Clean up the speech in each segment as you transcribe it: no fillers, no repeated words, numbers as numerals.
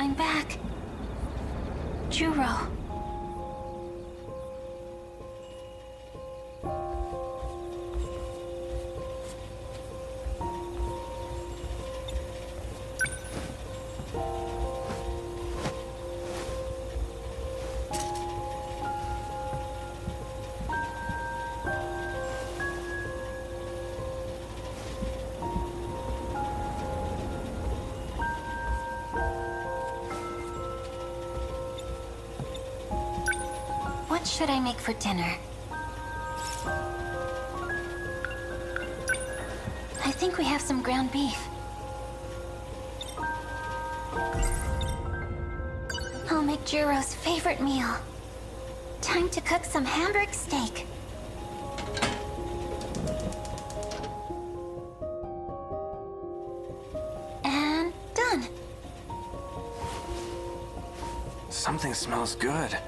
I'm back. Juro. What should I make for dinner? I think we have some ground beef. I'll make Juro's favorite meal. Time to cook some Hamburg steak. And done. Something smells good.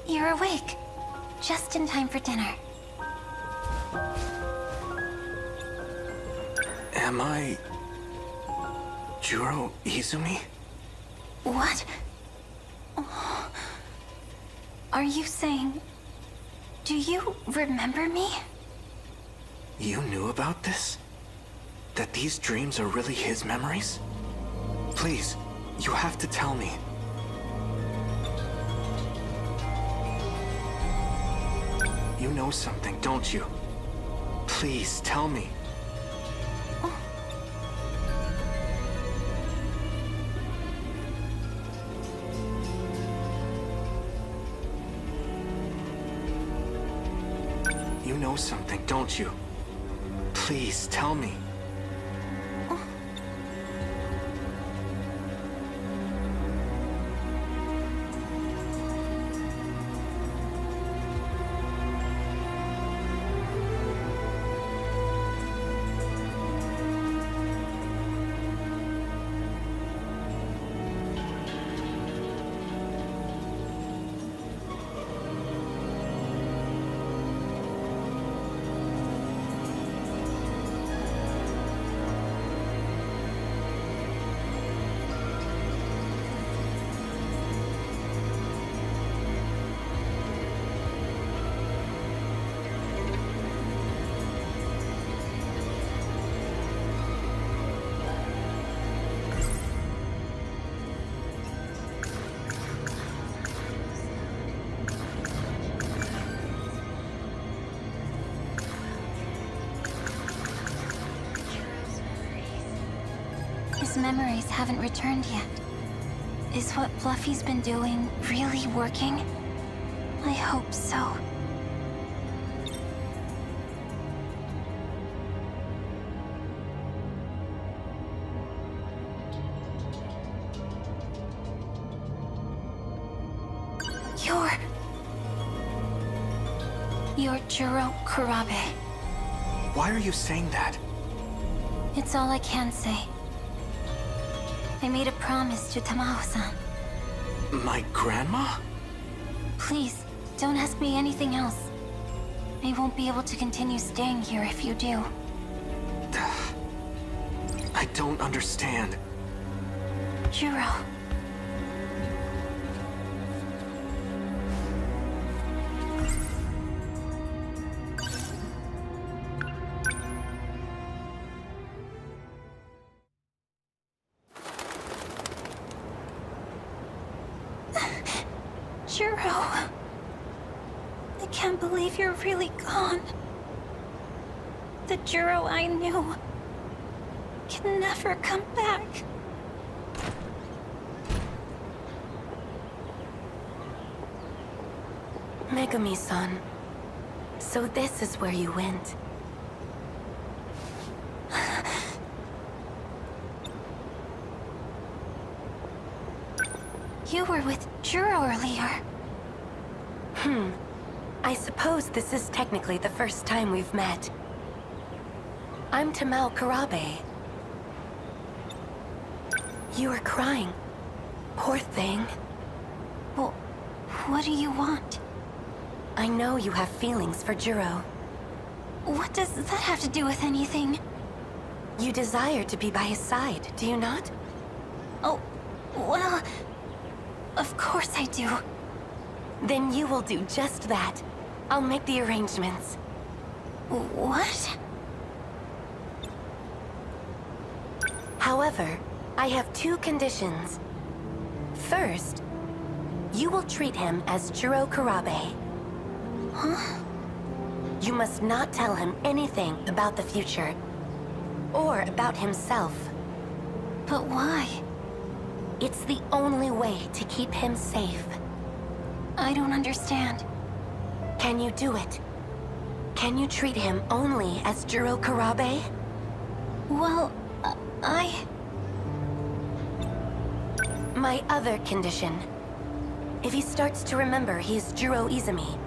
You're awake. Just in time for dinner. Am I... Juro Izumi? What? Are you saying... Do you remember me? You knew about this? That these dreams are really his memories? Please, you have to tell me. You know something, don't you? Please, tell me. You know something, don't you? Please, tell me. his memories haven't returned yet. Is what Fluffy's been doing really working? I hope so. You're Juro Kurabe. Why are you saying that? It's all I can say. I made a promise to Tamao-san. My grandma? Please, don't ask me anything else. I won't be able to continue staying here if you do. I don't understand. Juro. Juro. I can't believe you're really gone. The Juro I knew can never come back. Megami-san, so this is where you went. You were with Juro earlier. I suppose this is technically the first time we've met. I'm Tamao Kurabe. You are crying. Poor thing. Well, what do you want? I know you have feelings for Juro. What does that have to do with anything? You desire to be by his side, do you not? Oh, well... Of course I do. Then you will do just that. I'll make the arrangements. What? However, I have two conditions. First, you will treat him as Juro Kurabe. Huh? You must not tell him anything about the future, or about himself. But why? It's the only way to keep him safe. I don't understand. Can you do it? Can you treat him only as Juro Kurabe? Well, My other condition. If he starts to remember he is Juro Izumi,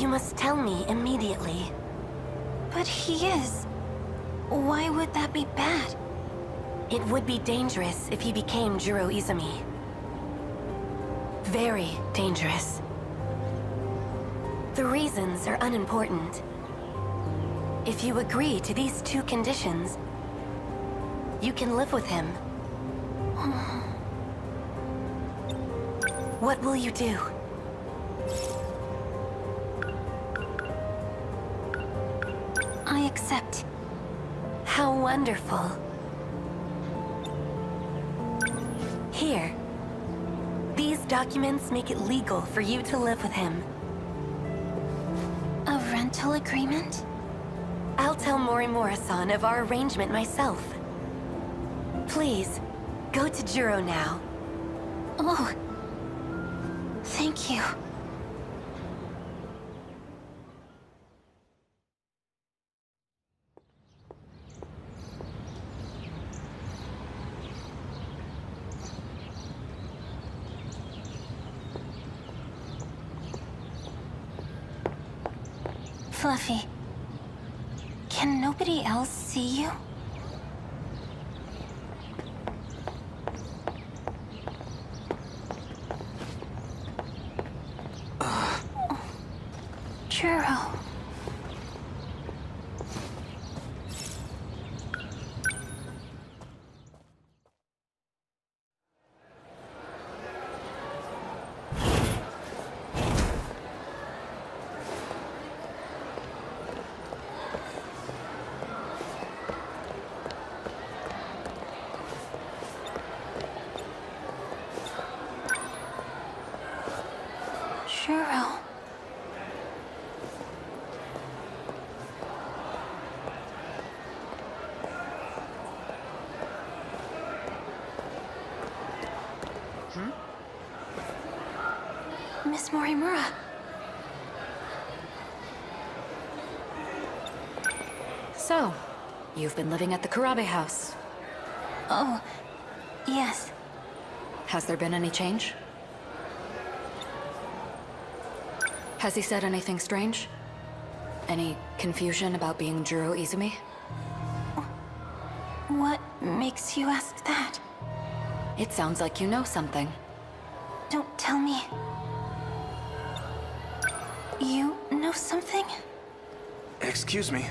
you must tell me immediately. But he is. Why would that be bad? It would be dangerous if he became Juro Izumi. Very dangerous. The reasons are unimportant. If you agree to these two conditions, you can live with him. What will you do? I accept. How wonderful. Here. These documents make it legal for you to live with him. A rental agreement? I'll tell Morimura-san of our arrangement myself. Please, go to Juro now. Oh. Thank you. Fluffy, can nobody else see you? Juro. Juro. Miss Morimura. So, you've been living at the Kurabe house. Oh, yes. Has there been any change? Has he said anything strange? Any confusion about being Juro Izumi? What makes you ask that? It sounds like you know something. Don't tell me. You know something? Excuse me.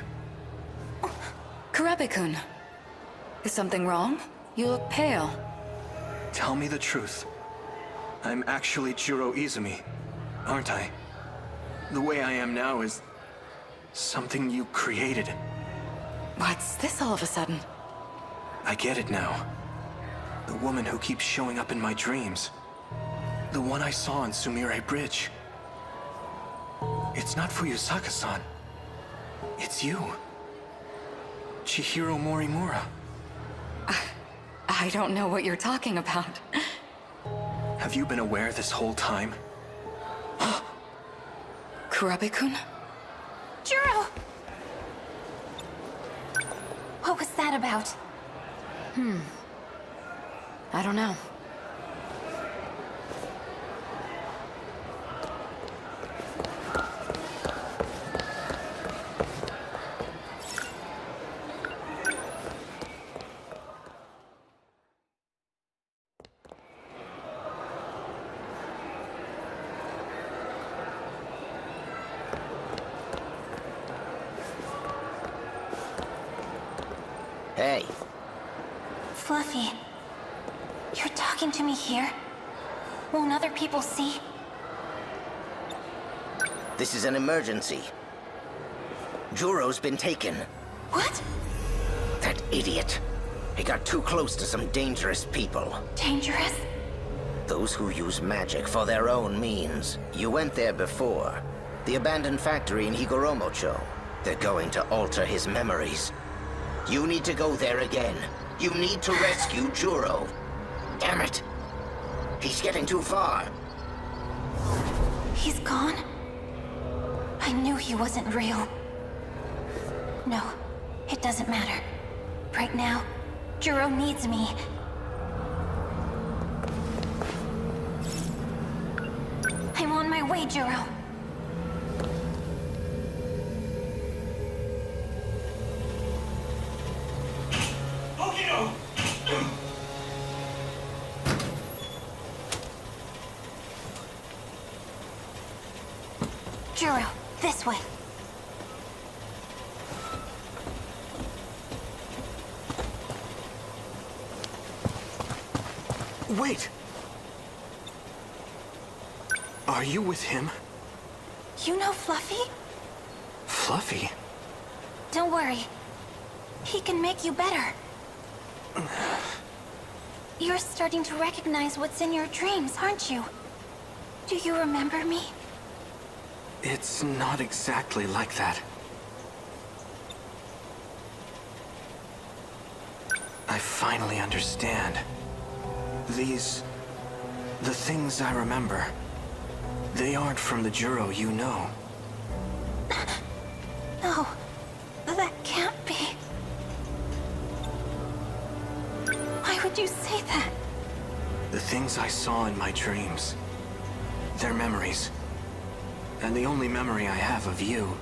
Kurabe-kun. Is something wrong? You look pale. Tell me the truth. I'm actually Juro Izumi, aren't I? The way I am now is something you created. What's this all of a sudden? I get it now. The woman who keeps showing up in my dreams. The one I saw on Sumire Bridge. It's not Fuyusaka-san. It's you. Chihiro Morimura. I don't know what you're talking about. Have you been aware this whole time? Kurabe-kun? Juro! What was that about? I don't know. Hey, Fluffy, you're talking to me here? Won't other people see? this is an emergency. Juro's been taken. What? That idiot. He got too close to some dangerous people. Dangerous? Those who use magic for their own means. You went there before. The abandoned factory in Higoromocho. They're going to alter his memories. You need to go there again. You need to rescue Juro. Damn it. He's getting too far. He's gone? I knew he wasn't real. No, it doesn't matter. Right now, Juro needs me. I'm on my way, Juro. Juro, this way. Wait! Are you with him? You know Fluffy? Fluffy? Don't worry. He can make you better. You're starting to recognize what's in your dreams, aren't you? Do you remember me? It's not exactly like that. I finally understand. The things I remember, they aren't from the Juro you know. No, that can't be. Why would you say that? The things I saw in my dreams, they're memories. And the only memory I have of you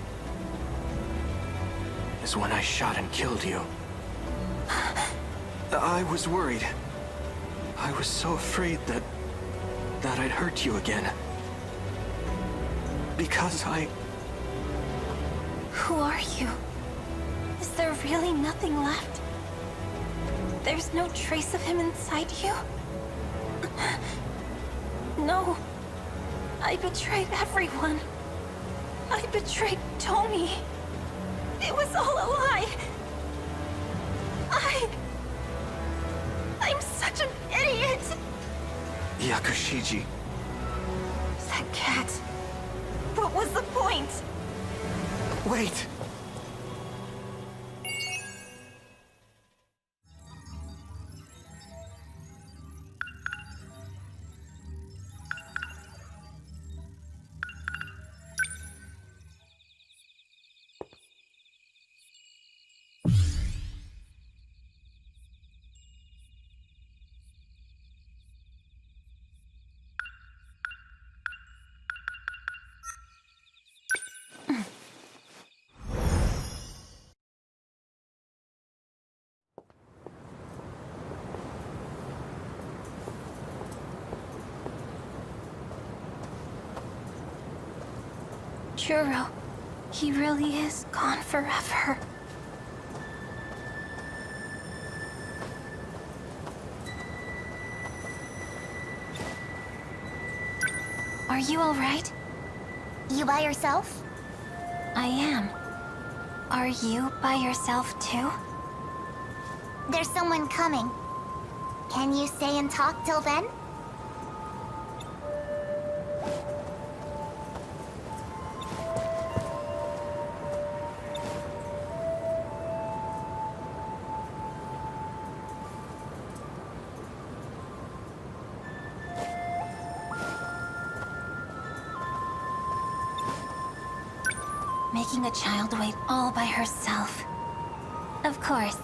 is when I shot and killed you. I was worried. I was so afraid that I'd hurt you again. Because Who are you? Is there really nothing left? There's no trace of him inside you? No. I betrayed everyone. I betrayed Tomi. It was all a lie. I'm such an idiot. Yakushiji. That cat. What was the point? Wait! Juro, he really is gone forever. Are you all right? You by yourself? I am. Are you by yourself too? There's someone coming. Can you stay and talk till then? Making a child wait all by herself. Of course.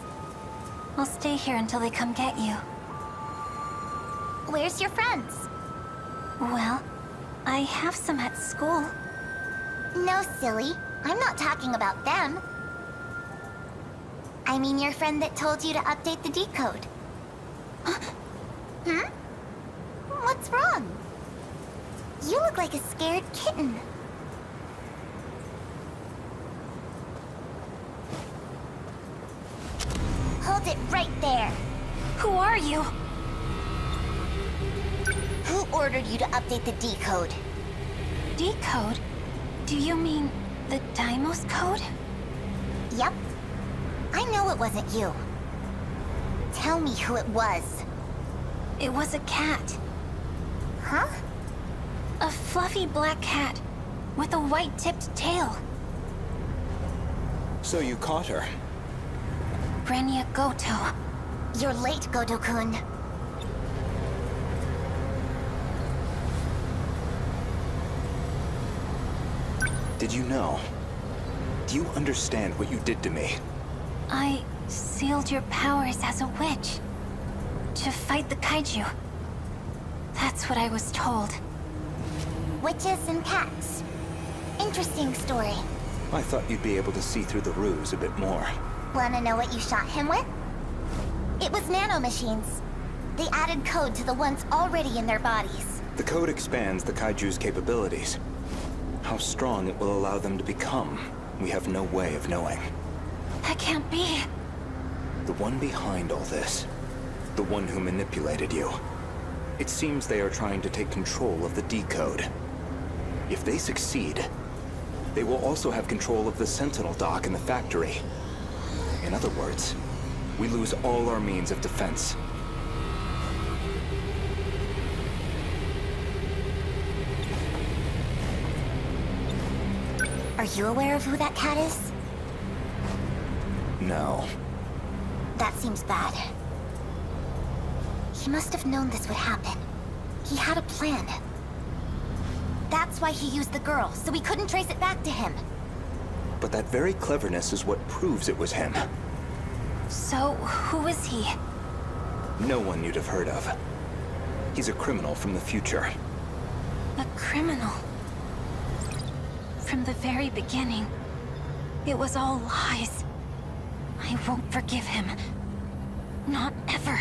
I'll stay here until they come get you. Where's your friends? Well, I have some at school. No, silly. I'm not talking about them. I mean your friend that told you to update the decode. Hmm? What's wrong? You look like a scared kitten. Hold it right there. Who are you? Who ordered you to update the decode? Decode? Do you mean the Deimos code? Yep. I know it wasn't you. Tell me who it was. It was a cat. Huh? A fluffy black cat with a white-tipped tail. So you caught her. Renya Goto. You're late, Goto-kun. Did you know? Do you understand what you did to me? I sealed your powers as a witch. To fight the kaiju. That's what I was told. Witches and cats. Interesting story. I thought you'd be able to see through the ruse a bit more. Wanna know what you shot him with? It was nanomachines. They added code to the ones already in their bodies. The code expands the kaiju's capabilities. How strong it will allow them to become, we have no way of knowing. That can't be. The one behind all this. The one who manipulated you. It seems they are trying to take control of the decode. If they succeed, they will also have control of the Sentinel dock in the factory. In other words, we lose all our means of defense. Are you aware of who that cat is? No. That seems bad. He must have known this would happen. He had a plan. That's why he used the girl, so we couldn't trace it back to him. But that very cleverness is what proves it was him. So, who is he? No one you'd have heard of. He's a criminal from the future. A criminal. From the very beginning, it was all lies. I won't forgive him. Not ever.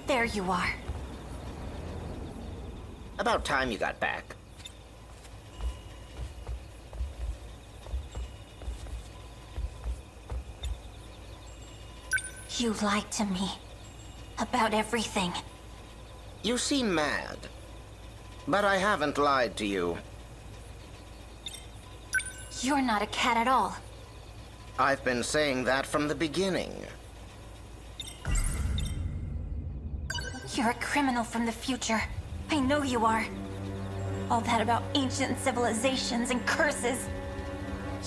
There you are. About time you got back. You lied to me. About everything. You seem mad. But I haven't lied to you. You're not a cat at all. I've been saying that from the beginning. You're a criminal from the future. I know you are. All that about ancient civilizations and curses.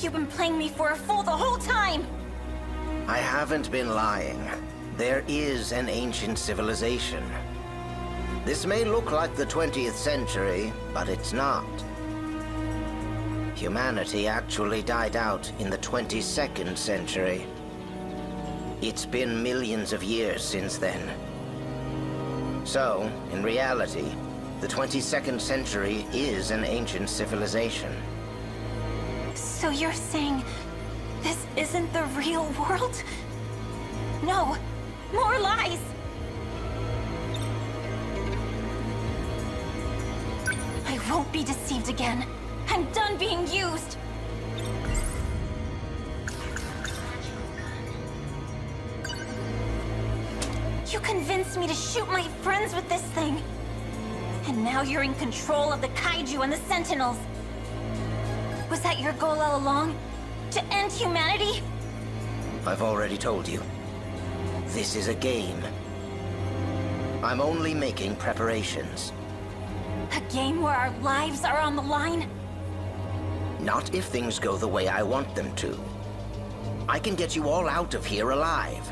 You've been playing me for a fool the whole time! I haven't been lying. There is an ancient civilization. This may look like the 20th century, but it's not. Humanity actually died out in the 22nd century. It's been millions of years since then. So, in reality, the 22nd century is an ancient civilization. So you're saying this isn't the real world? No, more lies! I won't be deceived again. I'm done being used! You convinced me to shoot my friends with this thing. And now you're in control of the Kaiju and the Sentinels. Was that your goal all along? To end humanity? I've already told you. This is a game. I'm only making preparations. A game where our lives are on the line? Not if things go the way I want them to. I can get you all out of here alive.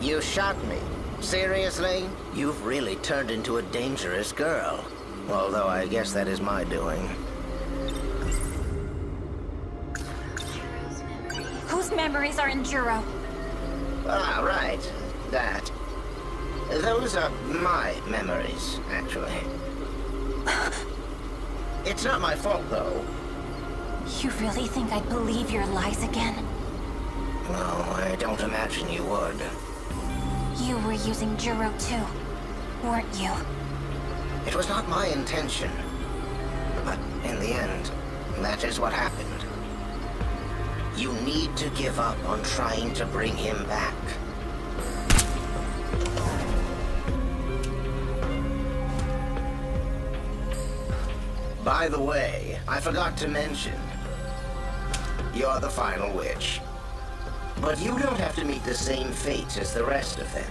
You shot me. Seriously? You've really turned into a dangerous girl. Although I guess that is my doing. Whose memories are in Juro? Ah, right. That. Those are my memories, actually. It's not my fault, though. You really think I'd believe your lies again? No, I don't imagine you would. You were using Juro too, weren't you? It was not my intention. But in the end, that is what happened. You need to give up on trying to bring him back. By the way, I forgot to mention, you're the final witch. But you don't have to meet the same fate as the rest of them.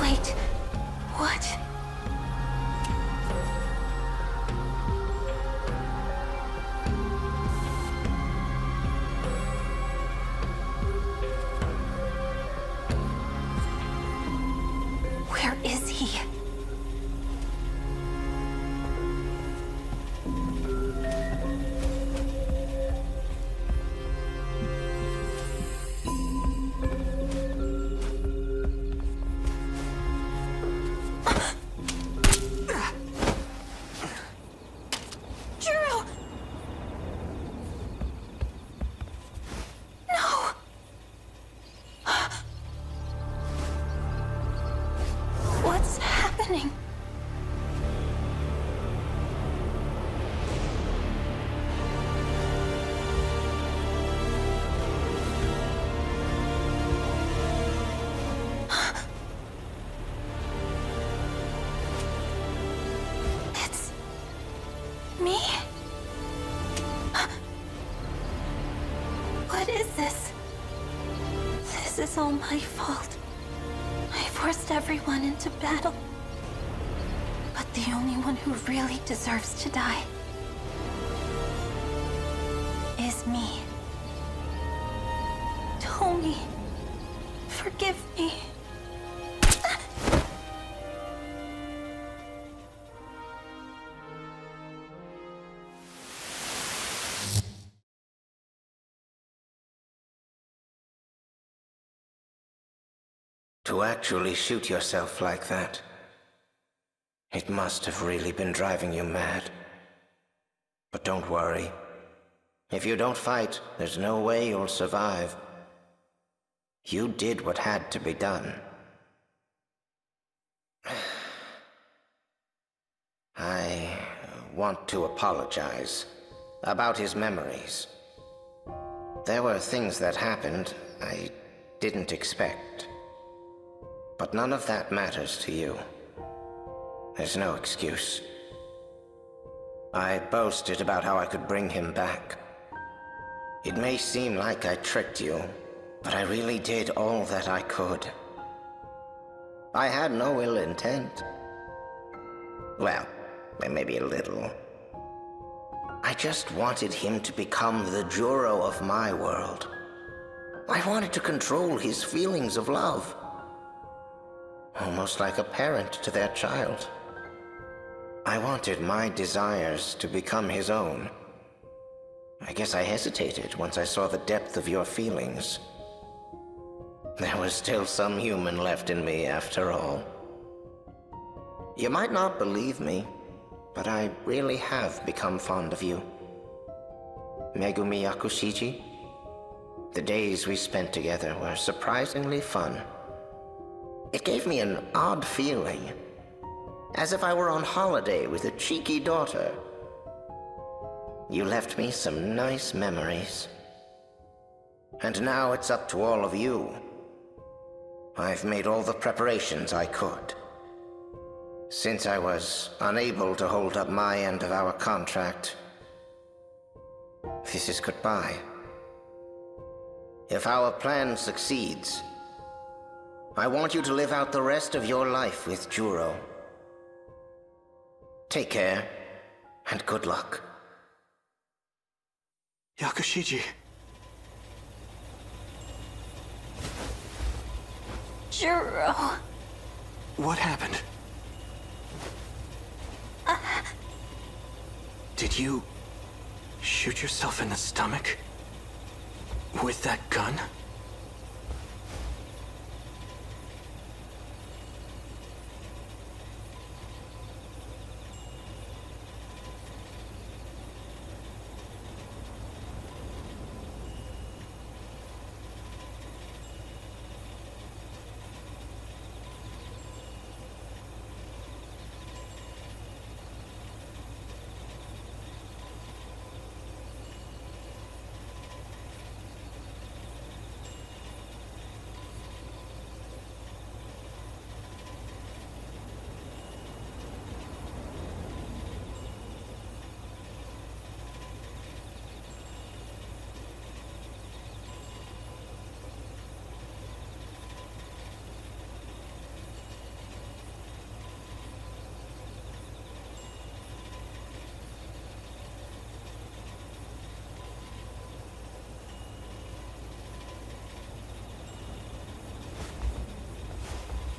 Wait, what? Where is he? Juro! No! What's happening? It's me? What is this? This is all my fault. I forced everyone into battle. But the only one who really deserves to die is me. Tony, forgive me. To actually shoot yourself like that, it must have really been driving you mad. But don't worry. If you don't fight, there's no way you'll survive. You did what had to be done. I want to apologize about his memories. There were things that happened I didn't expect. But none of that matters to you. There's no excuse. I boasted about how I could bring him back. It may seem like I tricked you, but I really did all that I could. I had no ill intent. Well, maybe a little. I just wanted him to become the Juro of my world. I wanted to control his feelings of love. Almost like a parent to their child. I wanted my desires to become his own. I guess I hesitated once I saw the depth of your feelings. There was still some human left in me after all. You might not believe me, but I really have become fond of you. Megumi Yakushiji, the days we spent together were surprisingly fun. It gave me an odd feeling, as if I were on holiday with a cheeky daughter. You left me some nice memories. And now it's up to all of you. I've made all the preparations I could. Since I was unable to hold up my end of our contract, this is goodbye. If our plan succeeds, I want you to live out the rest of your life with Juro. Take care, and good luck. Yakushiji. Juro. What happened? Did you shoot yourself in the stomach? With that gun?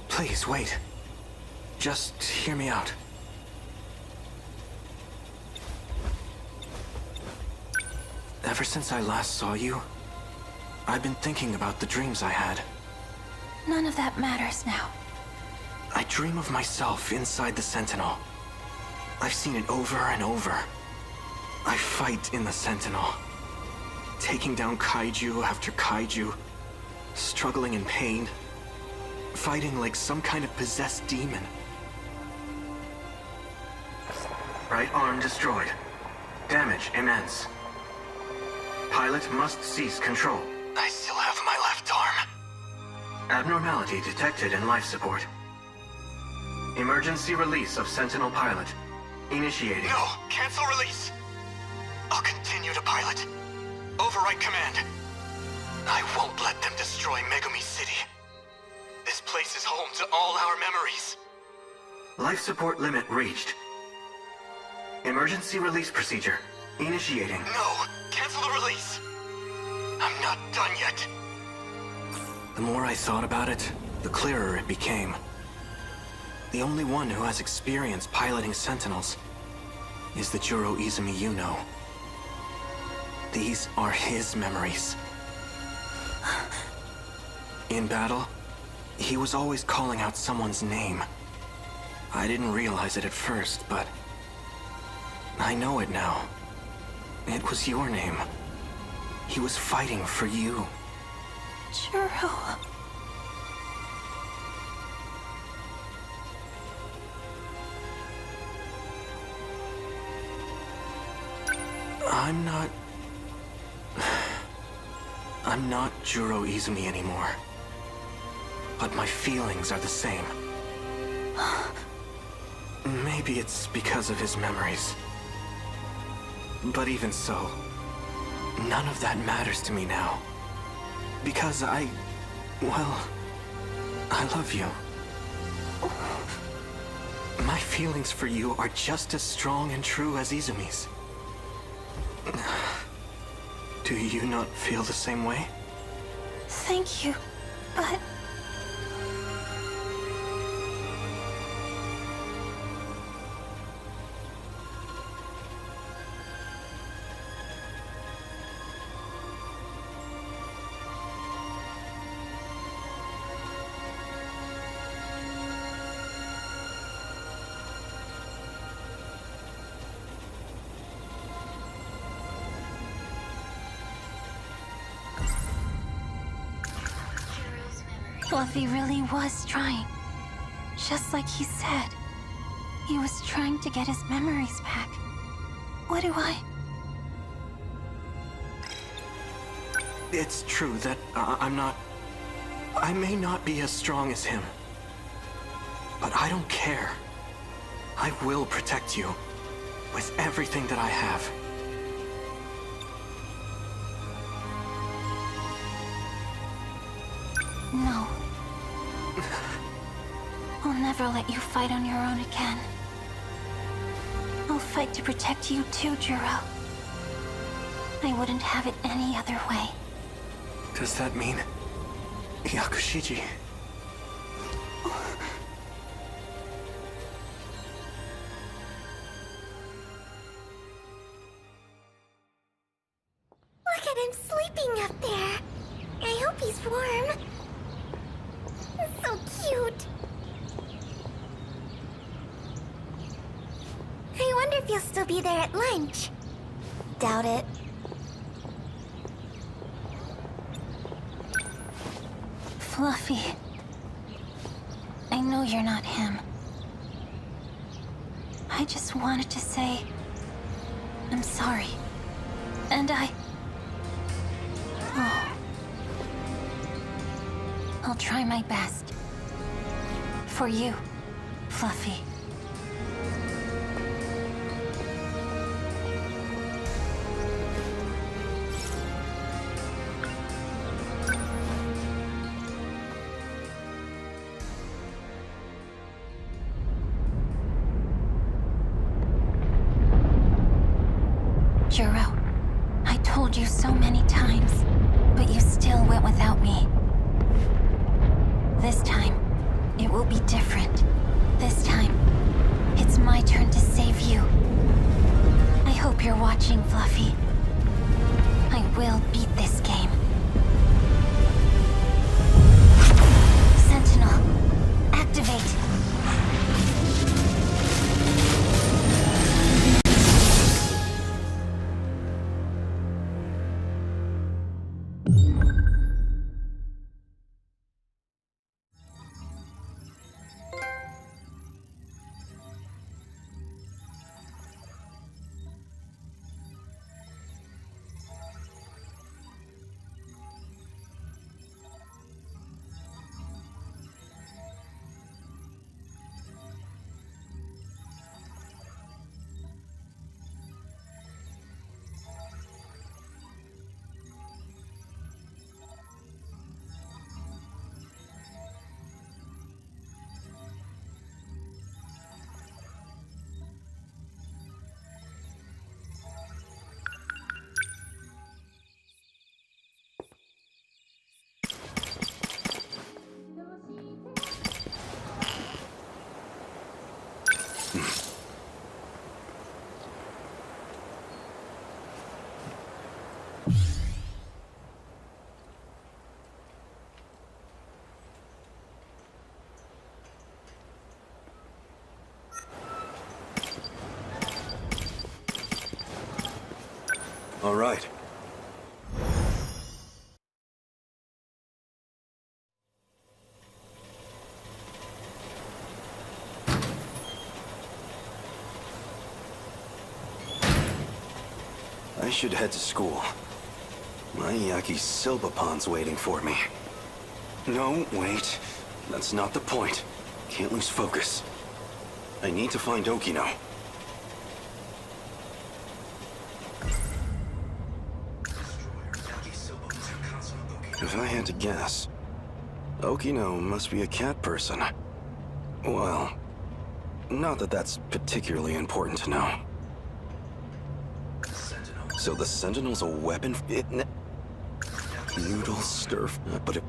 Please, wait. Just hear me out. Ever since I last saw you, I've been thinking about the dreams I had. None of that matters now. I dream of myself inside the Sentinel. I've seen it over and over. I fight in the Sentinel, taking down kaiju after kaiju, struggling in pain, fighting like some kind of possessed demon. Right arm destroyed. Damage immense. Pilot must cease control. I still have my left arm. Abnormality detected in life support. Emergency release of Sentinel pilot. Initiating. No! Cancel release! I'll continue to pilot. Override command. I won't let them destroy Megumi City. This place is home to all our memories. Life support limit reached. Emergency release procedure. Initiating. No! Cancel the release! I'm not done yet. The more I thought about it, the clearer it became. The only one who has experience piloting Sentinels is the Juro Izumi you know. These are his memories. In battle, he was always calling out someone's name. I didn't realize it at first, but I know it now. It was your name. He was fighting for you. Juro. I'm not Juro Izumi anymore. But my feelings are the same. Maybe it's because of his memories. But even so, none of that matters to me now. Because I love you. My feelings for you are just as strong and true as Izumi's. Do you not feel the same way? Thank you, but... Fluffy really was trying. Just like he said. He was trying to get his memories back. What do I... It's true that I'm not... I may not be as strong as him. But I don't care. I will protect you. With everything that I have. No. I'll never let you fight on your own again. I'll fight to protect you too, Jiro. I wouldn't have it any other way. Does that mean... Yakushiji? Look at him sleeping up there. I hope he's warm. So cute. I wonder if you'll still be there at lunch. Doubt it. Fluffy. I know you're not him. I just wanted to say... I'm sorry. And Oh. I'll try my best. For you, Fluffy. Jiro, I told you so many times, but you still went without me. This time, it will be different. This time, it's my turn to save you. I hope you're watching, Fluffy. I will beat this game. Sentinel, activate. All right. I should head to school. My Yaki's Silbapon's waiting for me. No, wait. That's not the point. Can't lose focus. I need to find Okino. If I had to guess, Okino must be a cat person. Well, not that that's particularly important to know. Sentinel So the Sentinel's a weapon? Noodle stir... but it...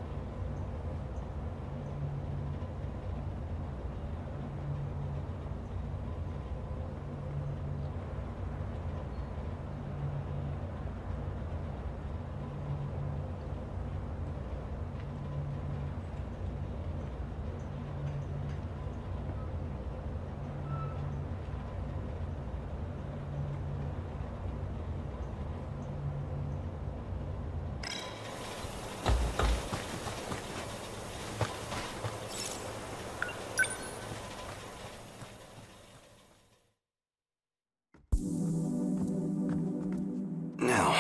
Now,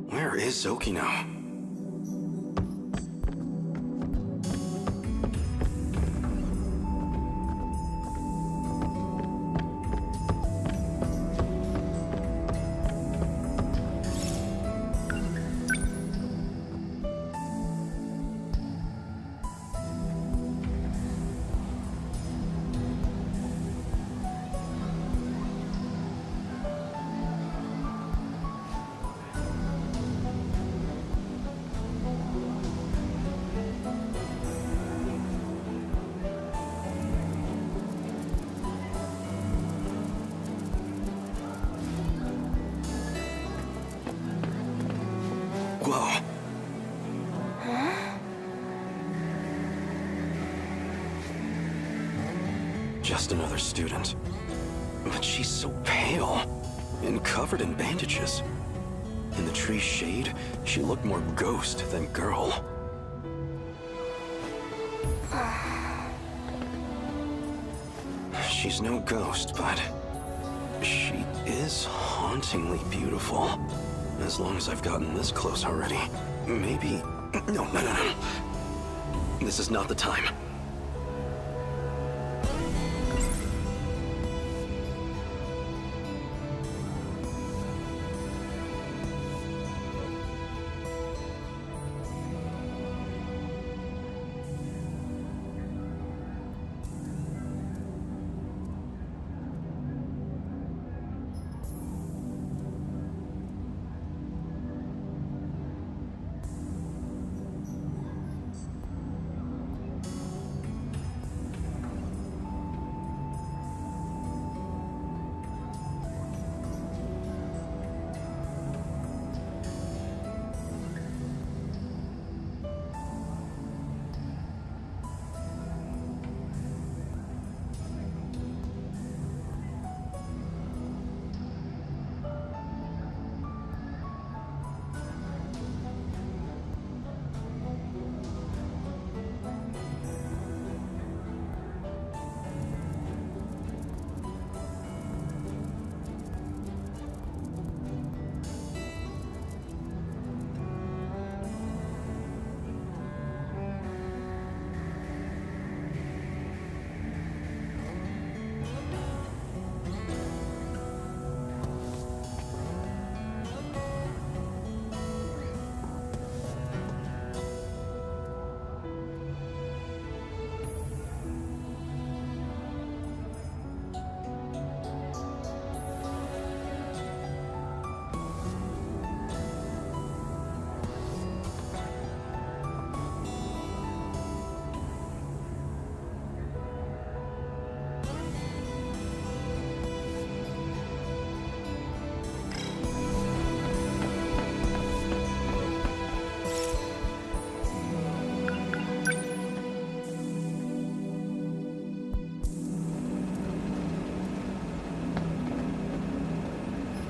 where is Okino? Whoa. Just another student. But she's so pale, and covered in bandages. In the tree's shade, she looked more ghost than girl. She's no ghost, but she is hauntingly beautiful. As long as I've gotten this close already, maybe... No. This is not the time.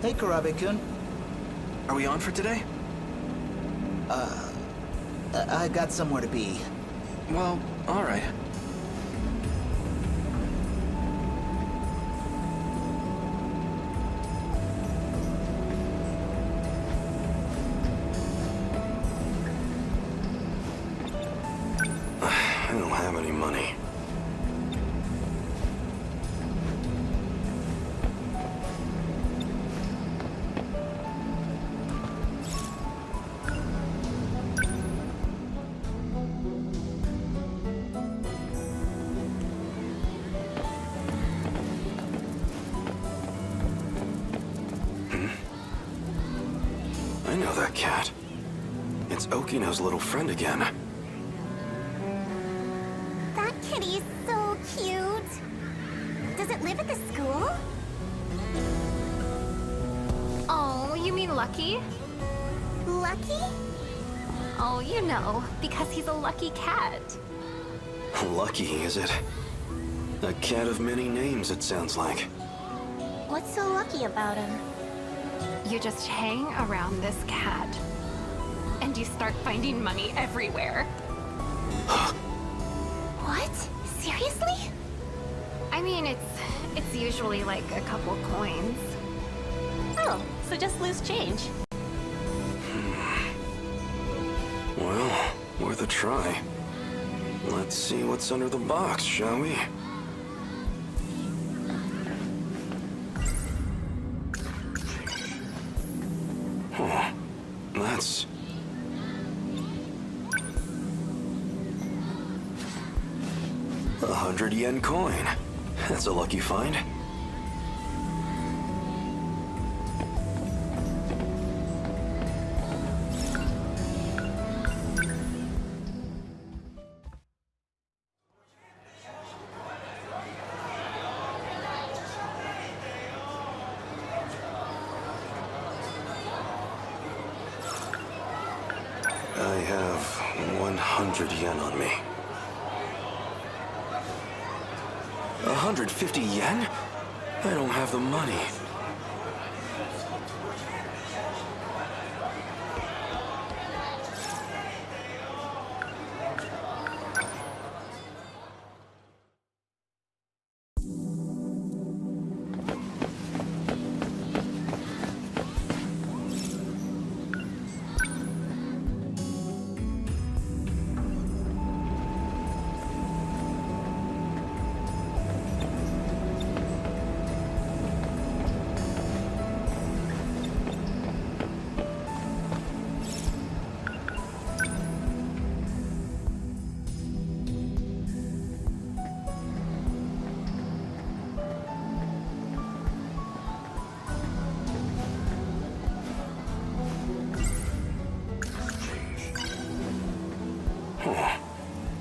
Hey, Karabe-kun. Are we on for today? I got somewhere to be. Well, alright. I don't have any money. know that cat. It's Okino's little friend again. That kitty's so cute. Does it live at the school? Oh, you mean Lucky? Lucky? Oh, you know, because he's a lucky cat. Lucky, is it? A cat of many names, it sounds like. What's so lucky about him? You just hang around this cat, and you start finding money everywhere. What? Seriously? I mean, it's usually like a couple coins. Oh, so just loose change. Well, worth a try. Let's see what's under the box, shall we? Huh. That's... $100 coin. That's a lucky find. I have 100 yen on me. 150 yen? I don't have the money.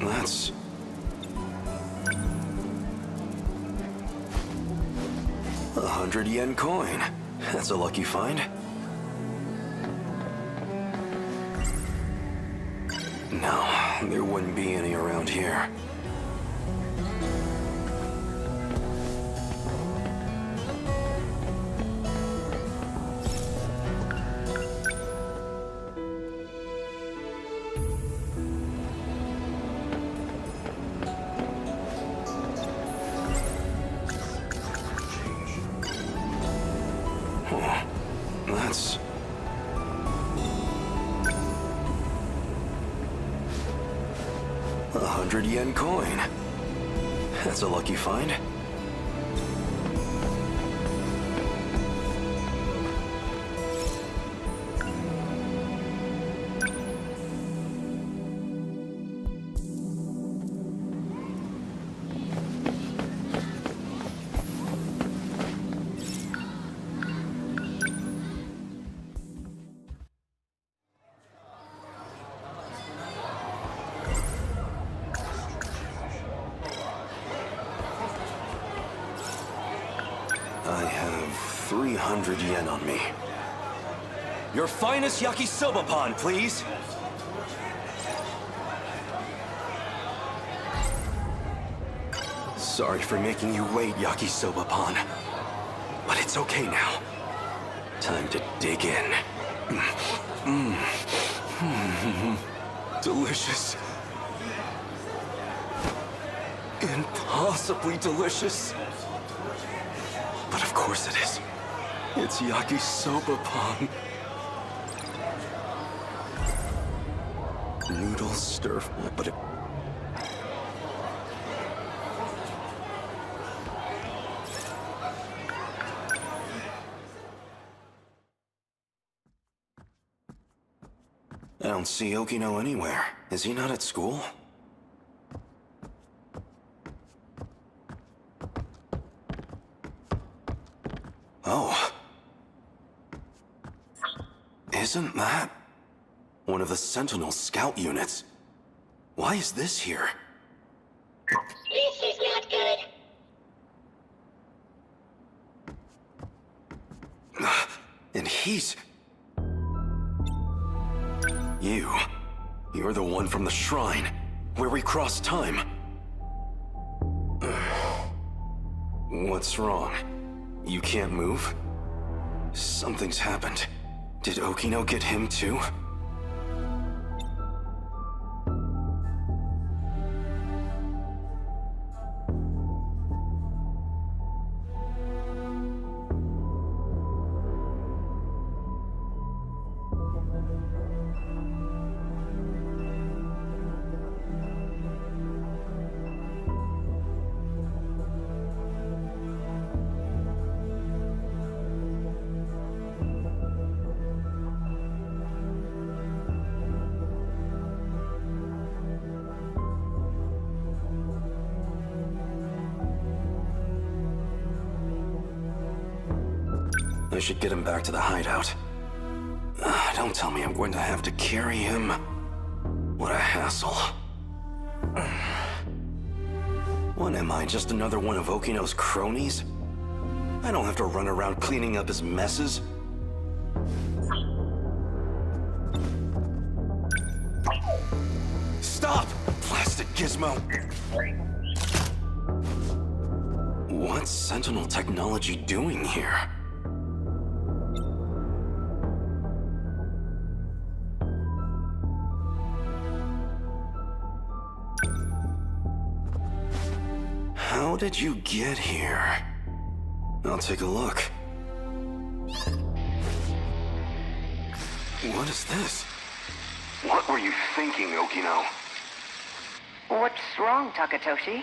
That's... $100 coin. That's a lucky find. No, there wouldn't be any around here. That's... $100 coin. That's a lucky find. I have 300 yen on me. Your finest yakisoba pan, please. Sorry for making you wait, yakisoba pan. But it's okay now. Time to dig in. Delicious. Impossibly delicious. But of course it is. It's yakisoba pan. Noodles stir fry, but it... I don't see Okino anywhere. Is he not at school? Oh. Isn't that one of the Sentinel scout units? Why is this here? This is not good. And he's... You're the one from the shrine, where we crossed time. What's wrong? You can't move? Something's happened. Did Okino get him too? I should get him back to the hideout. Don't tell me I'm going to have to carry him. What a hassle. What am I, just another one of Okino's cronies? I don't have to run around cleaning up his messes. Stop! Plastic gizmo! What's Sentinel technology doing here? How did you get here? I'll take a look. What is this? What were you thinking, Okino? What's wrong, Takatoshi?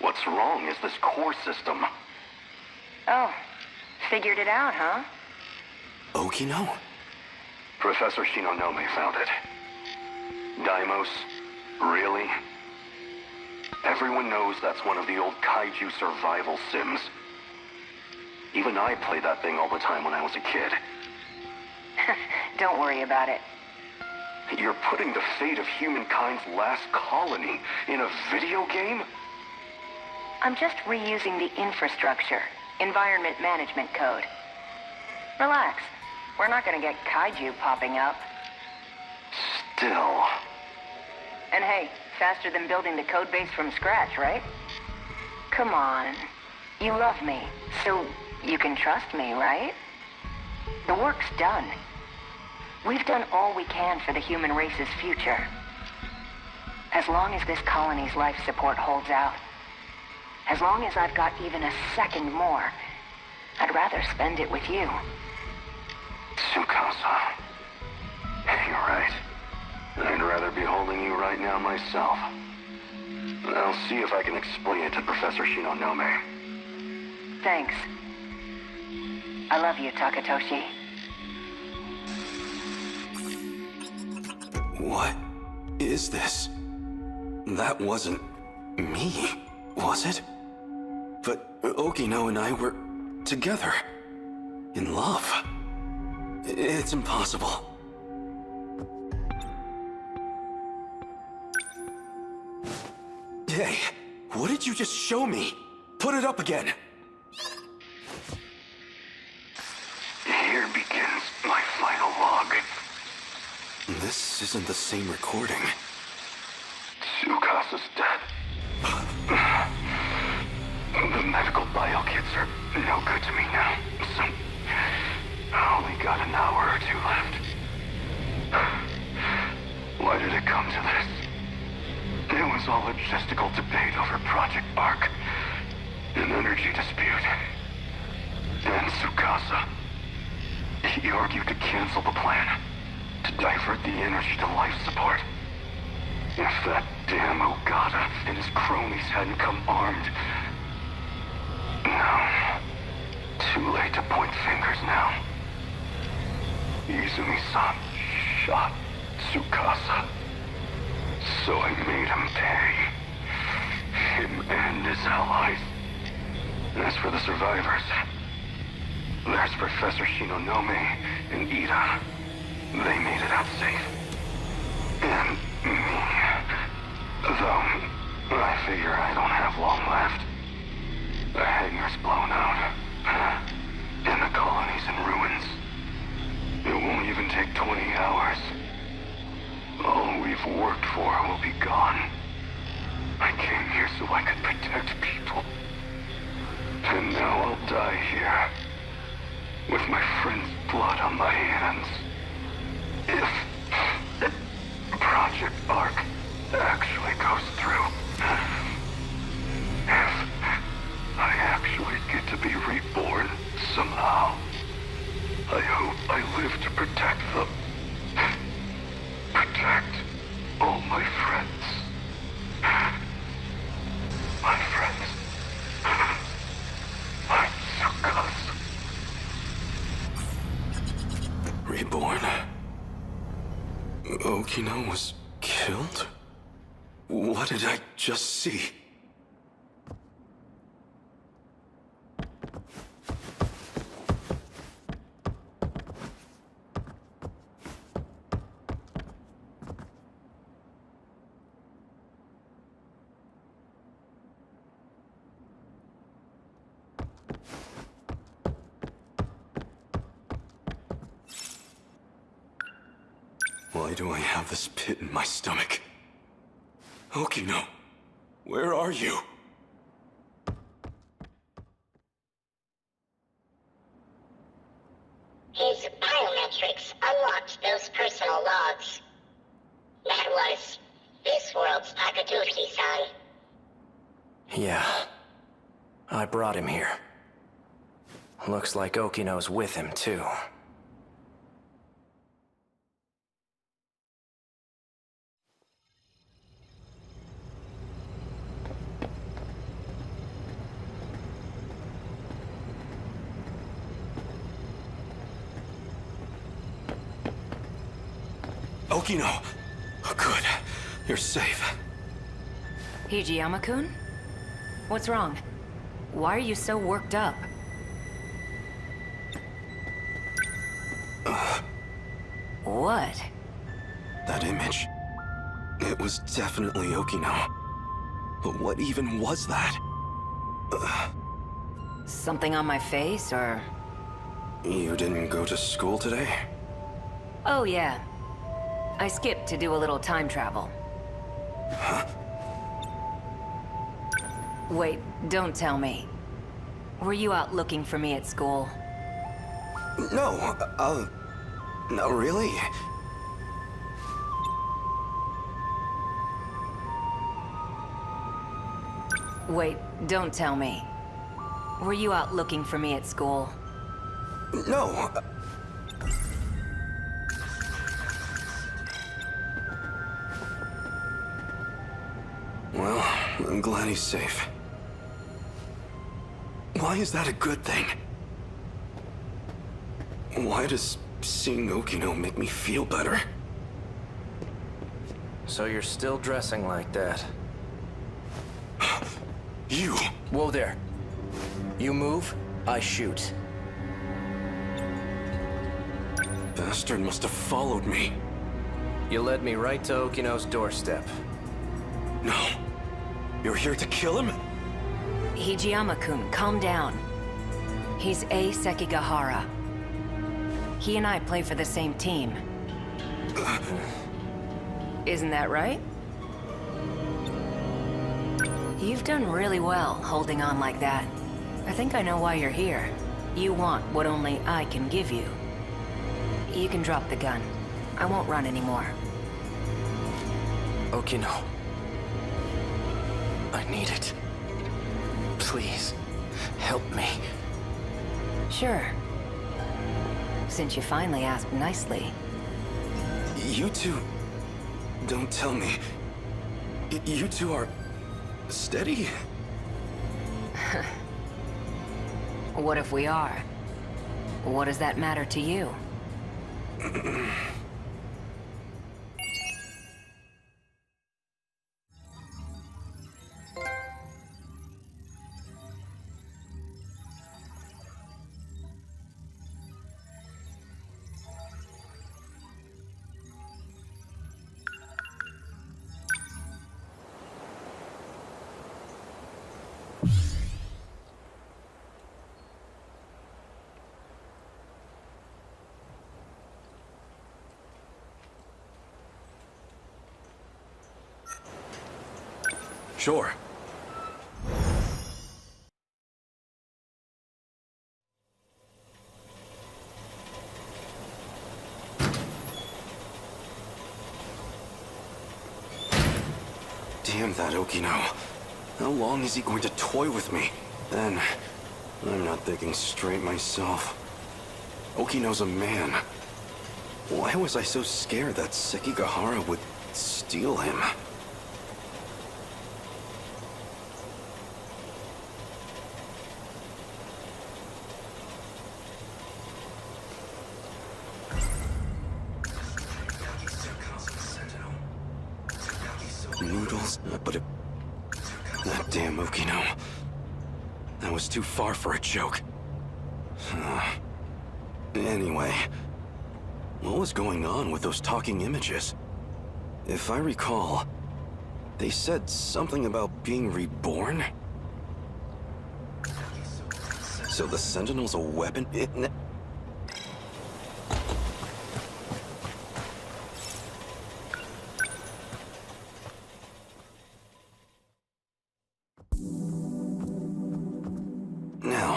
What's wrong is this core system. Oh, figured it out, huh? Okino? Professor Shinonome found it. Daimos? Really? Everyone knows that's one of the old kaiju survival sims. Even I played that thing all the time when I was a kid. Don't worry about it. You're putting the fate of humankind's last colony in a video game? I'm just reusing the infrastructure, environment management code. Relax. We're not gonna get kaiju popping up. Still... And hey, faster than building the code base from scratch, right? Come on. You love me, so you can trust me, right? The work's done. We've done all we can for the human race's future. As long as this colony's life support holds out, as long as I've got even a second more, I'd rather spend it with you. Tsukasa. You're right. I'd rather be holding you right now myself. I'll see if I can explain it to Professor Shinonome. Thanks. I love you, Takatoshi. What is this? That wasn't me, was it? But Okino and I were together. In love. It's impossible. Hey, what did you just show me? Put it up again. Here begins my final log. This isn't the same recording. Tsukasa's dead. The medical bio kits are no good to me now, so I only got an hour or two left. Why did it come to this? It was all logistical debate over Project Ark, an energy dispute. And Tsukasa, he argued to cancel the plan, to divert the energy to life support. If that damn Ogata and his cronies hadn't come armed... No. Too late to point fingers now. Izumi-san shot Tsukasa. So I made him pay. Him and his allies. As for the survivors, there's Professor Shinonome and Ida. they made it out safe. And me. Though, I figure I don't have long left. The hangar's blown out. And the colony's in ruins. It won't even take 20 hours. All we've worked for will be gone. I came here so I could protect people. And now I'll die here. With my friend's blood on my hands. If Project Ark actually goes through. If I actually get to be reborn somehow. I hope I live to protect them. Protect all my friends. My friends. My Sukas. Reborn. Okino was killed? What did I just see? Why do I have this pit in my stomach? Okino, where are you? His biometrics unlocked those personal logs. That was this world's Akatsuki-san. Yeah. I brought him here. Looks like Okino's with him, too. Okino! Oh, good. You're safe. Hijiyama-kun? What's wrong? Why are you so worked up? What? That image. It was definitely Okino. But what even was that? Something on my face, or...? You didn't go to school today? Oh, yeah. I skipped to do a little time travel. Huh? Wait, don't tell me. Were you out looking for me at school? No, no, really? Wait, don't tell me. Were you out looking for me at school? No. Well, I'm glad he's safe. Why is that a good thing? Why does seeing Okino make me feel better? So you're still dressing like that? You! Whoa there. You move, I shoot. Bastard must have followed me. You led me right to Okino's doorstep. No. You're here to kill him? Hijiyama-kun, calm down. He's A. Sekigahara. He and I play for the same team. Isn't that right? You've done really well holding on like that. I think I know why you're here. You want what only I can give you. You can drop the gun. I won't run anymore. Okino. I need it. Please, help me. Sure. Since you finally asked nicely. You two... Don't tell me. You two are... steady? What if we are? What does that matter to you? Sure. Damn that Okino. How long is he going to toy with me? Then, I'm not thinking straight myself. Okino's a man. Why was I so scared that Sekigahara would steal him? Noodles? But that damn Okino. That was too far for a joke. Anyway, what was going on with those talking images? If I recall, they said something about being reborn? So the Sentinel's a weapon? Now,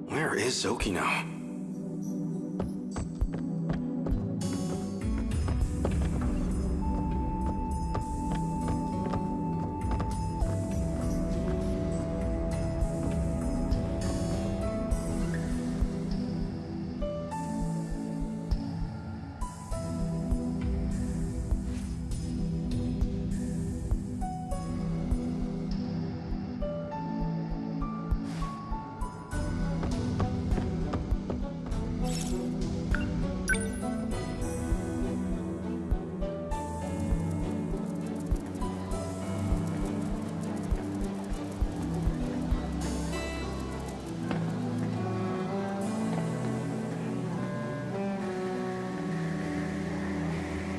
where is Okino?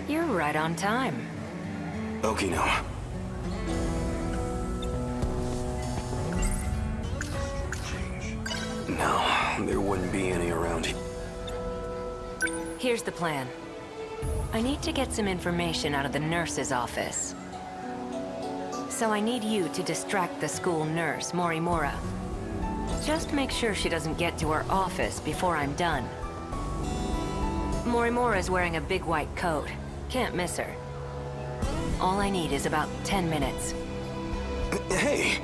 You're right on time. Okino. No, there wouldn't be any around here. Here's the plan. I need to get some information out of the nurse's office. So I need you to distract the school nurse, Morimura. Just make sure she doesn't get to her office before I'm done. Morimura's wearing a big white coat. Can't miss her. All I need is about 10 minutes. Hey!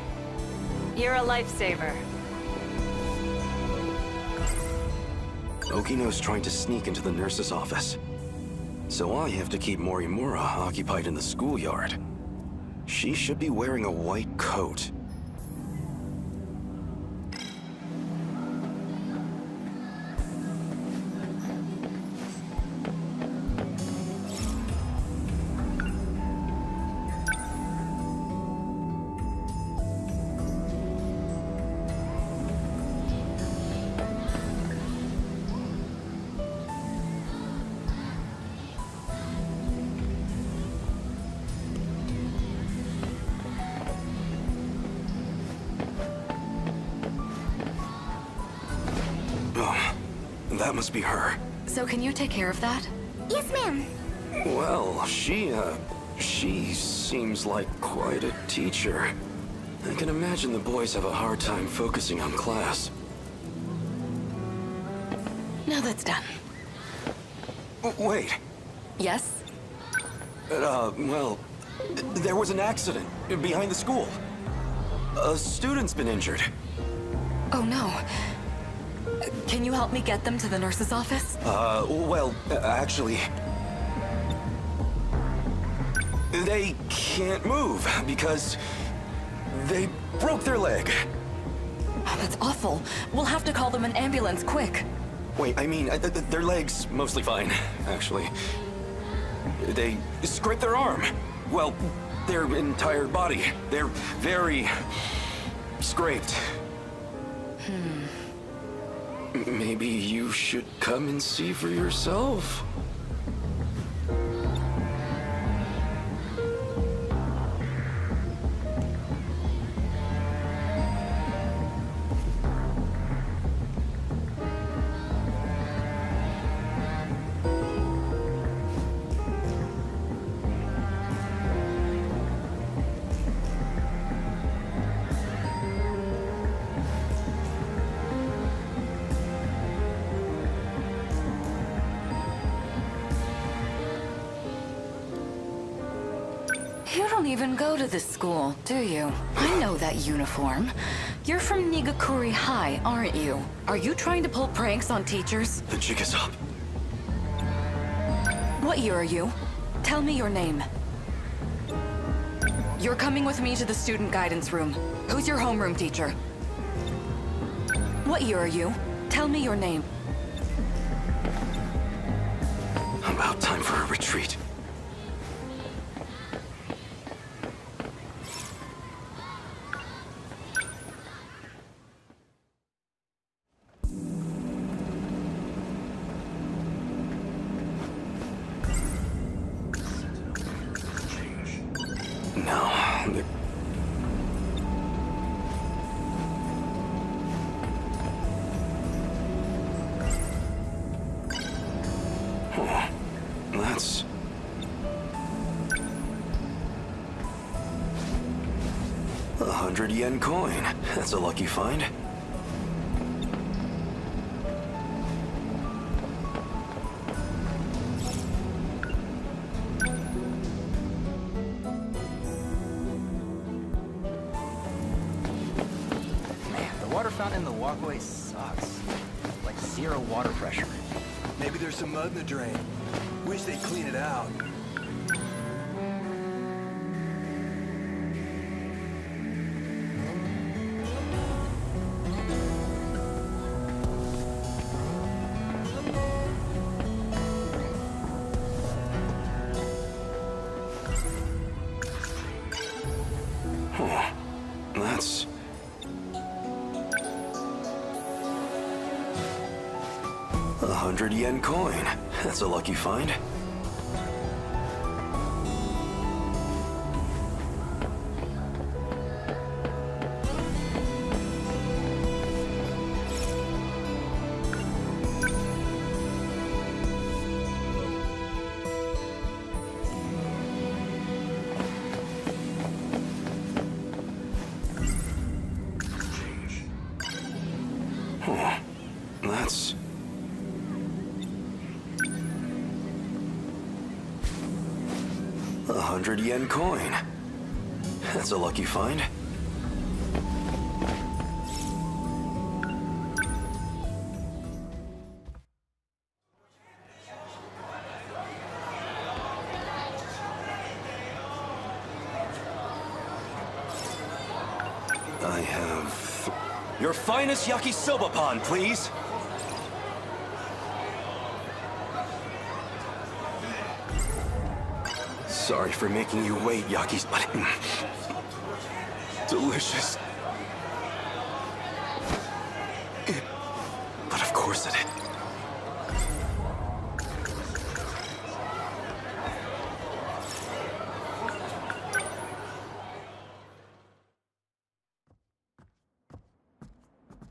You're a lifesaver. Okino's trying to sneak into the nurse's office. So I have to keep Morimura occupied in the schoolyard. She should be wearing a white coat. Oh, that must be her. So can you take care of that? Yes, ma'am. Well, she seems like quite a teacher. I can imagine the boys have a hard time focusing on class. Now that's done. Wait. Yes? Well, there was an accident behind the school. A student's been injured. Oh no. Can you help me get them to the nurse's office? Well, actually... They can't move because they broke their leg. Oh, that's awful. We'll have to call them an ambulance, quick. Wait, I mean, their leg's mostly fine, actually. They scraped their arm. Well, their entire body. They're very scraped. Maybe you should come and see for yourself. don't even go to this school, do you? I know that uniform. You're from Nigakuri High, aren't you? Are you trying to pull pranks on teachers? The jig is up. What year are you? Tell me your name. You're coming with me to the student guidance room. Who's your homeroom teacher? What year are you? Tell me your name. About time for a retreat. That's... a 100 yen coin. That's a lucky find. Man, the water fountain in the walkway sucks. Like 0 water pressure. Maybe there's some mud in the drain. Wish they'd clean it out. Huh. That's... a 100 yen coin. That's a lucky find. Huh. That's... a 100 yen coin. That's a lucky find. I have... your finest yakisoba pan, please. Sorry for making you wait, Yakis, but... delicious. But of course it is.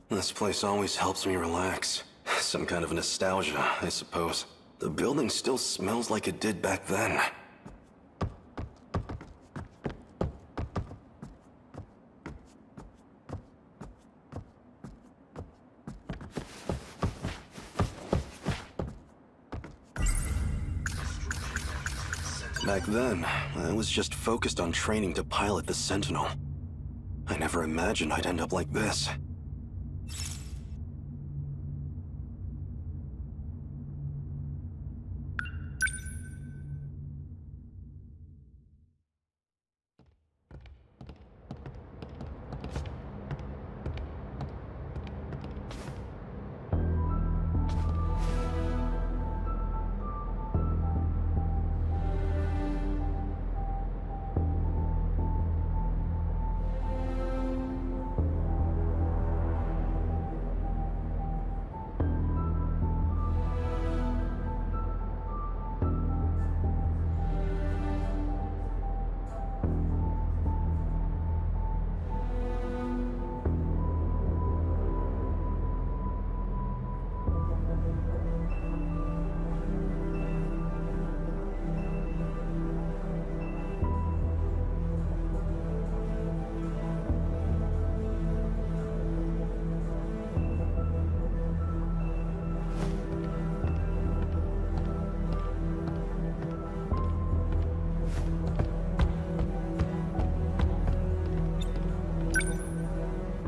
This place always helps me relax. Some kind of nostalgia, I suppose. The building still smells like it did back then. Back then, I was just focused on training to pilot the Sentinel. I never imagined I'd end up like this.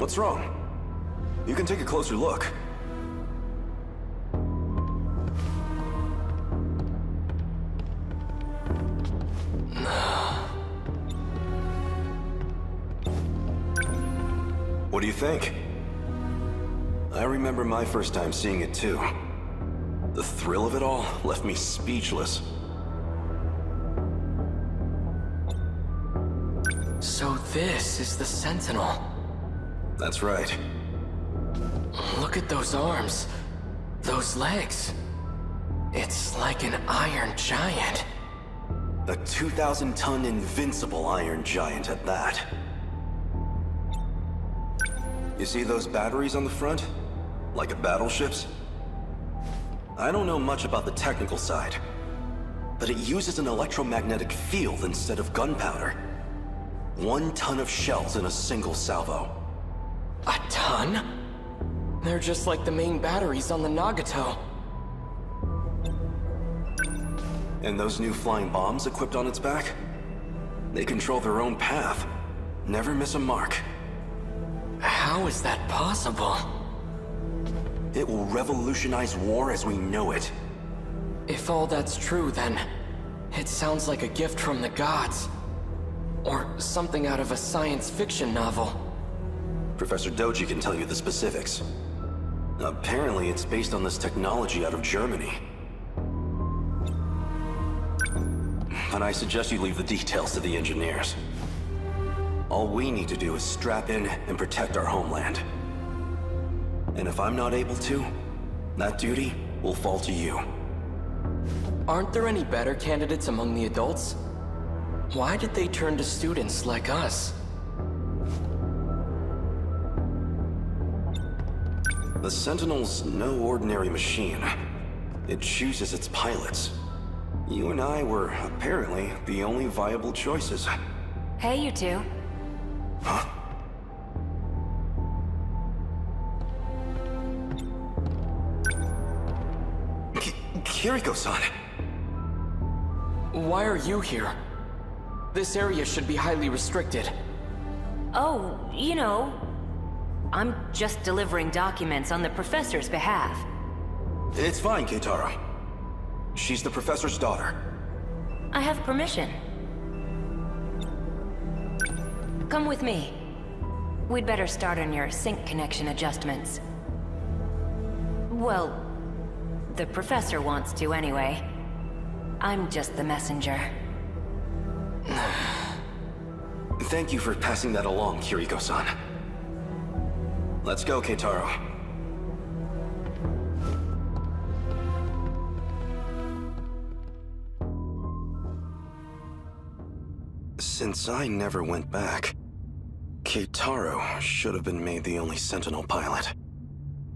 What's wrong? You can take a closer look. What do you think? I remember my first time seeing it too. The thrill of it all left me speechless. So this is the Sentinel. That's right. Look at those arms. Those legs. It's like an iron giant. A 2,000-ton invincible iron giant at that. You see those batteries on the front? Like at battleships? I don't know much about the technical side, but it uses an electromagnetic field instead of gunpowder. 1 ton of shells in a single salvo. A ton? They're just like the main batteries on the Nagato. And those new flying bombs equipped on its back? They control their own path. Never miss a mark. How is that possible? It will revolutionize war as we know it. If all that's true, then it sounds like a gift from the gods. Or something out of a science fiction novel. Professor Doji can tell you the specifics. Apparently, it's based on this technology out of Germany. But I suggest you leave the details to the engineers. All we need to do is strap in and protect our homeland. And if I'm not able to, that duty will fall to you. Aren't there any better candidates among the adults? Why did they turn to students like us? The Sentinel's no ordinary machine. It chooses its pilots. You and I were apparently the only viable choices. Hey, you two. Huh? Kiriko-san! Why are you here? This area should be highly restricted. Oh, you know, I'm just delivering documents on the professor's behalf. It's fine, Keitaro. She's the professor's daughter. I have permission. Come with me. We'd better start on your sync connection adjustments. Well, the professor wants to anyway. I'm just the messenger. Thank you for passing that along, Kiriko-san. Let's go, Keitaro. Since I never went back, Keitaro should have been made the only Sentinel pilot.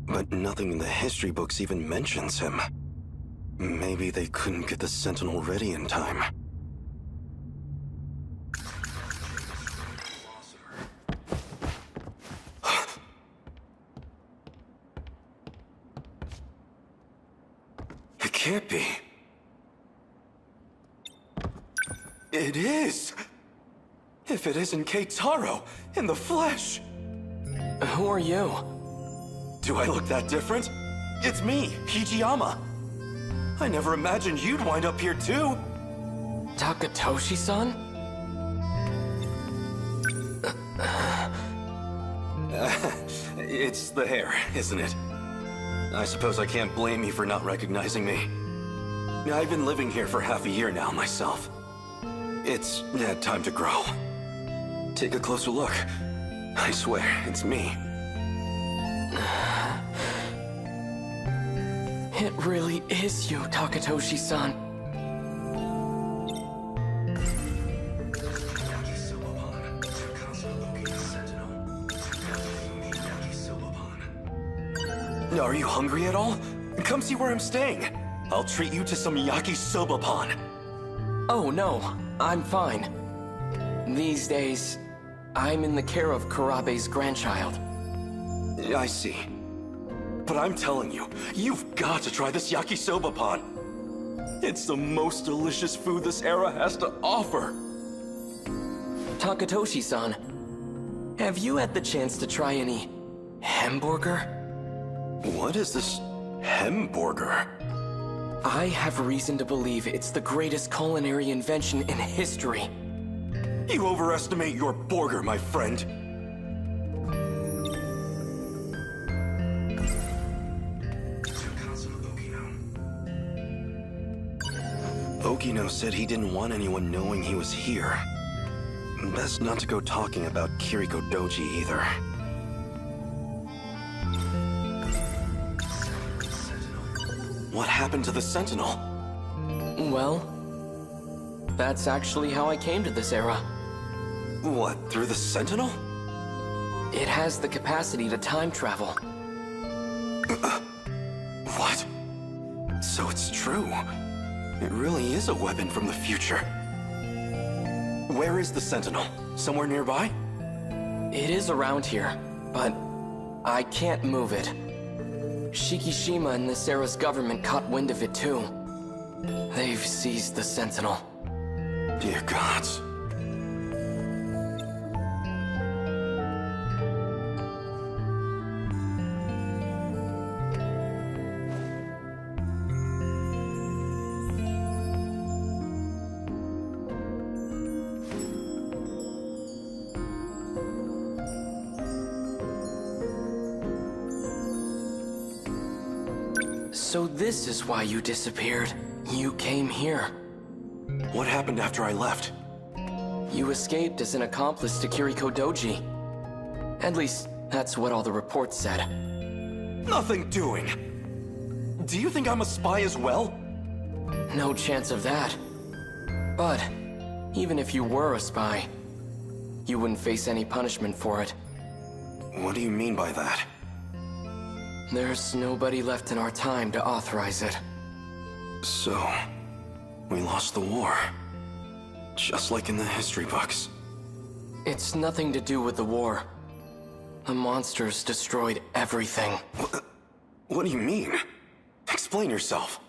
But nothing in the history books even mentions him. Maybe they couldn't get the Sentinel ready in time. It can't be. It is! If it isn't Keitaro, in the flesh! Who are you? Do I look that different? It's me, Hijiyama. I never imagined you'd wind up here too. Takatoshi-san? It's the hair, isn't it? I suppose I can't blame you for not recognizing me. I've been living here for half a year now myself. It's had time to grow. Take a closer look. I swear, it's me. It really is you, Takatoshi-san. Are you hungry at all? Come see where I'm staying. I'll treat you to some yakisoba-pan. Oh no, I'm fine. These days, I'm in the care of Kurabe's grandchild. I see. But I'm telling you, you've got to try this yakisoba-pan. It's the most delicious food this era has to offer. Takatoshi-san, Have you had the chance to try any hamburger? What is this hamburger? I have reason to believe it's the greatest culinary invention in history. You overestimate your burger, my friend. Okino said he didn't want anyone knowing he was here. Best not to go talking about Kiriko Doji either. What happened to the Sentinel? Well, that's actually how I came to this era. What, through the Sentinel? It has the capacity to time travel. What? So it's true. It really is a weapon from the future. Where is the Sentinel? Somewhere nearby? It is around here, but I can't move it. Shikishima and this era's government caught wind of it too. They've seized the Sentinel. Dear gods. So this is why you disappeared. You came here. What happened after I left? You escaped as an accomplice to Kiriko Doji. At least, that's what all the reports said. Nothing doing! Do you think I'm a spy as well? No chance of that. But, even if you were a spy, you wouldn't face any punishment for it. What do you mean by that? There's nobody left in our time to authorize it. So, we lost the war. Just like in the history books. It's nothing to do with the war. The monsters destroyed everything. What do you mean? Explain yourself.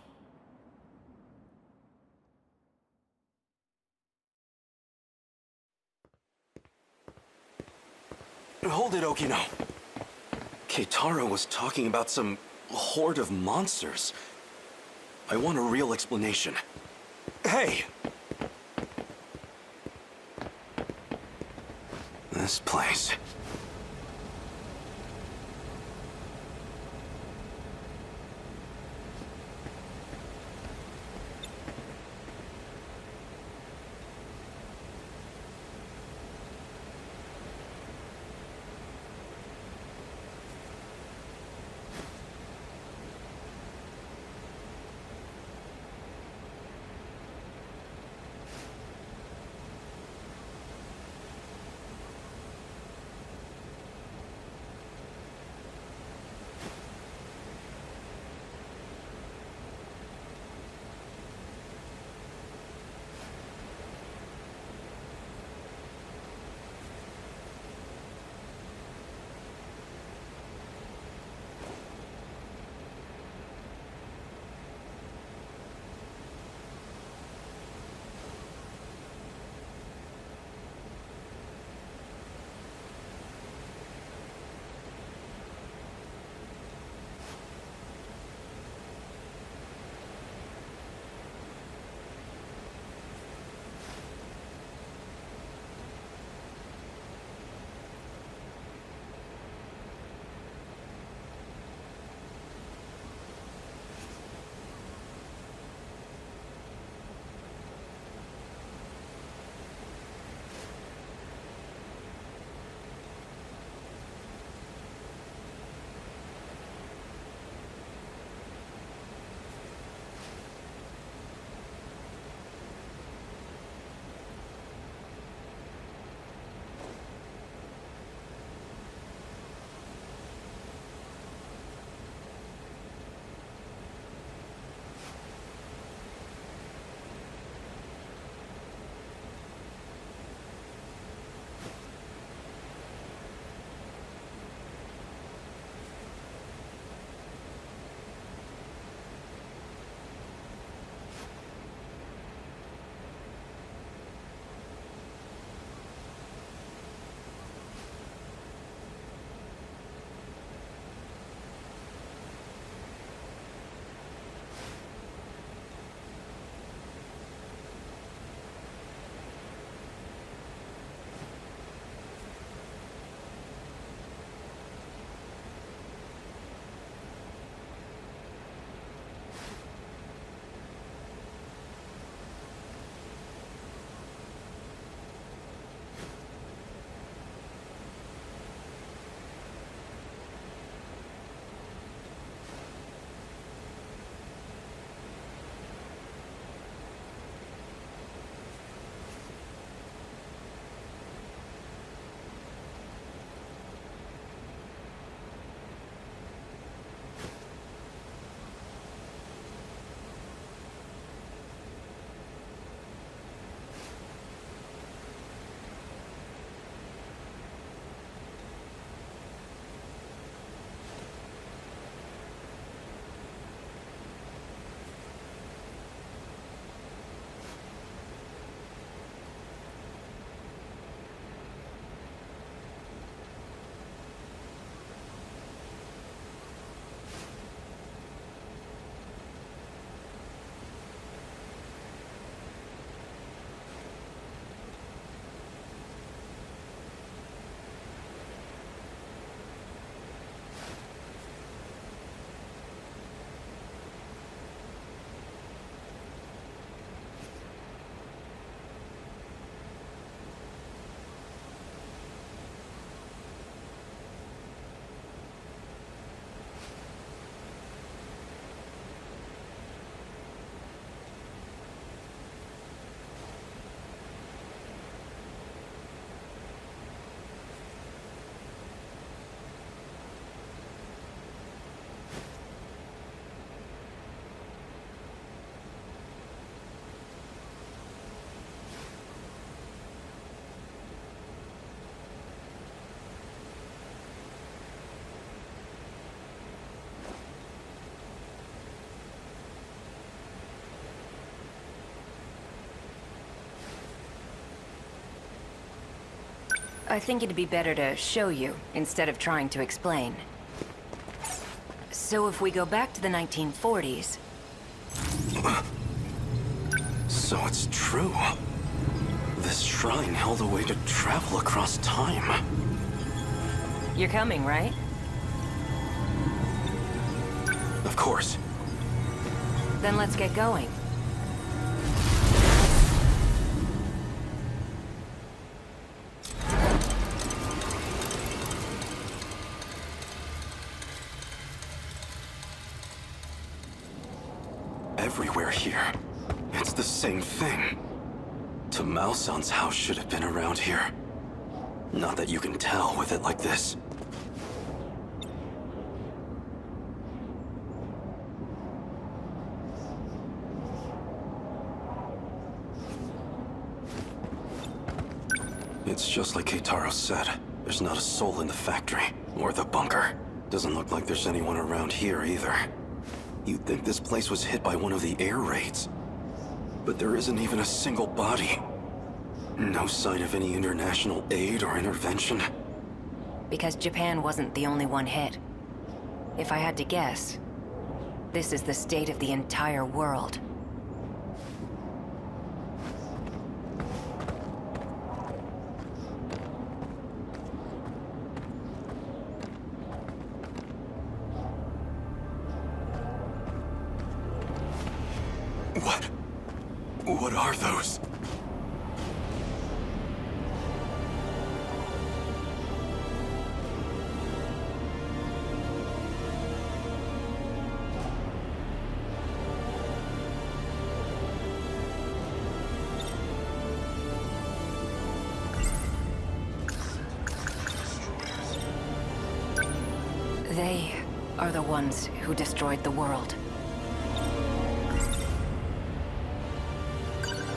Hold it, Okino. Keitaro was talking about some horde of monsters. I want a real explanation. Hey! This place. I think it'd be better to show you instead of trying to explain. So if we go back to the 1940s... So it's true. This shrine held a way to travel across time. You're coming, right? Of course. Then let's get going. Everywhere here, it's the same thing. Tamao-san's house should have been around here. Not that you can tell with it like this. It's just like Keitaro said. There's not a soul in the factory, or the bunker. Doesn't look like there's anyone around here either. You'd think this place was hit by one of the air raids. But there isn't even a single body. No sign of any international aid or intervention. Because Japan wasn't the only one hit. If I had to guess, this is the state of the entire world. What are those? They are the ones who destroyed the world.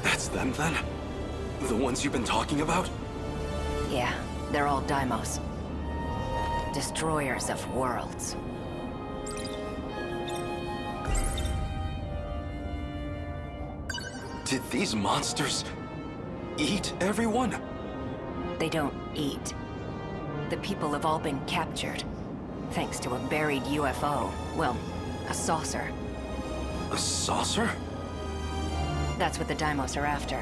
That's them, then? The ones you've been talking about? Yeah, they're all Daimos. Destroyers of worlds. Did these monsters eat everyone? They don't eat. The people have all been captured, thanks to a buried UFO. Well, a saucer. A saucer? That's what the Daimos are after.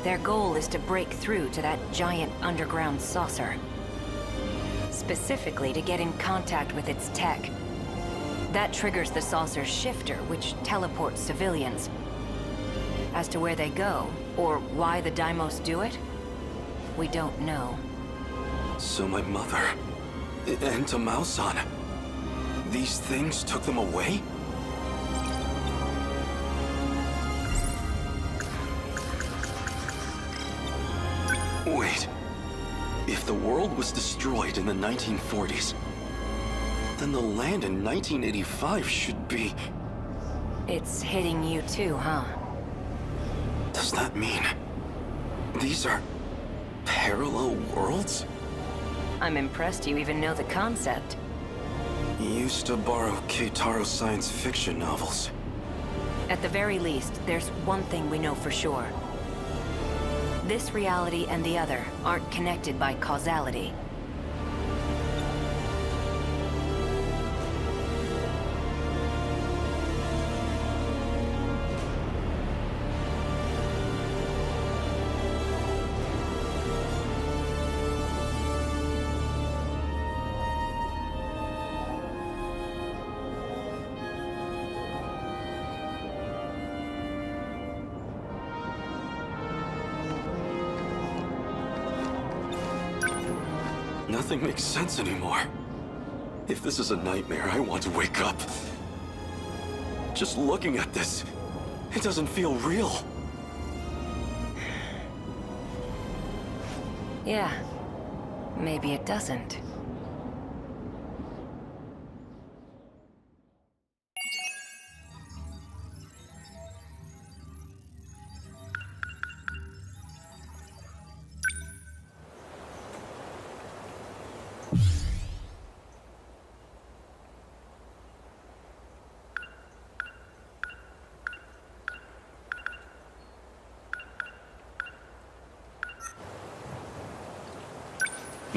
Their goal is to break through to that giant underground saucer. Specifically to get in contact with its tech. That triggers the saucer's shifter, which teleports civilians. As to where they go, or why the Daimos do it, we don't know. So my mother, and Tamao-san, these things took them away? Wait, if the world was destroyed in the 1940s, then the land in 1985 should be... It's hitting you too, huh? Does that mean these are parallel worlds? I'm impressed you even know the concept. Used to borrow Keitaro science fiction novels. At the very least, there's one thing we know for sure. This reality and the other aren't connected by causality. Nothing makes sense anymore. If this is a nightmare, I want to wake up. Just looking at this, it doesn't feel real. Yeah, maybe it doesn't.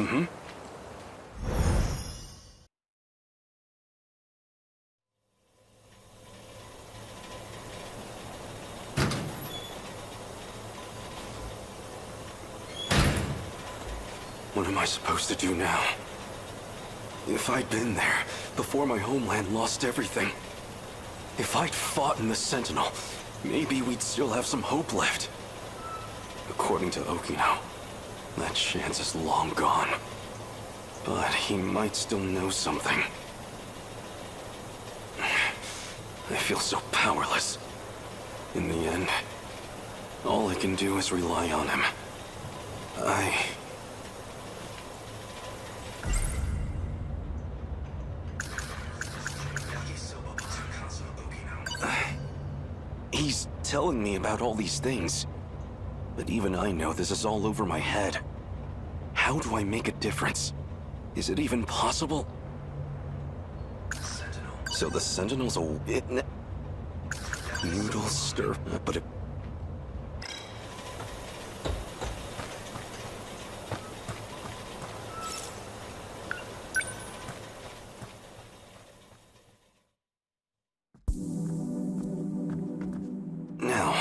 Mm-hmm. What am I supposed to do now? If I'd been there, before my homeland lost everything. If I'd fought in the Sentinel, maybe we'd still have some hope left. According to Okino, that chance is long gone. But he might still know something. I feel so powerless. In the end, all I can do is rely on him. He's telling me about all these things. But even I know this is all over my head. How do I make a difference? Is it even possible? So the Sentinel's a witness? Noodle stir, but it... Now,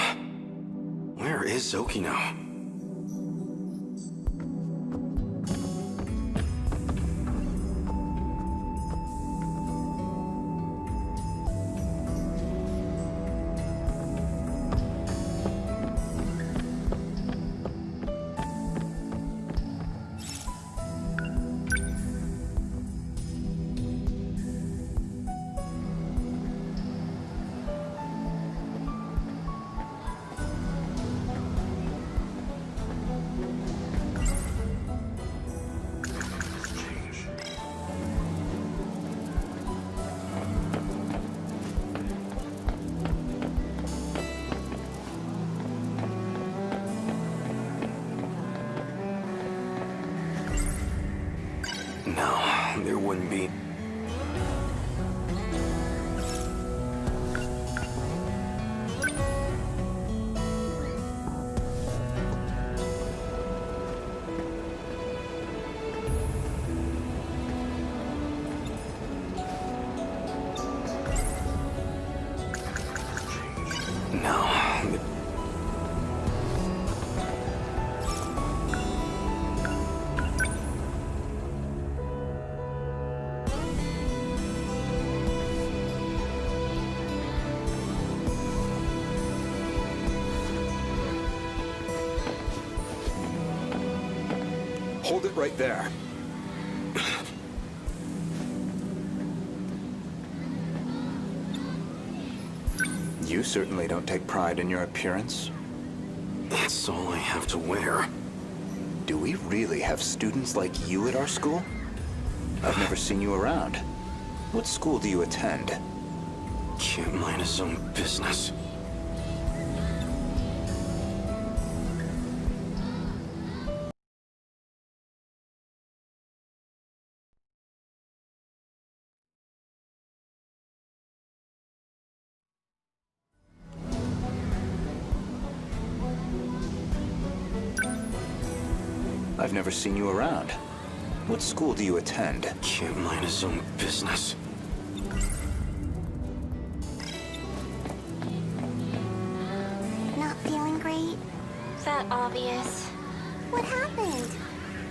where is Okino? No, there wouldn't be. No. Hold it right there. You certainly don't take pride in your appearance. It's all I have to wear. Do we really have students like you at our school? I've never seen you around. What school do you attend? Can't mind his own business. I've never seen you around. What school do you attend? Can't mind his own business. Not feeling great? That obvious. What happened?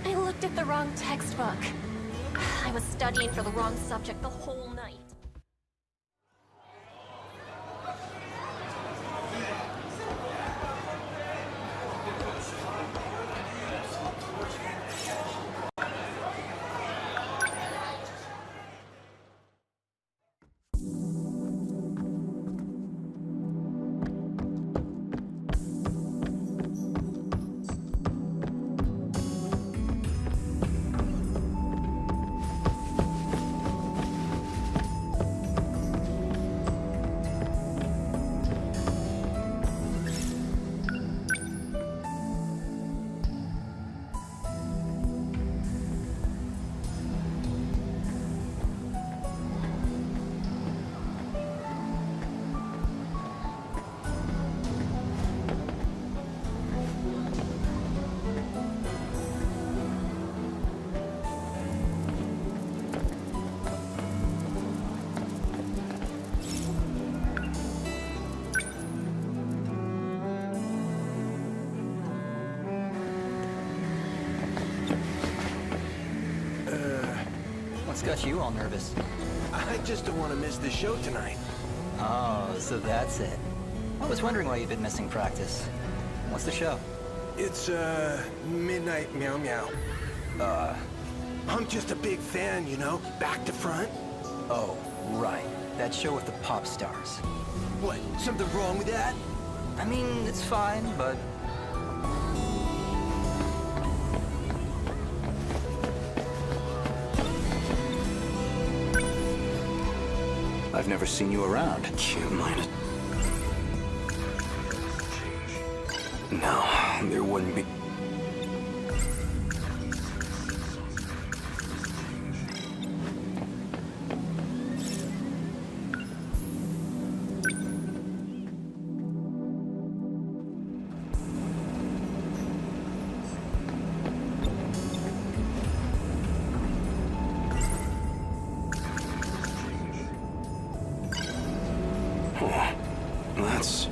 I looked at the wrong textbook. I was studying for the wrong subject the whole night. What's got you all nervous? I just don't want to miss the show tonight. Oh, so that's it. I was wondering why you've been missing practice. What's the show? It's, Midnight Meow Meow. I'm just a big fan, you know, back to front. Oh, right. That show with the pop stars. What, something wrong with that? I mean, it's fine, but... I've never seen you around. Can't mind it. No, there wouldn't be. That's...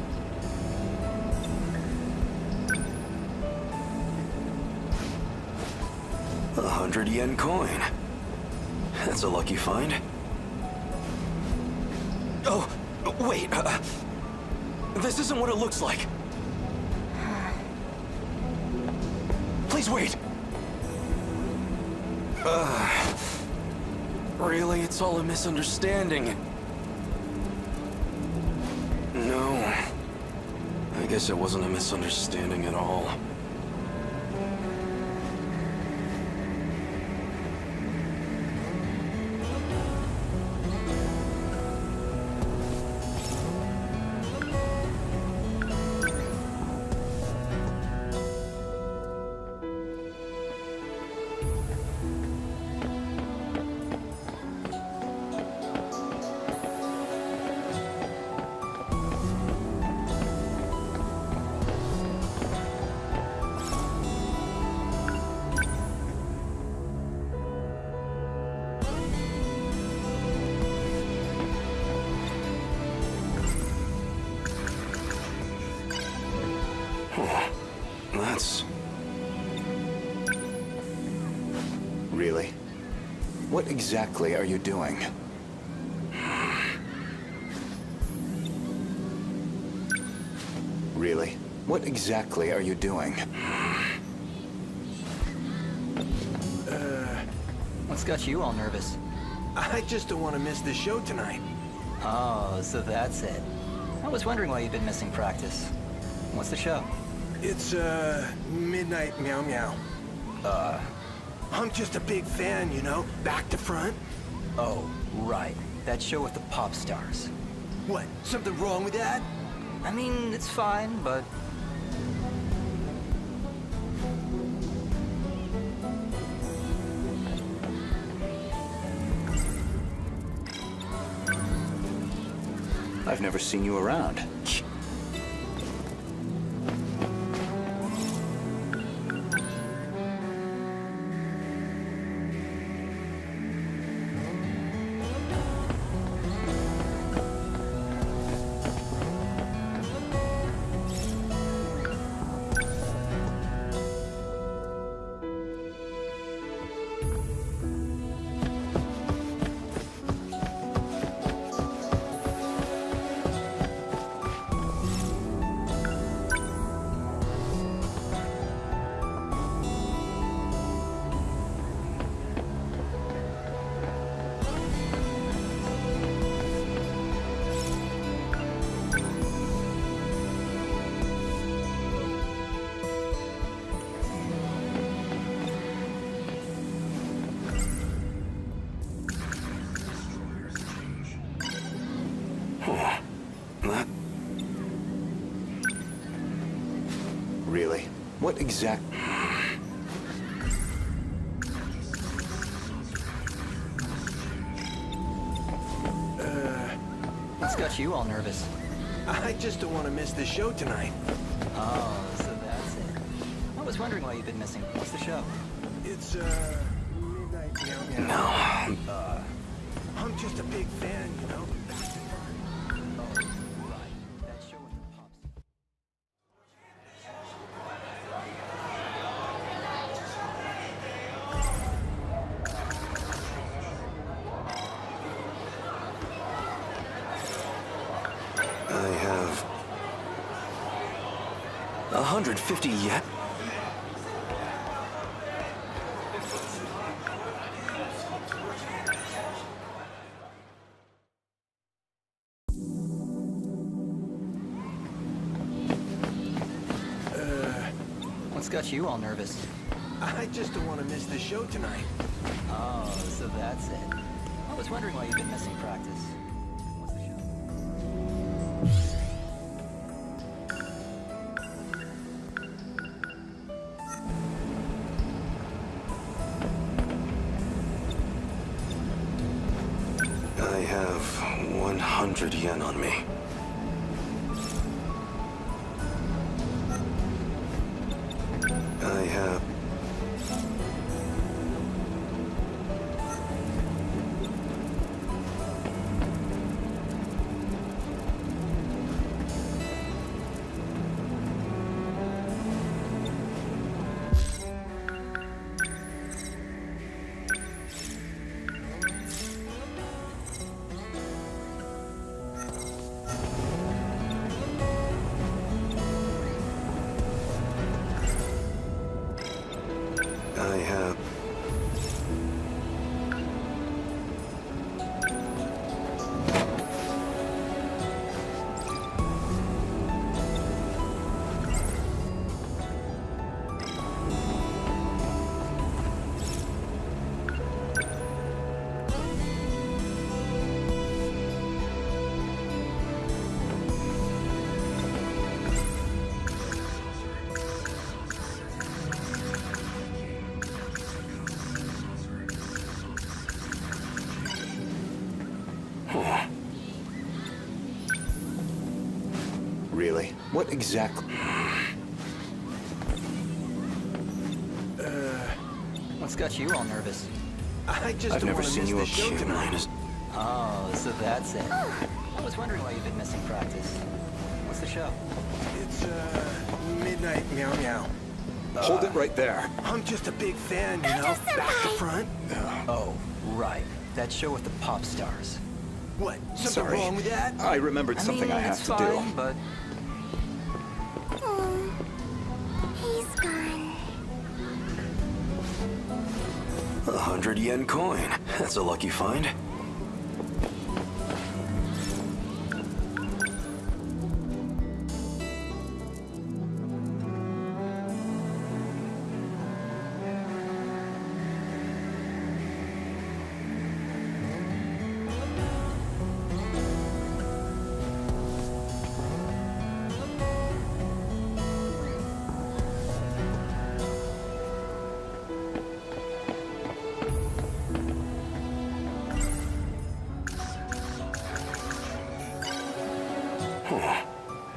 $100 coin. That's a lucky find. Oh, wait. This isn't what it looks like. Please wait. Really, it's all a misunderstanding. No. I guess it wasn't a misunderstanding at all. That's... Really? What exactly are you doing? Really? What exactly are you doing? What's got you all nervous? I just don't want to miss the show tonight. Oh, so that's it. I was wondering why you've been missing practice. What's the show? It's, Midnight Meow Meow. I'm just a big fan, you know, back to front. Oh, right. That show with the pop stars. What, something wrong with that? I mean, it's fine, but... I've never seen you around. That... Really? What exact... What's got you all nervous? I just don't want to miss the show tonight. Oh, so that's it. I was wondering why you've been missing. What's the show? It's, Midnight Meow Meow. No. I'm just a big fan, you know. I have 150 yen. What's got you all nervous? I just don't want to miss the show tonight. Oh, so that's it. I was wondering why you've been missing practice. What's the show? I have 100 yen on me. I have... I have... Really? What exactly? What's got you all nervous? I just I've don't never want to seen miss you the show appear tonight. minus. Oh, so that's it. I was wondering why you've been missing practice. What's the show? It's, midnight meow meow. Hold it right there. I'm just a big fan, you know, back to front. Oh, right. That show with the pop stars. What? Something Sorry. wrong with that? I remembered something I have it's to fine, do. but Oh, he's gone. 100 yen coin. That's a lucky find.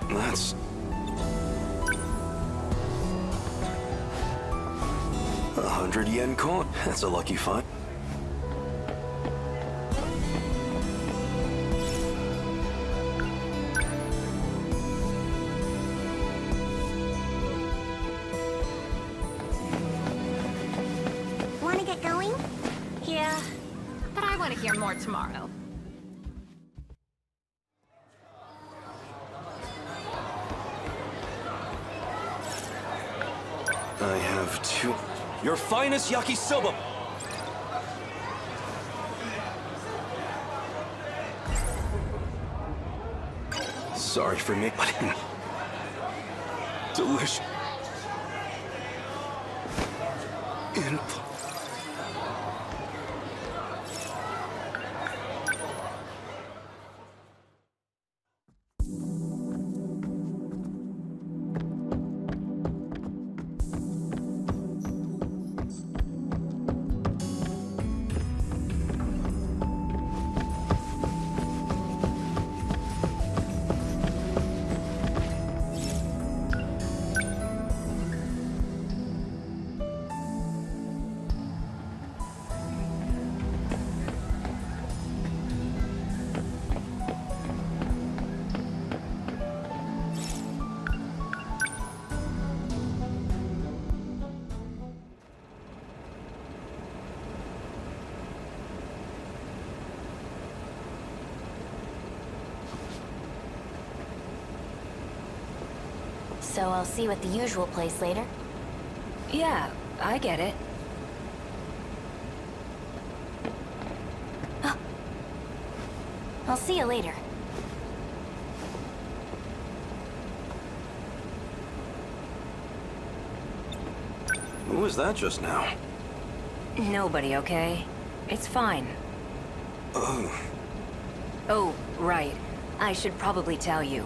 That's... a 100 yen coin. That's a lucky find. Want to get going? Yeah, but I want to hear more tomorrow. I have two... Your finest yakisoba! Sorry for me, but... delicious. So I'll see you at the usual place later? Yeah, I get it. I'll see you later. Who was that just now? Nobody, okay? It's fine. Oh, right. I should probably tell you.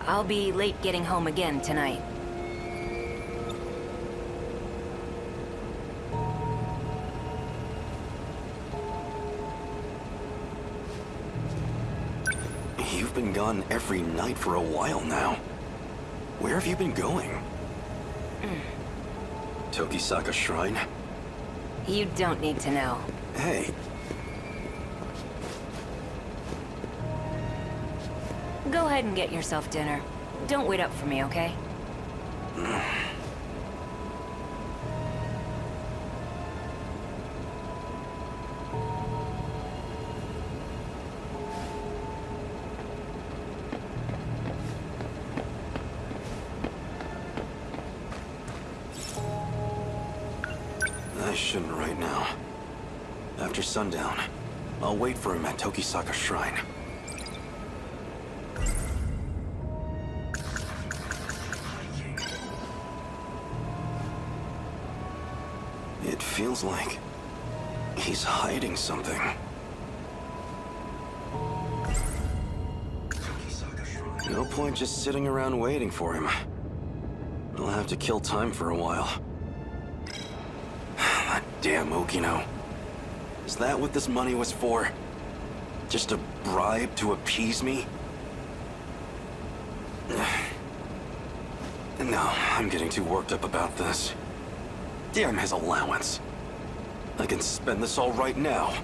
I'll be late getting home again tonight. You've been gone every night for a while now. Where have you been going? Tokisaka Shrine? You don't need to know. Hey. Go ahead and get yourself dinner. Don't wait up for me, okay? I shouldn't right now. After sundown, I'll wait for him at Tokisaka Shrine. It feels like he's hiding something. No point just sitting around waiting for him. I'll have to kill time for a while. That damn Okino. Is that what this money was for? Just a bribe to appease me? No, I'm getting too worked up about this. Damn his allowance. I can spend this all right now.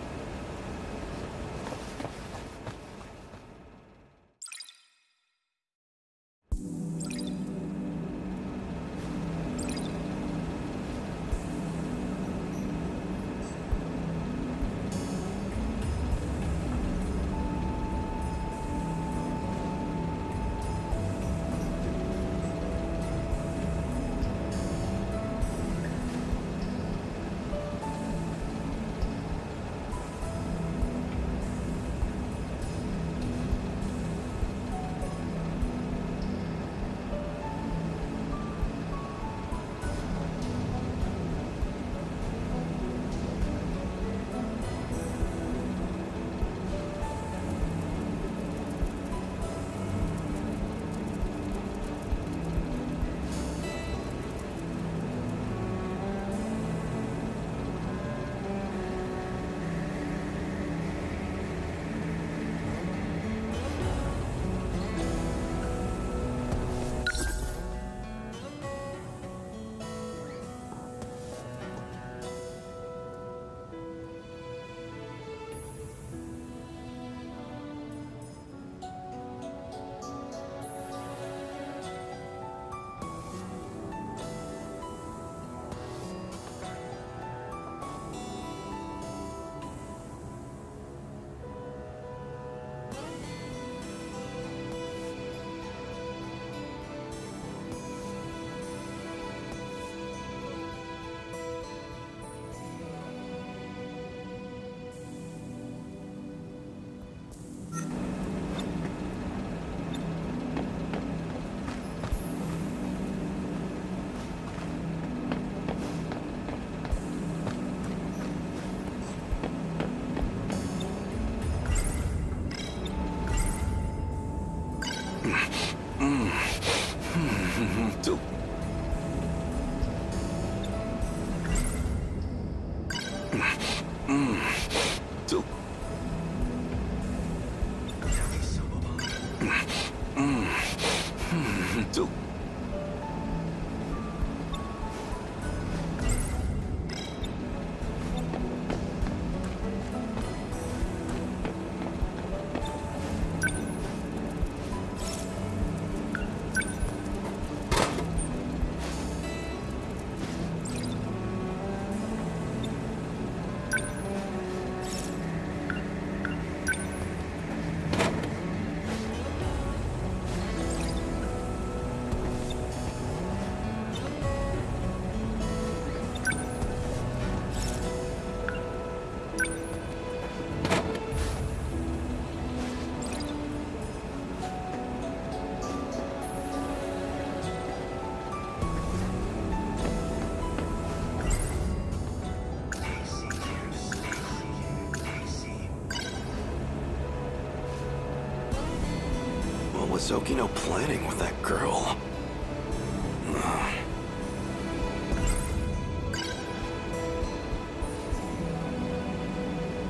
was Okino planning with that girl?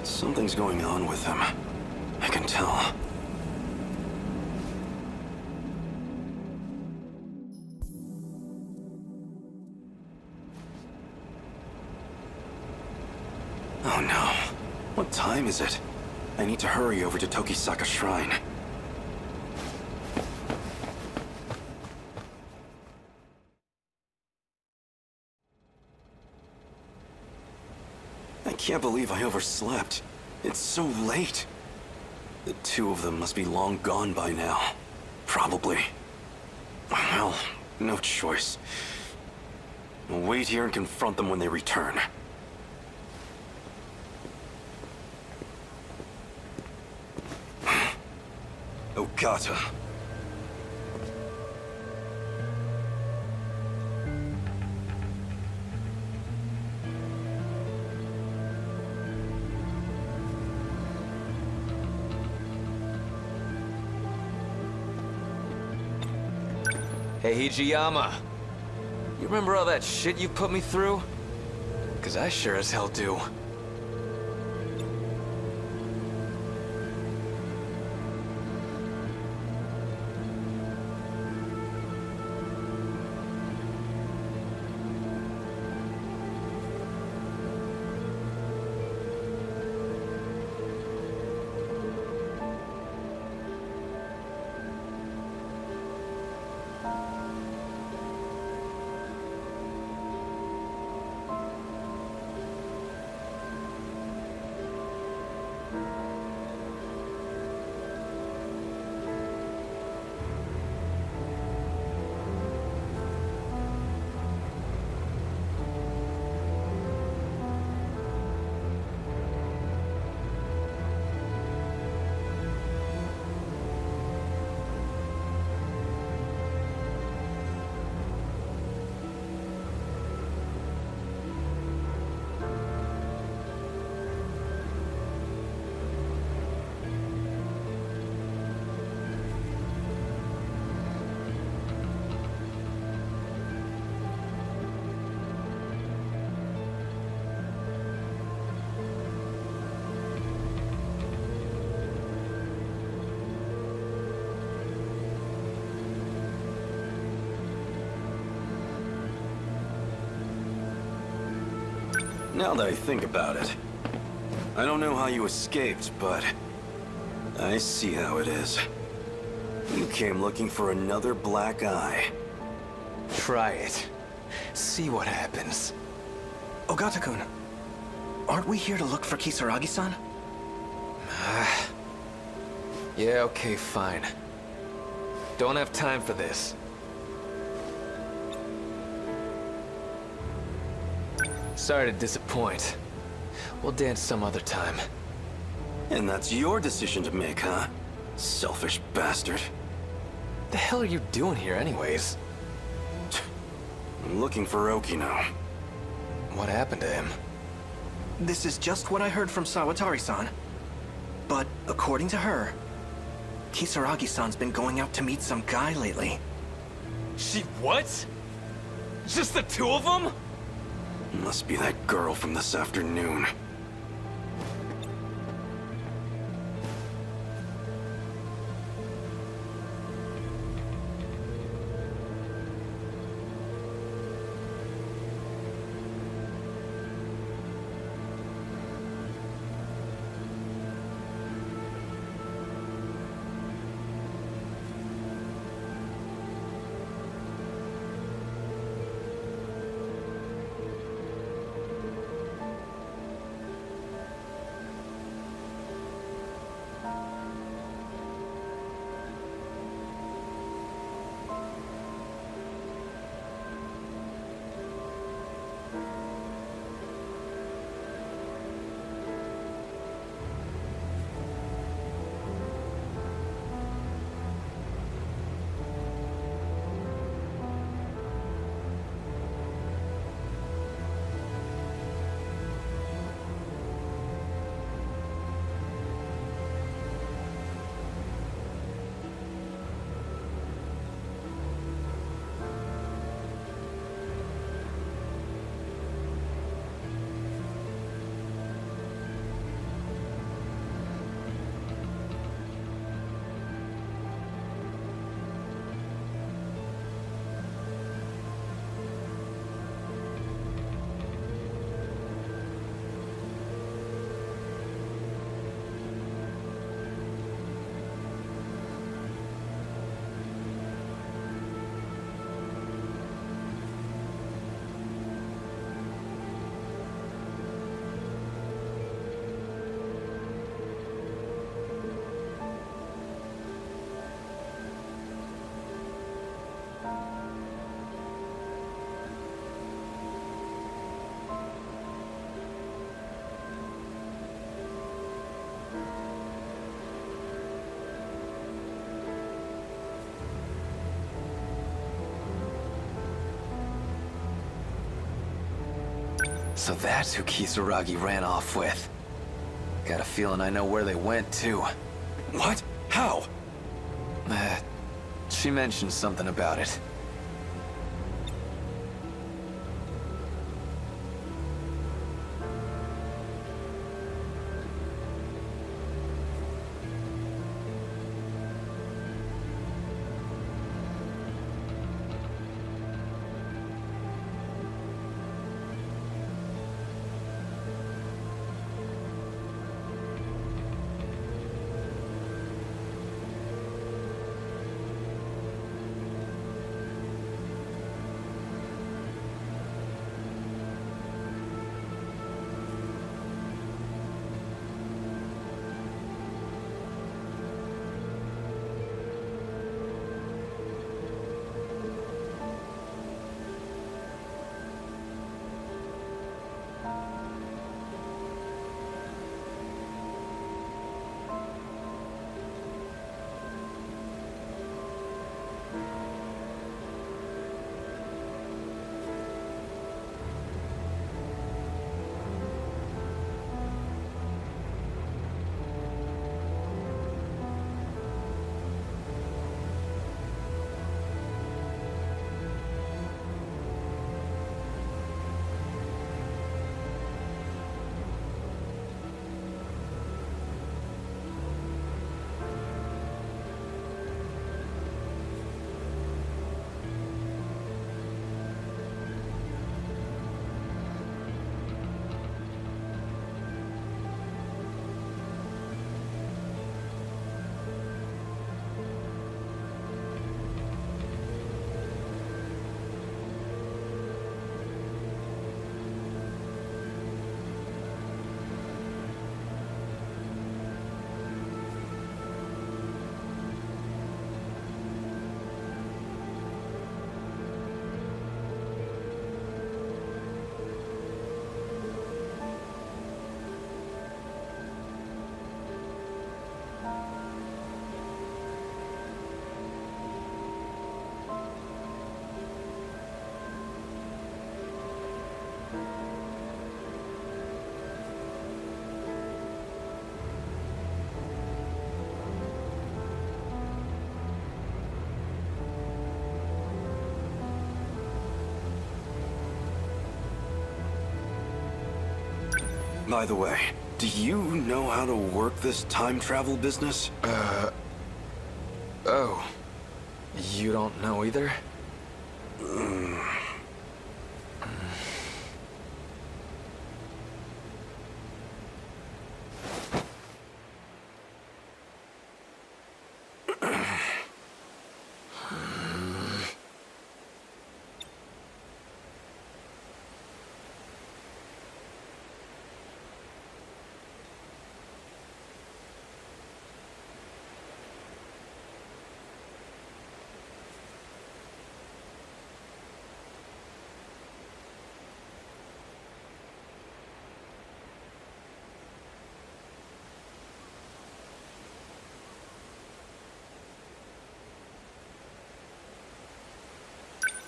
Something's going on with him. I can tell. Oh no. What time is it? I need to hurry over to Tokisaka Shrine. I can't believe I overslept. It's so late. The two of them must be long gone by now. Probably. Well, no choice. I'll wait here and confront them when they return. Ogata. Hey, Hijiyama. You remember all that shit you put me through? 'Cause I sure as hell do. Now that I think about it, I don't know how you escaped, but I see how it is. You came looking for another black eye. Try it. See what happens. Ogata-kun, aren't we here to look for Kisaragi-san? Yeah, okay, fine. Don't have time for this. Sorry to disappoint. We'll dance some other time. And that's your decision to make, huh? Selfish bastard. The hell are you doing here anyways? I'm looking for Okino. What happened to him? This is just what I heard from Sawatari-san. But according to her, Kisaragi-san's been going out to meet some guy lately. She what? Just the two of them? Must be that girl from this afternoon. So that's who Kisaragi ran off with. Got a feeling I know where they went, too. What? How? She mentioned something about it. By the way, do you know how to work this time travel business? Oh. You don't know either?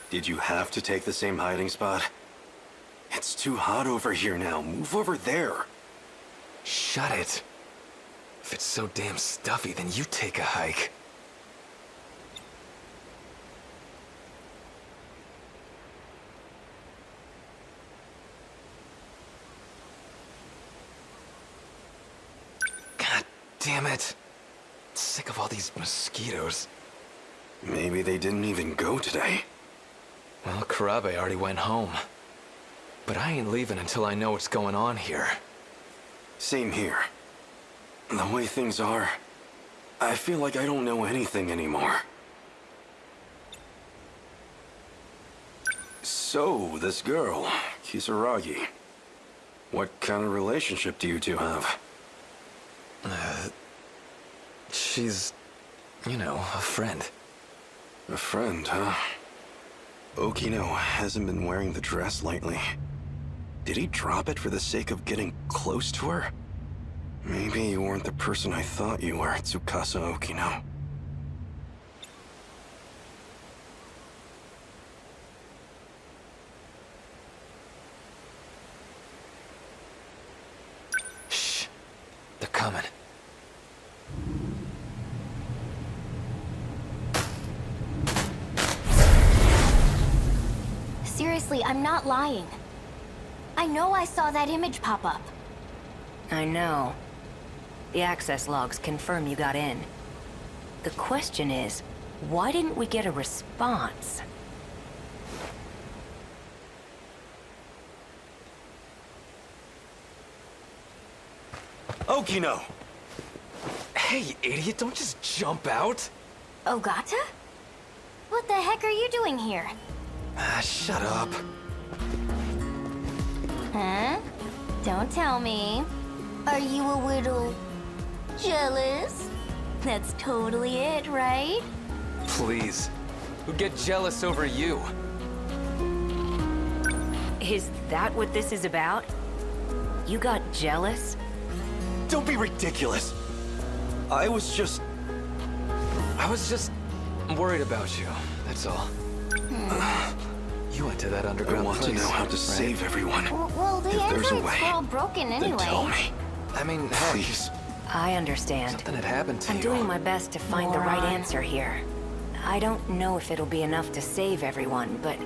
Did you have to take the same hiding spot? It's too hot over here now. Move over there. Shut it. If it's so damn stuffy, then you take a hike. God damn it. Sick of all these mosquitoes. Maybe they didn't even go today. Well, Karabe already went home. But I ain't leaving until I know what's going on here. Same here. The way things are, I feel like I don't know anything anymore. So, this girl, Kisaragi. What kind of relationship do you two have? She's, you know, a friend. A friend, huh? Okino hasn't been wearing the dress lately. Did he drop it for the sake of getting close to her? Maybe you weren't the person I thought you were, Tsukasa Okino. Seriously, I'm not lying. I know I saw that image pop up. I know. The access logs confirm you got in. The question is, why didn't we get a response? Okino! Hey, idiot, don't just jump out! Ogata? What the heck are you doing here? Shut up. Huh? Don't tell me. Are you a little... jealous? That's totally it, right? Please. Who'd get jealous over you? Is that what this is about? You got jealous? Don't be ridiculous! I was just worried about you, that's all. You went to that underground I want place, to know how to right? save everyone. Well, the If there's a androids way, were all broken then anyway. tell me. I mean, hey, Please. I understand. something had happened to I'm you. doing my best to find the right Moron. answer here. I don't know if it'll be enough to save everyone, but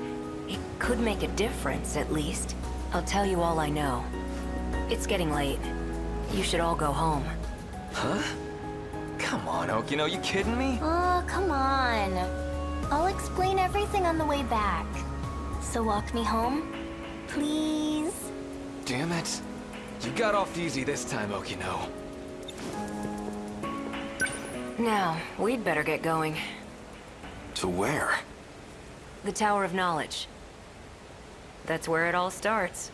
it could make a difference, at least. I'll tell you all I know. It's getting late. You should all go home. Huh? Come on, Okino, you kidding me? Oh, come on. I'll explain everything on the way back. So walk me home, please? Damn it. You got off easy this time, Okino. Now, we'd better get going. To where? The Tower of Knowledge. That's where it all starts.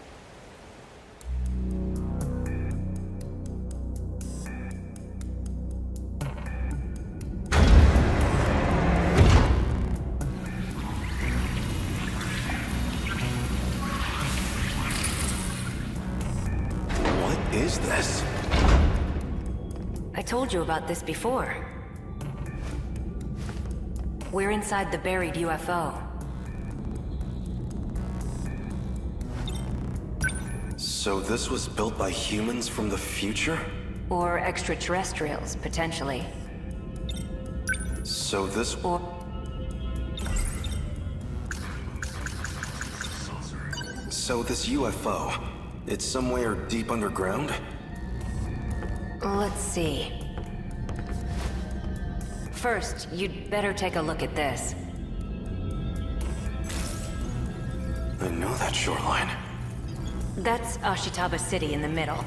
What is this? I told you about this before. We're inside the buried UFO. So this was built by humans from the future? Or extraterrestrials, potentially. So this... Or... So this UFO, it's somewhere deep underground? Let's see. First, you'd better take a look at this. I know that shoreline. That's Ashitaba City in the middle.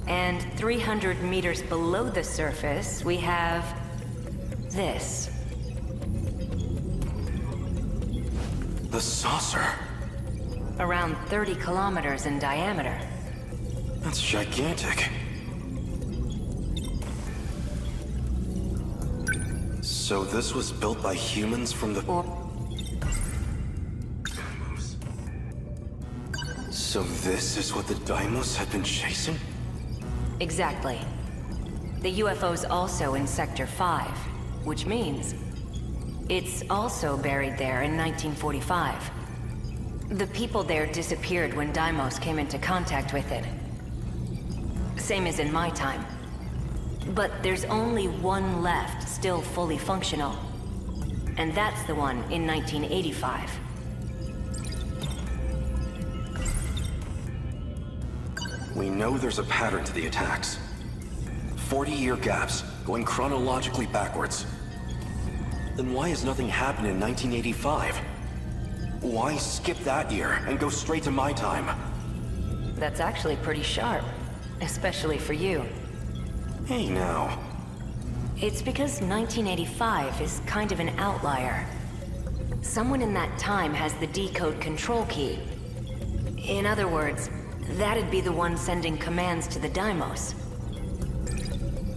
And 300 meters below the surface, we have... this. The saucer. Around 30 kilometers in diameter. That's gigantic. So this was built by humans from the... So this is what the Daimos had been chasing? Exactly. The UFO's also in Sector 5, which means it's also buried there in 1945. The people there disappeared when Deimos came into contact with it. Same as in my time. But there's only one left, still fully functional. And that's the one in 1985. We know there's a pattern to the attacks. 40-year gaps, going chronologically backwards. Then why has nothing happened in 1985? Why skip that year and go straight to my time? That's actually pretty sharp. Especially for you. Hey now. It's because 1985 is kind of an outlier. Someone in that time has the decode control key. In other words, that'd be the one sending commands to the Deimos.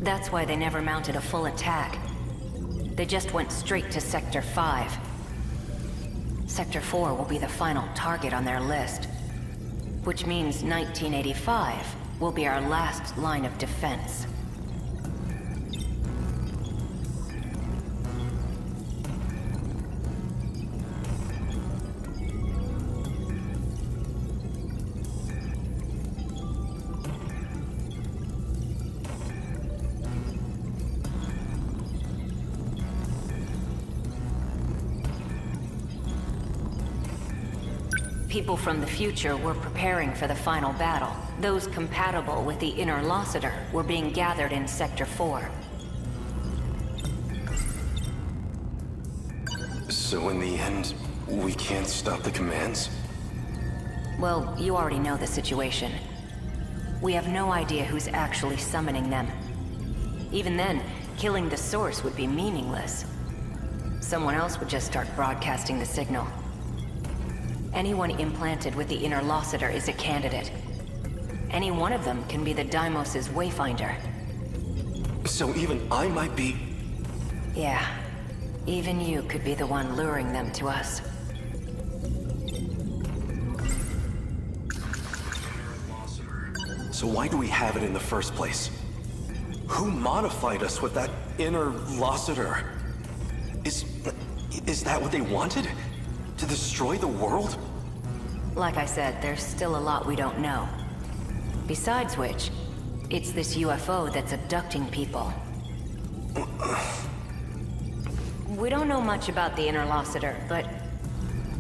That's why they never mounted a full attack. They just went straight to Sector 5. Sector 4 will be the final target on their list. Which means 1985 will be our last line of defense. People from the future were preparing for the final battle. Those compatible with the inner Lossiter were being gathered in Sector 4. So in the end, we can't stop the commands? Well, you already know the situation. We have no idea who's actually summoning them. Even then, killing the source would be meaningless. Someone else would just start broadcasting the signal. Anyone implanted with the inner Lossiter is a candidate. Any one of them can be the Deimos' wayfinder. So even I might be... Yeah. Even you could be the one luring them to us. So why do we have it in the first place? Who modified us with that inner Lossiter? Is that what they wanted? To destroy the world? Like I said, there's still a lot we don't know. Besides which, it's this UFO that's abducting people. We don't know much about the inner Lossiter, but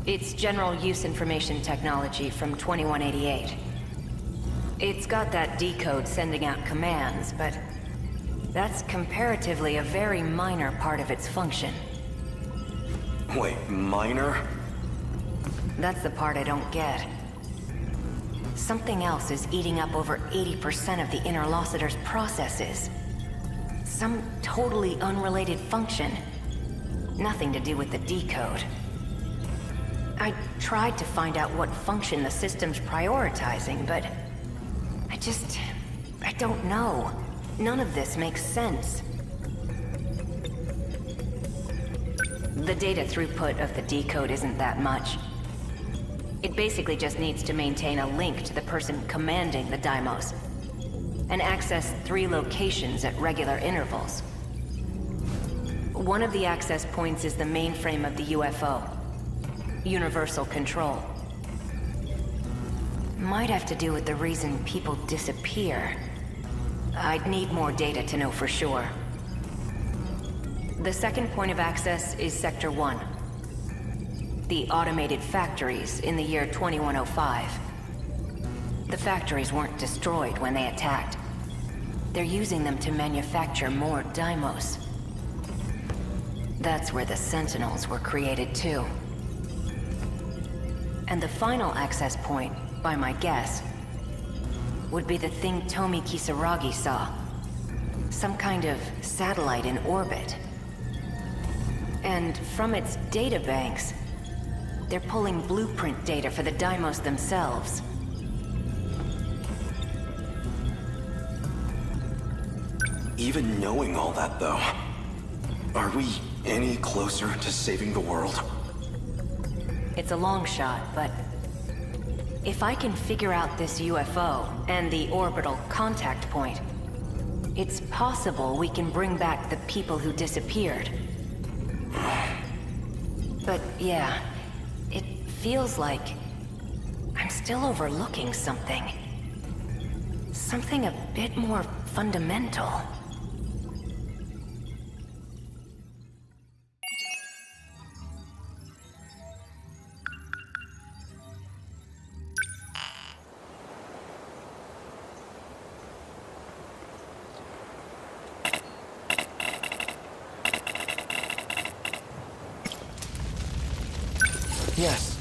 it's general use information technology from 2188. It's got that decode sending out commands, but that's comparatively a very minor part of its function. Wait, minor? That's the part I don't get. Something else is eating up over 80% of the inner Lossiter's processes. Some totally unrelated function. Nothing to do with the decode. I tried to find out what function the system's prioritizing, but I don't know. None of this makes sense. The data throughput of the decode isn't that much. It basically just needs to maintain a link to the person commanding the Deimos, and access 3 locations at regular intervals. One of the access points is the mainframe of the UFO. Universal control. Might have to do with the reason people disappear. I'd need more data to know for sure. The second point of access is Sector 1. The automated factories in the year 2105. The factories weren't destroyed when they attacked. They're using them to manufacture more Deimos. That's where the Sentinels were created too. And the final access point, by my guess, would be the thing Tomi Kisaragi saw. Some kind of satellite in orbit. And from its databanks, they're pulling blueprint data for the Deimos themselves. Even knowing all that, though, are we any closer to saving the world? It's a long shot, but if I can figure out this UFO and the orbital contact point, it's possible we can bring back the people who disappeared. But yeah, it feels like I'm still overlooking something. Something a bit more fundamental. Yes.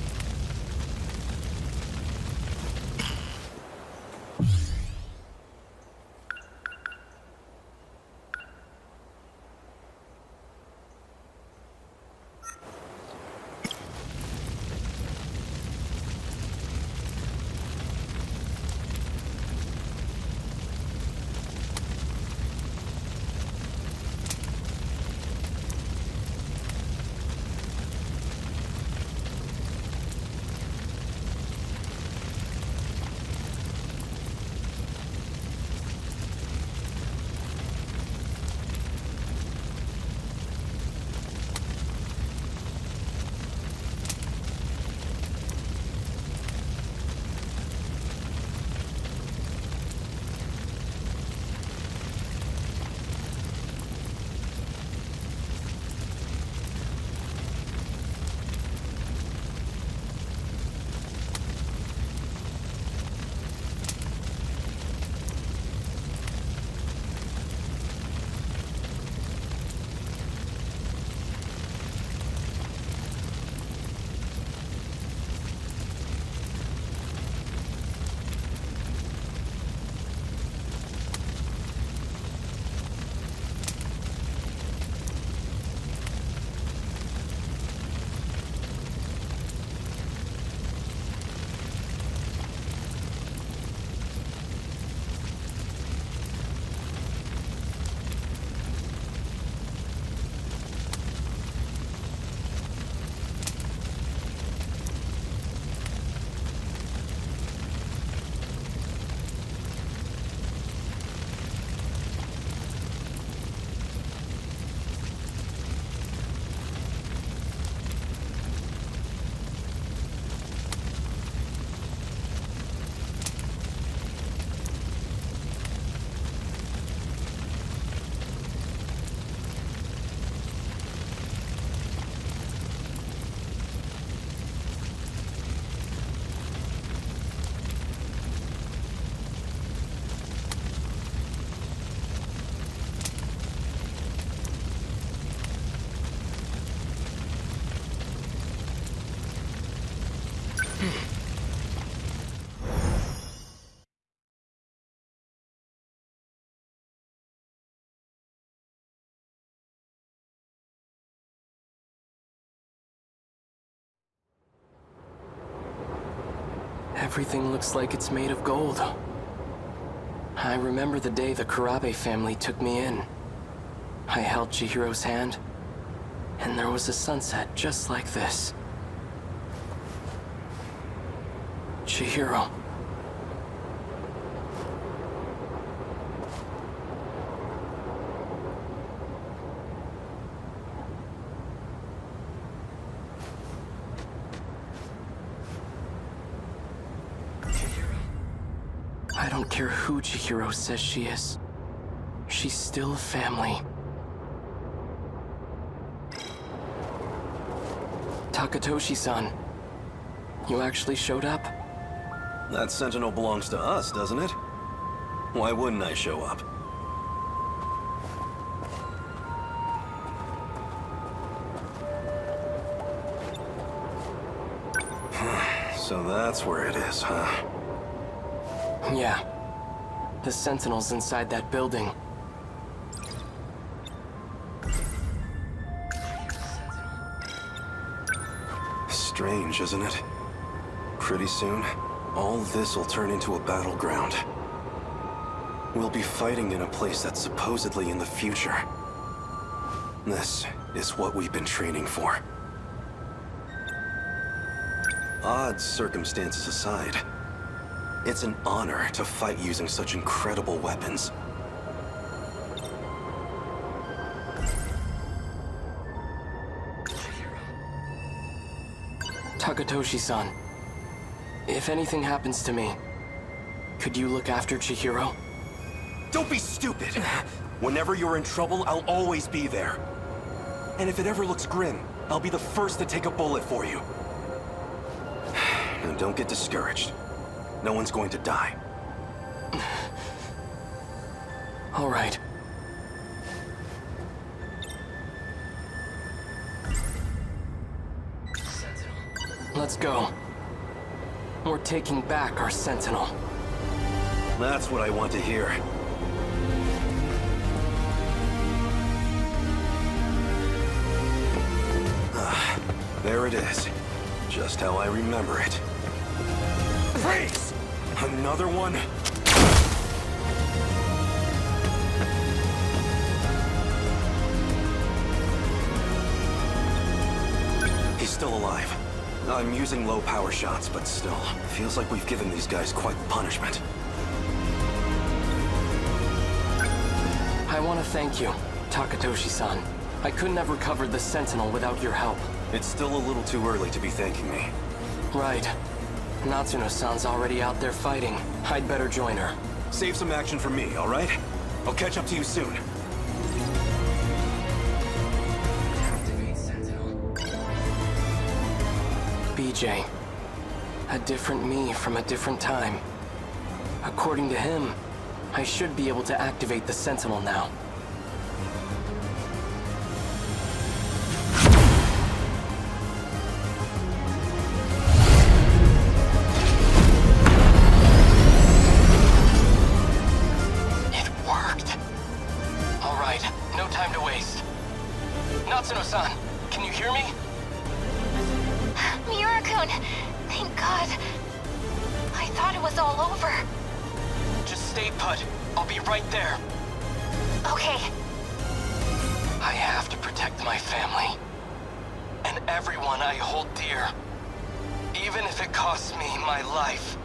Everything looks like it's made of gold. I remember the day the Kurabe family took me in. I held Chihiro's hand, and there was a sunset just like this. Chihiro. I don't care who Chihiro says she is. She's still family. Takatoshi-san, you actually showed up? That Sentinel belongs to us, doesn't it? Why wouldn't I show up? So that's where it is, huh? Yeah. The Sentinels inside that building. Strange, isn't it? Pretty soon, all this will turn into a battleground. We'll be fighting in a place that's supposedly in the future. This is what we've been training for. Odd circumstances aside, it's an honor to fight using such incredible weapons. Takatoshi-san, if anything happens to me, could you look after Chihiro? Don't be stupid! Whenever you're in trouble, I'll always be there. And if it ever looks grim, I'll be the first to take a bullet for you. Now don't get discouraged. No one's going to die. All right. Let's go. We're taking back our Sentinel. That's what I want to hear. There it is. Just how I remember it. Freeze! Another one? He's still alive. I'm using low power shots, but still, feels like we've given these guys quite the punishment. I want to thank you, Takatoshi-san. I couldn't have recovered the Sentinel without your help. It's still a little too early to be thanking me. Right. Natsuno-san's already out there fighting. I'd better join her. Save some action for me, all right? I'll catch up to you soon. BJ. A different me from a different time. According to him, I should be able to activate the Sentinel now. It worked. All right, no time to waste. Natsuno-san, can you hear me? Miura-kun! Thank God. I thought it was all over. Just stay put. I'll be right there. Okay. I have to protect my family. And everyone I hold dear. Even if it costs me my life.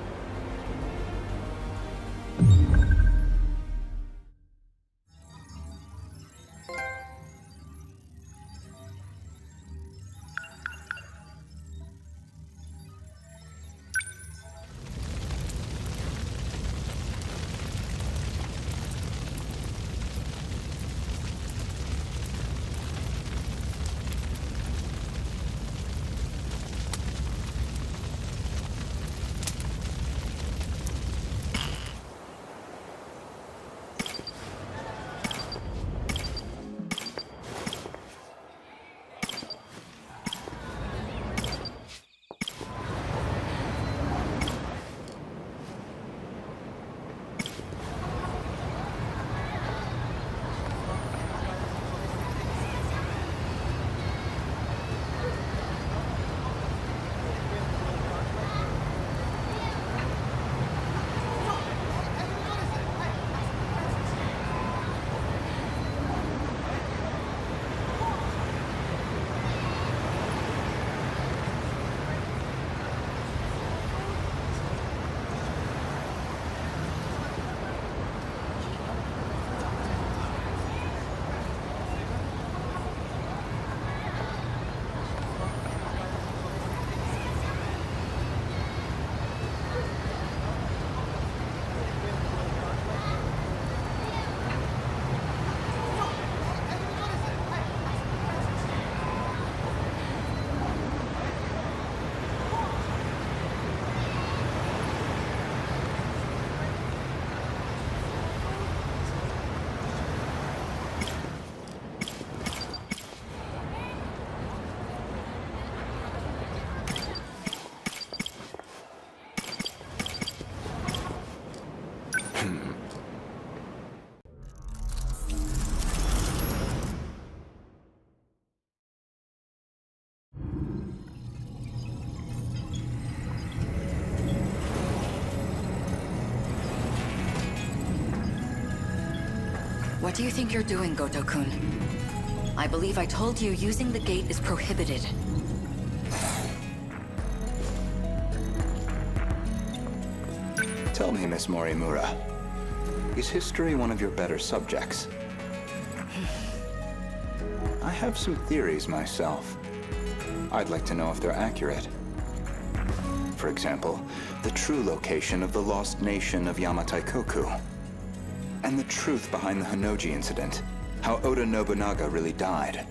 What do you think you're doing, Goto-kun? I believe I told you using the gate is prohibited. Tell me, Miss Morimura, is history one of your better subjects? I have some theories myself. I'd like to know if they're accurate. For example, the true location of the lost nation of Yamataikoku. And the truth behind the Hinoji incident. How Oda Nobunaga really died.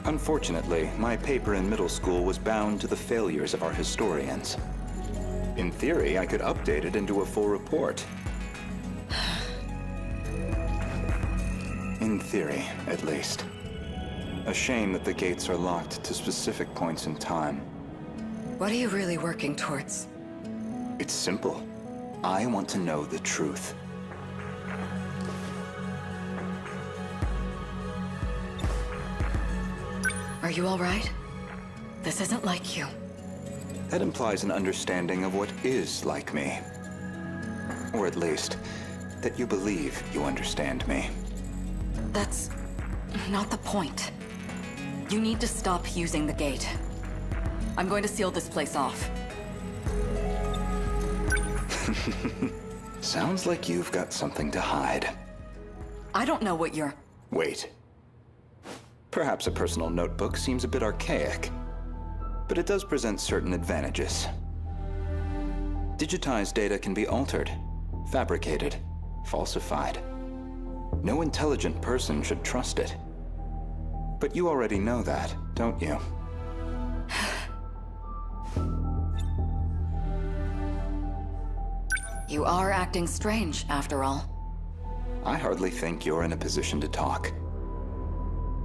Unfortunately, my paper in middle school was bound to the failures of our historians. In theory, I could update it into a full report. In theory, at least. A shame that the gates are locked to specific points in time. What are you really working towards? It's simple. I want to know the truth. Are you all right? This isn't like you. That implies an understanding of what is like me. Or at least, that you believe you understand me. That's not the point. You need to stop using the gate. I'm going to seal this place off. Sounds like you've got something to hide. I don't know what you're... Wait. Perhaps a personal notebook seems a bit archaic, but it does present certain advantages. Digitized data can be altered, fabricated, falsified. No intelligent person should trust it. But you already know that, don't you? You are acting strange, after all. I hardly think you're in a position to talk.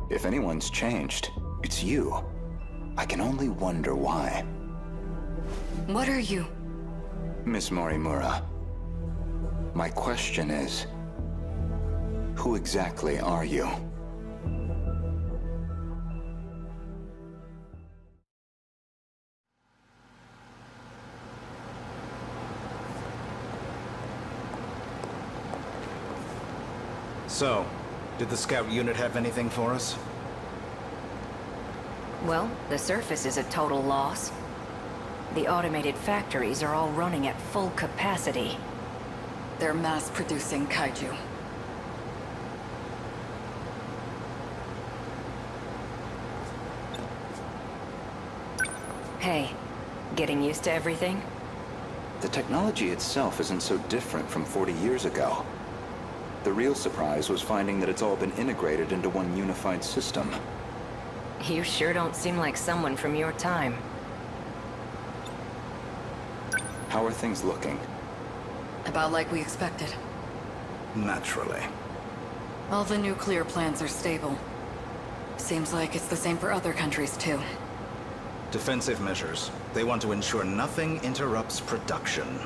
If anyone's changed, it's you. I can only wonder why. What are you? Miss Morimura, my question is, who exactly are you? So, did the scout unit have anything for us? Well, the surface is a total loss. The automated factories are all running at full capacity. They're mass-producing kaiju. Hey, getting used to everything? The technology itself isn't so different from 40 years ago. The real surprise was finding that it's all been integrated into one unified system. You sure don't seem like someone from your time. How are things looking? About like we expected. Naturally. All the nuclear plants are stable. Seems like it's the same for other countries, too. Defensive measures. They want to ensure nothing interrupts production.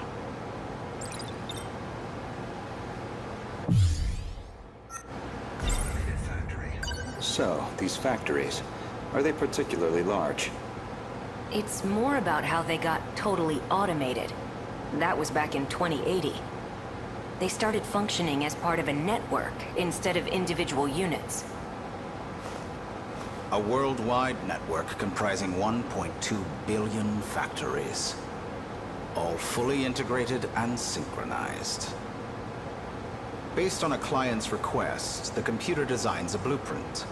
So, these factories, are they particularly large? It's more about how they got totally automated. That was back in 2080. They started functioning as part of a network instead of individual units. A worldwide network comprising 1.2 billion factories. All fully integrated and synchronized. Based on a client's request, the computer designs a blueprint.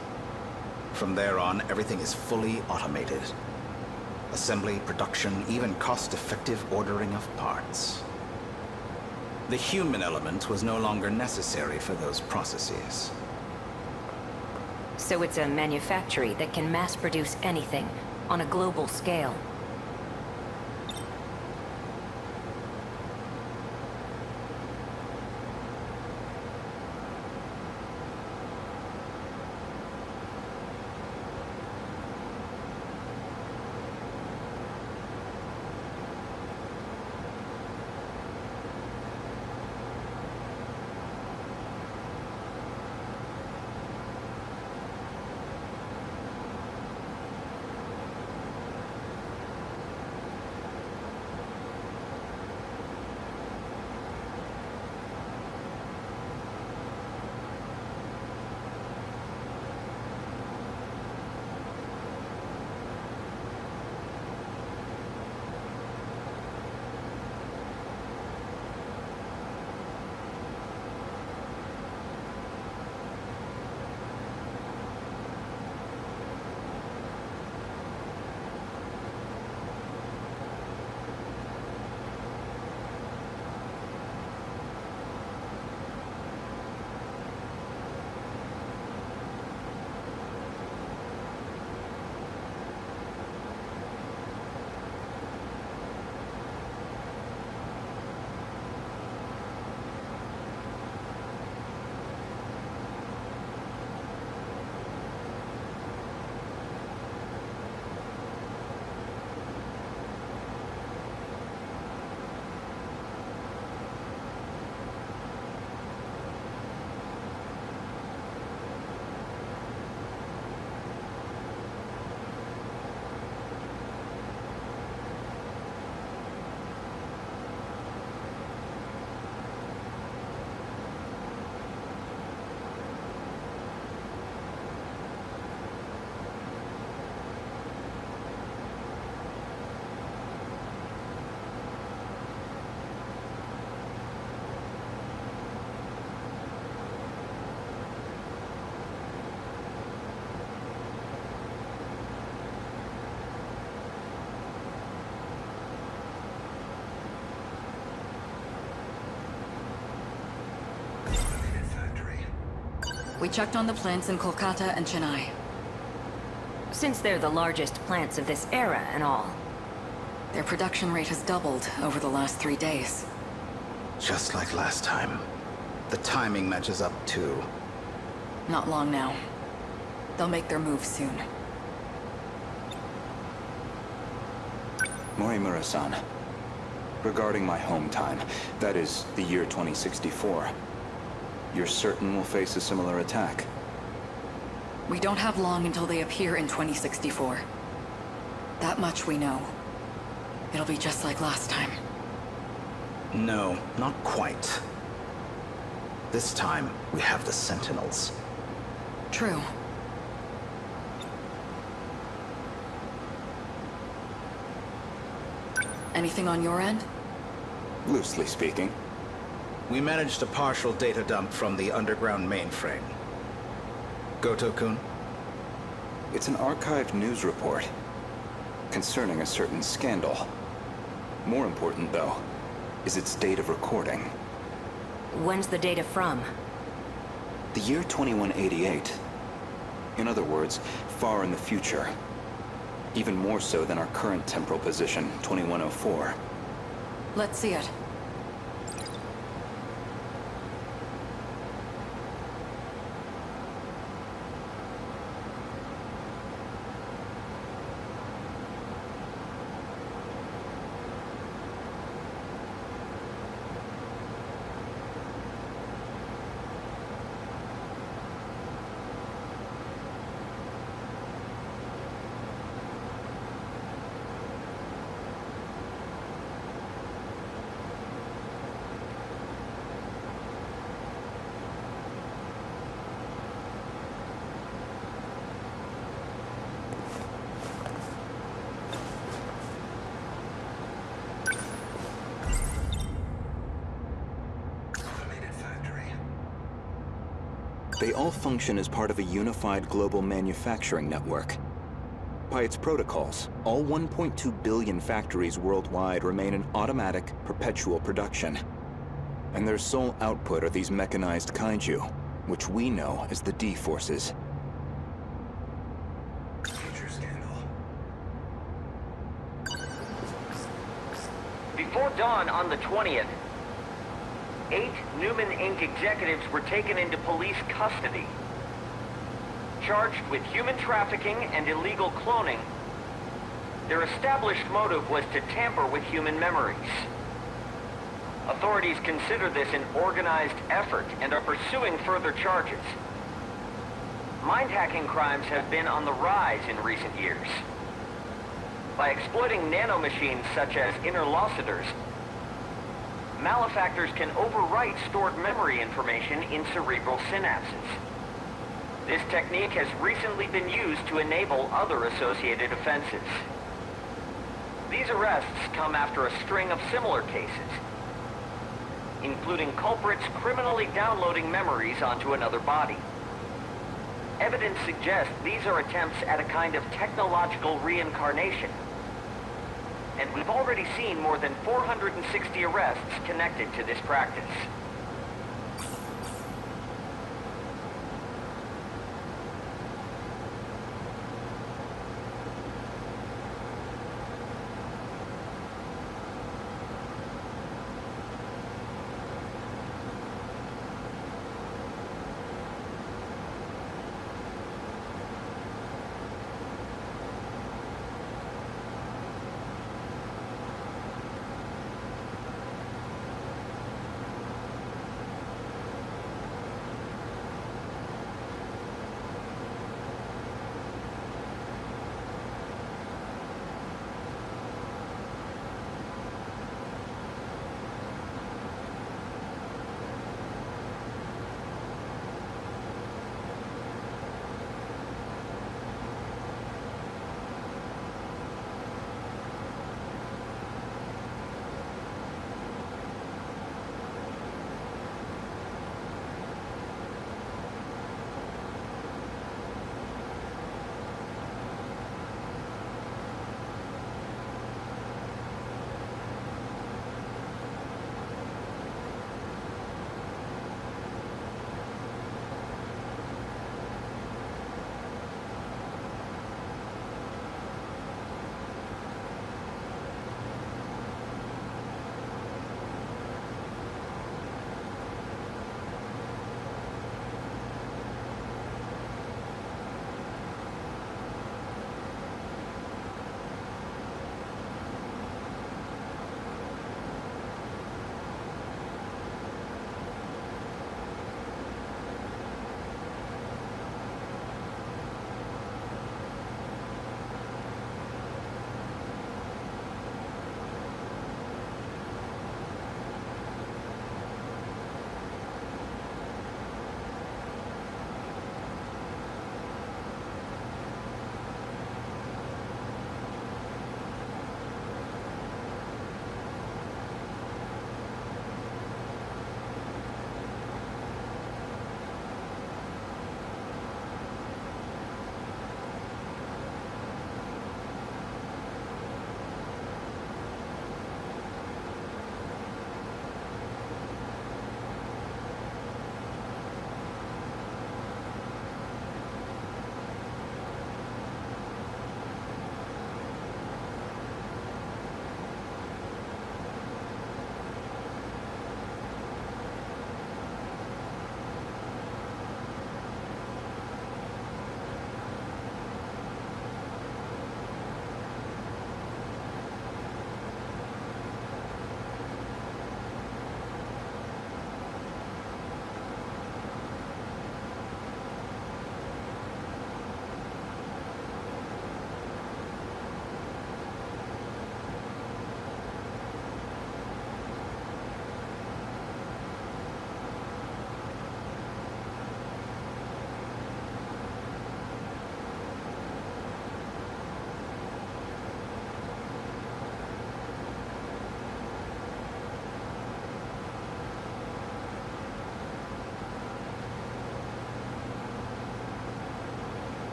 From there on, everything is fully automated. Assembly, production, even cost-effective ordering of parts. The human element was no longer necessary for those processes. So it's a manufactory that can mass-produce anything on a global scale. We checked on the plants in Kolkata and Chennai. Since they're the largest plants of this era and all. Their production rate has doubled over the last 3 days. Just like last time. The timing matches up too. Not long now. They'll make their move soon. Morimura-san, regarding my home time, that is, the year 2064, you're certain we'll face a similar attack? We don't have long until they appear in 2064. That much we know. It'll be just like last time. No, not quite. This time, we have the Sentinels. True. Anything on your end? Loosely speaking. We managed a partial data dump from the underground mainframe. Goto-kun? It's an archived news report concerning a certain scandal. More important, though, is its date of recording. When's the data from? The year 2188. In other words, far in the future. Even more so than our current temporal position, 2104. Let's see it. They all function as part of a unified global manufacturing network. By its protocols, all 1.2 billion factories worldwide remain in automatic, perpetual production. And their sole output are these mechanized kaiju, which we know as the D-Forces. Before dawn on the 20th, 8 Newman Inc. executives were taken into police custody. Charged with human trafficking and illegal cloning, their established motive was to tamper with human memories. Authorities consider this an organized effort and are pursuing further charges. Mind-hacking crimes have been on the rise in recent years. By exploiting nanomachines such as interlocutors, malefactors can overwrite stored memory information in cerebral synapses. This technique has recently been used to enable other associated offenses. These arrests come after a string of similar cases, including culprits criminally downloading memories onto another body. Evidence suggests these are attempts at a kind of technological reincarnation. And we've already seen more than 460 arrests connected to this practice.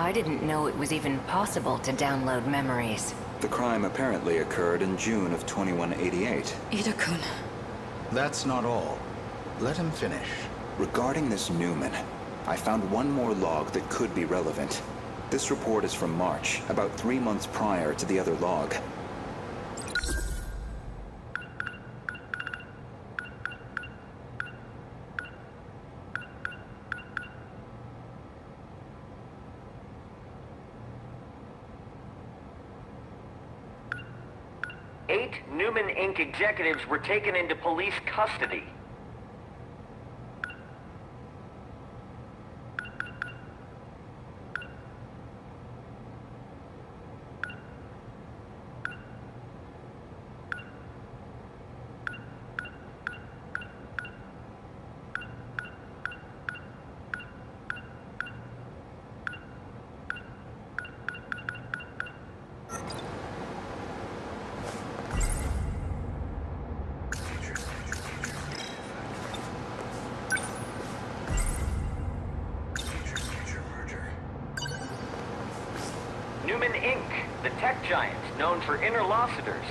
I didn't know it was even possible to download memories. The crime apparently occurred in June of 2188. Ida-kun. That's not all. Let him finish. Regarding this Newman, I found one more log that could be relevant. This report is from March, about 3 months prior to the other log. Eight Newman Inc. executives were taken into police custody. Newman Inc., the tech giant known for interlocutors,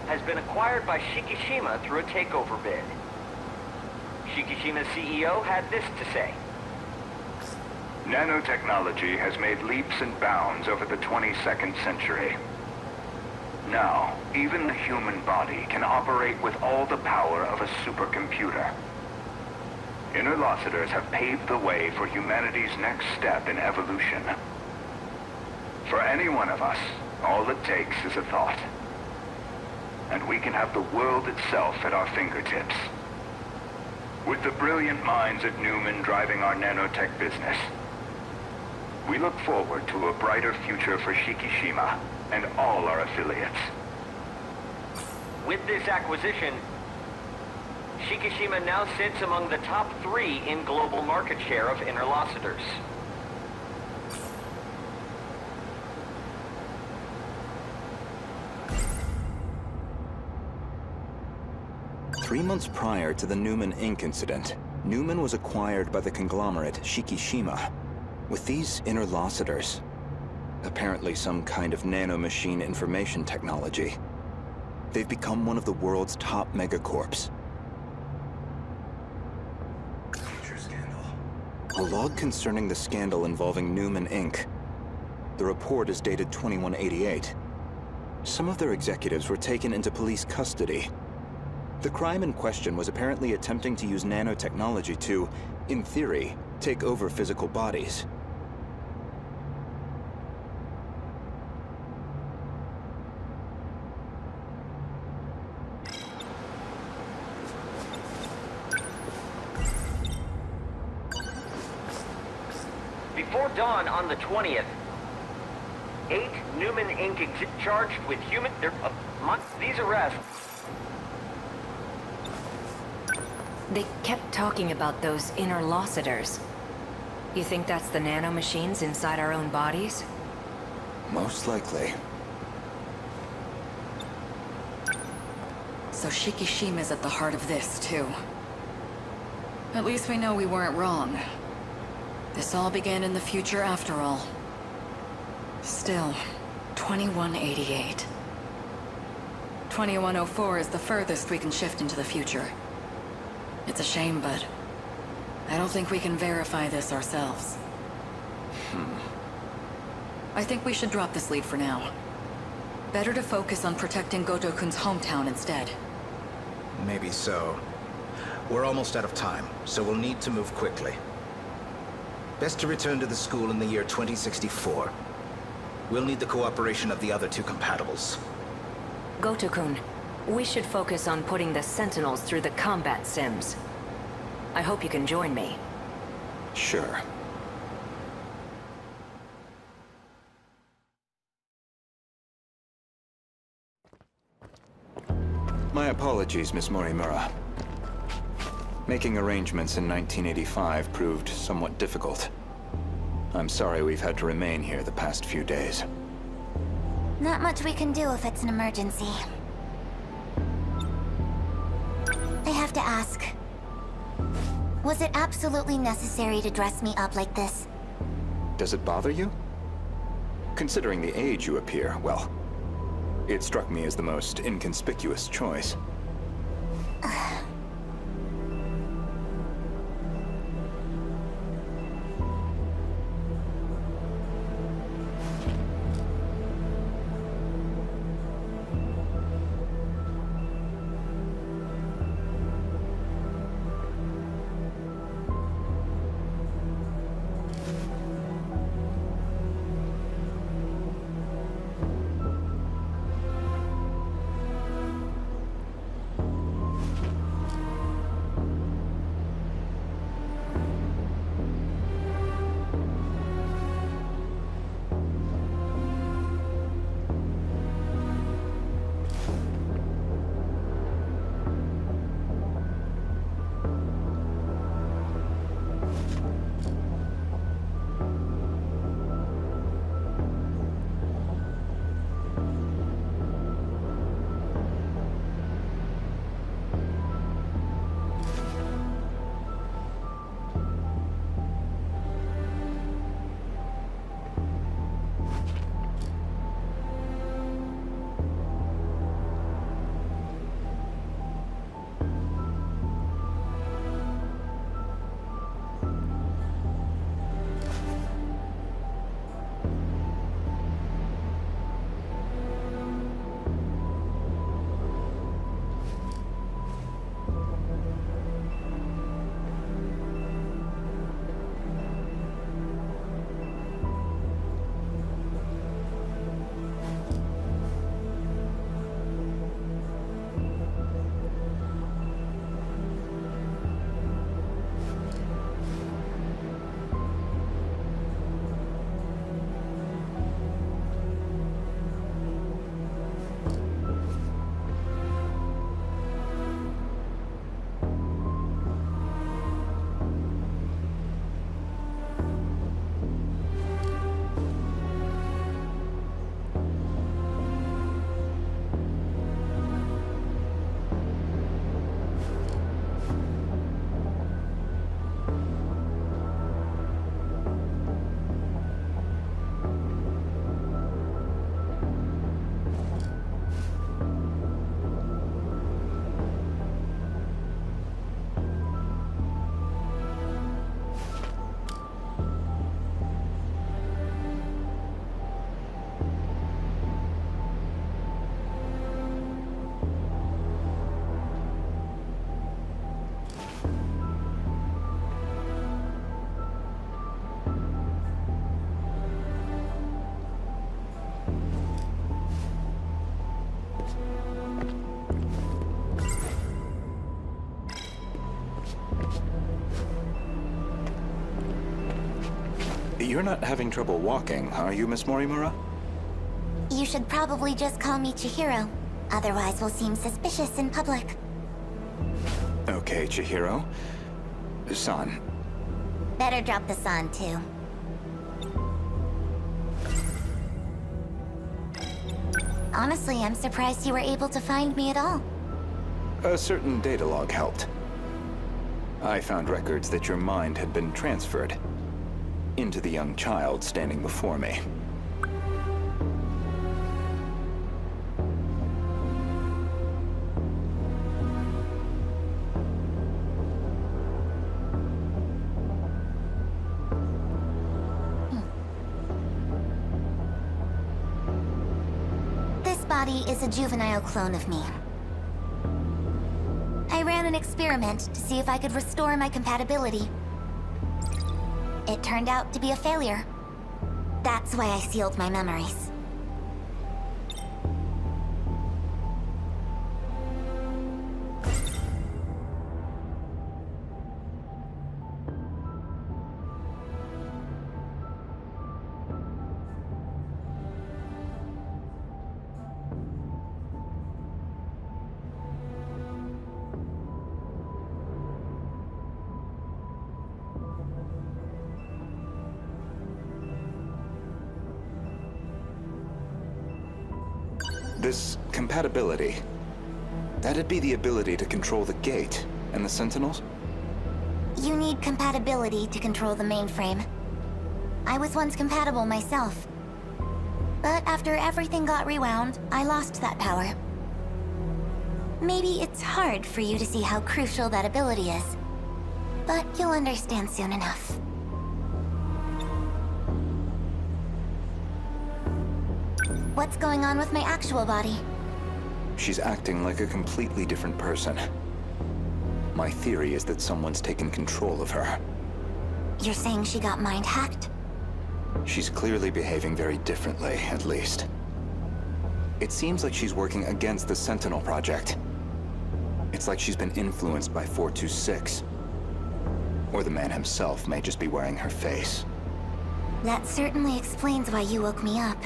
has been acquired by Shikishima through a takeover bid. Shikishima's CEO had this to say. Nanotechnology has made leaps and bounds over the 22nd century. Now, even the human body can operate with all the power of a supercomputer. Interlocutors have paved the way for humanity's next step in evolution. For any one of us, all it takes is a thought. And we can have the world itself at our fingertips. With the brilliant minds at Newman driving our nanotech business, we look forward to a brighter future for Shikishima and all our affiliates. With this acquisition, Shikishima now sits among the top 3 in global market share of interlocutors. Three months prior to the Newman Inc. incident, Newman was acquired by the conglomerate Shikishima. With these interlocutors, apparently some kind of nanomachine information technology, they've become one of the world's top megacorps. A log concerning the scandal involving Newman Inc. The report is dated 2188. Some of their executives were taken into police custody. The crime in question was apparently attempting to use nanotechnology to, in theory, take over physical bodies. Before dawn on the 20th, 8 Newman Inc. charged with human... These arrests... They kept talking about those interlocutors. You think that's the nanomachines inside our own bodies? Most likely. So Shikishima's at the heart of this, too. At least we know we weren't wrong. This all began in the future after all. Still, 2188. 2104 is the furthest we can shift into the future. It's a shame, but I don't think we can verify this ourselves. I think we should drop this lead for now. Better to focus on protecting Gotokun's hometown instead. Maybe so. We're almost out of time, so we'll need to move quickly. Best to return to the school in the year 2064. We'll need the cooperation of the other 2 compatibles. Gotokun, we should focus on putting the Sentinels through the combat sims. I hope you can join me. Sure. My apologies, Miss Morimura. Making arrangements in 1985 proved somewhat difficult. I'm sorry we've had to remain here the past few days. Not much we can do if it's an emergency. I have to ask. Was it absolutely necessary to dress me up like this? Does it bother you? Considering the age you appear, well, it struck me as the most inconspicuous choice. You're not having trouble walking, are you, Miss Morimura? You should probably just call me Chihiro. Otherwise, we'll seem suspicious in public. Okay, Chihiro. San. Better drop the san, too. Honestly, I'm surprised you were able to find me at all. A certain data log helped. I found records that your mind had been transferred into the young child standing before me. This body is a juvenile clone of me. I ran an experiment to see if I could restore my compatibility. It turned out to be a failure. That's why I sealed my memories. This compatibility, that'd be the ability to control the gate and the Sentinels? You need compatibility to control the mainframe. I was once compatible myself. But after everything got rewound, I lost that power. Maybe it's hard for you to see how crucial that ability is, but you'll understand soon enough. What's going on with my actual body? She's acting like a completely different person. My theory is that someone's taken control of her. You're saying she got mind-hacked? She's clearly behaving very differently, at least. It seems like she's working against the Sentinel project. It's like she's been influenced by 426. Or the man himself may just be wearing her face. That certainly explains why you woke me up.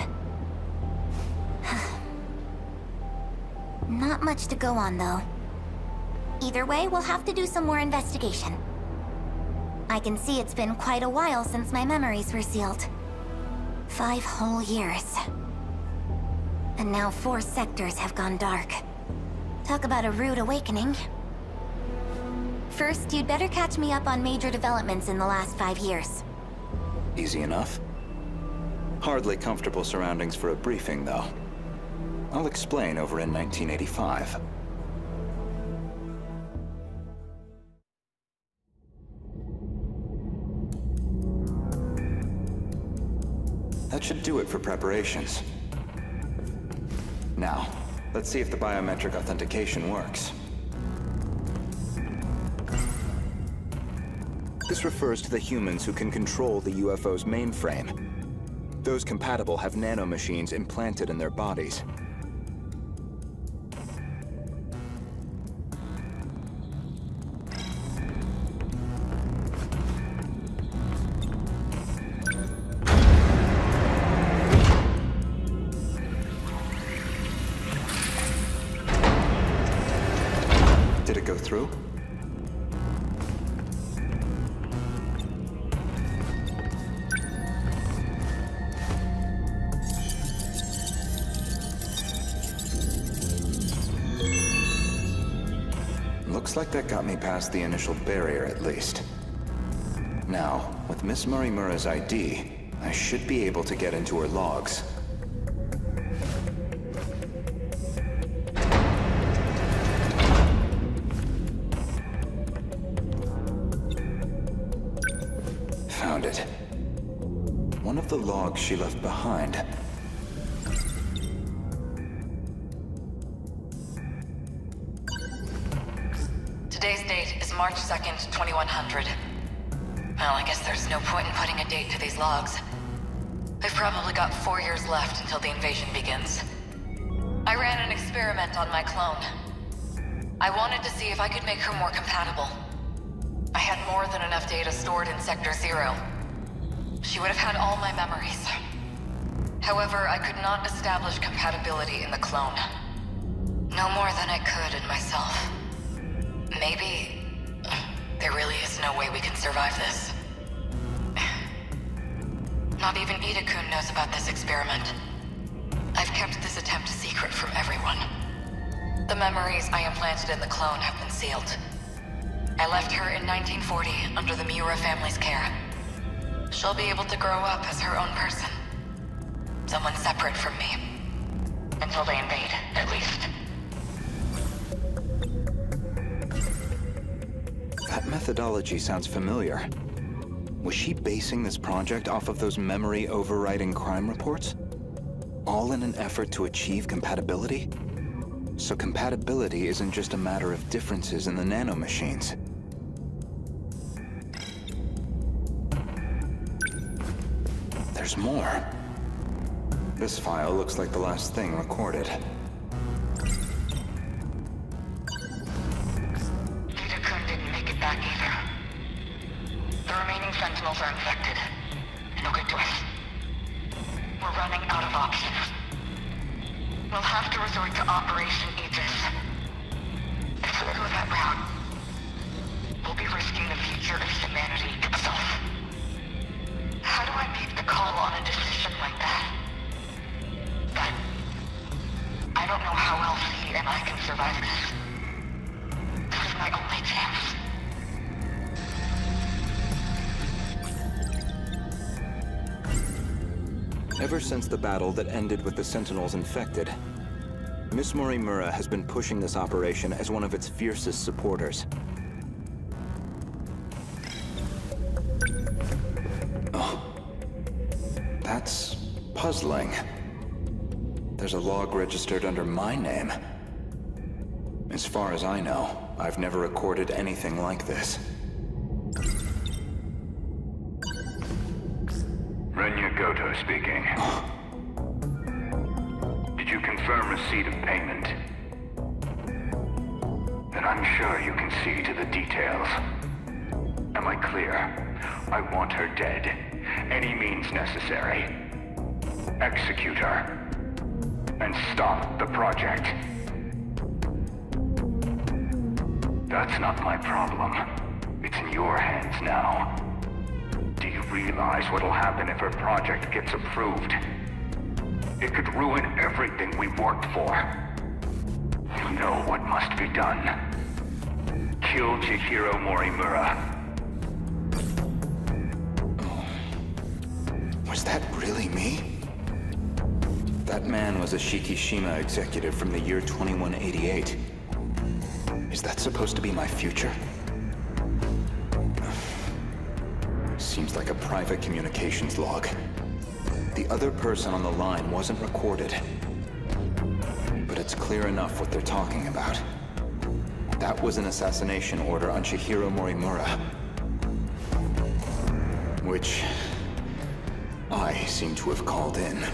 Not much to go on, though. Either way, we'll have to do some more investigation. I can see it's been quite a while since my memories were sealed. 5 whole years. And now 4 sectors have gone dark. Talk about a rude awakening. First, you'd better catch me up on major developments in the last 5 years. Easy enough. Hardly comfortable surroundings for a briefing, though. I'll explain over in 1985. That should do it for preparations. Now, let's see if the biometric authentication works. This refers to the humans who can control the UFO's mainframe. Those compatible have nanomachines implanted in their bodies. Did it go through? Looks like that got me past the initial barrier, at least. Now, with Miss Murray-Mura's ID, I should be able to get into her logs. Found it. One of the logs she left behind. Today's date is March 2nd, 2100. Well, I guess there's no point in putting a date to these logs. They've probably got 4 years left until the invasion begins. I ran an experiment on my clone. I wanted to see if I could make her more compatible. I had more than enough data stored in Sector 0. She would have had all my memories. However, I could not establish compatibility in the clone. No more than I could in myself. Maybe there really is no way we can survive this. Not even Ida-kun knows about this experiment. I've kept this attempt secret from everyone. The memories I implanted in the clone have been sealed. I left her in 1940 under the Miura family's care. She'll be able to grow up as her own person. Someone separate from me. Until they invade, at least. That methodology sounds familiar. Was she basing this project off of those memory overriding crime reports? All in an effort to achieve compatibility? So compatibility isn't just a matter of differences in the nanomachines. There's more. This file looks like the last thing recorded. Ida-kun didn't make it back either. The remaining Sentinels are infected. No good to us. We're running out of options. We'll have to resort to Operation Aegis. If we go that route, we'll be risking the future of humanity itself. How do I make the call on a decision like that? But I don't know how else he and I can survive this. This is my only chance. Ever since the battle that ended with the Sentinels infected, Miss Morimura has been pushing this operation as one of its fiercest supporters. Oh. That's puzzling. There's a log registered under my name. As far as I know, I've never recorded anything like this. Renya Goto speaking. Did you confirm receipt of payment? Then I'm sure you can see to the details. Am I clear? I want her dead. Any means necessary. Execute her. And stop the project. That's not my problem. It's in your hands now. Do you realize what'll happen if her project gets approved? It could ruin everything we've worked for. You know what must be done. Kill Chihiro Morimura. Was that really me? That man was a Shikishima executive from the year 2188. Is that supposed to be my future? Seems like a private communications log. The other person on the line wasn't recorded. But it's clear enough what they're talking about. That was an assassination order on Chihiro Morimura. Which I seem to have called in.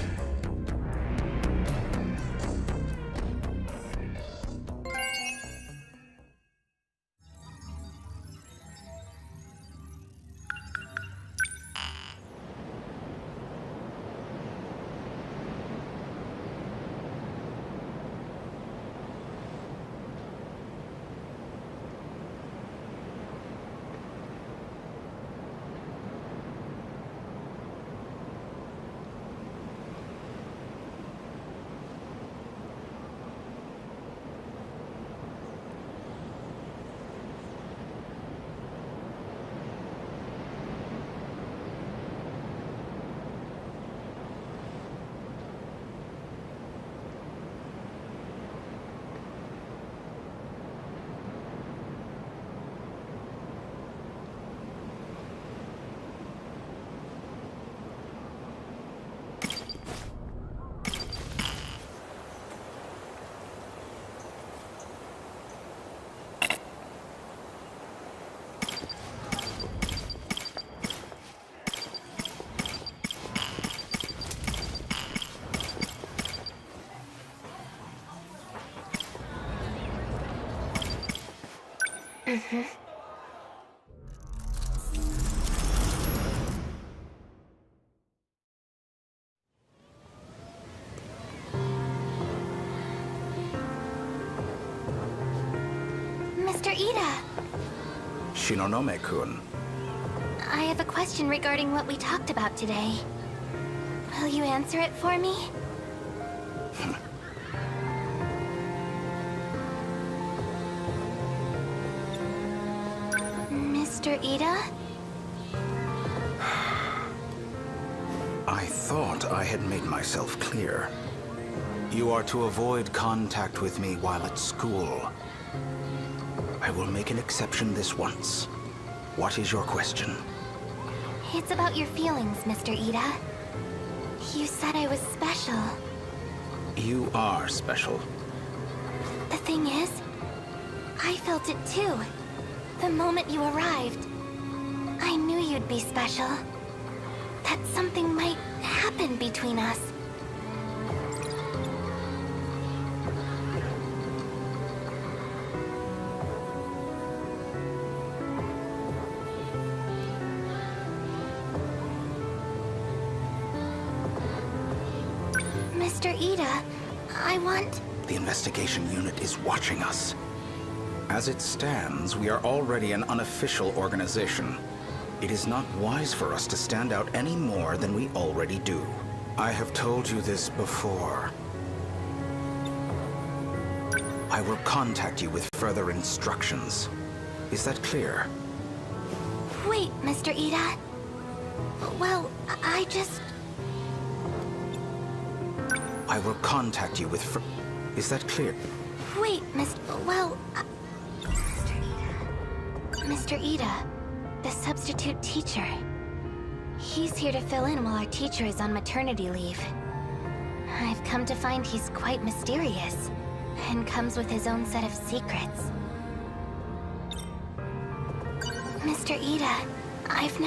Mr. Ida! Shinonome-kun. I have a question regarding what we talked about today. Will you answer it for me? Mr. Ida? I thought I had made myself clear. You are to avoid contact with me while at school. I will make an exception this once. What is your question? It's about your feelings, Mr. Ida. You said I was special. You are special. The thing is, I felt it too. The moment you arrived, I knew you'd be special. That something might happen between us. Mr. Ida, I want... The investigation unit is watching us. As it stands, we are already an unofficial organization. It is not wise for us to stand out any more than we already do. I have told you this before. I will contact you with further instructions. Is that clear? Wait, Mr. Ida. Well, I just... I will contact you with Is that clear? Wait, Mr. Ida, the substitute teacher. He's here to fill in while our teacher is on maternity leave. I've come to find he's quite mysterious, and comes with his own set of secrets. Mr. Ida, I've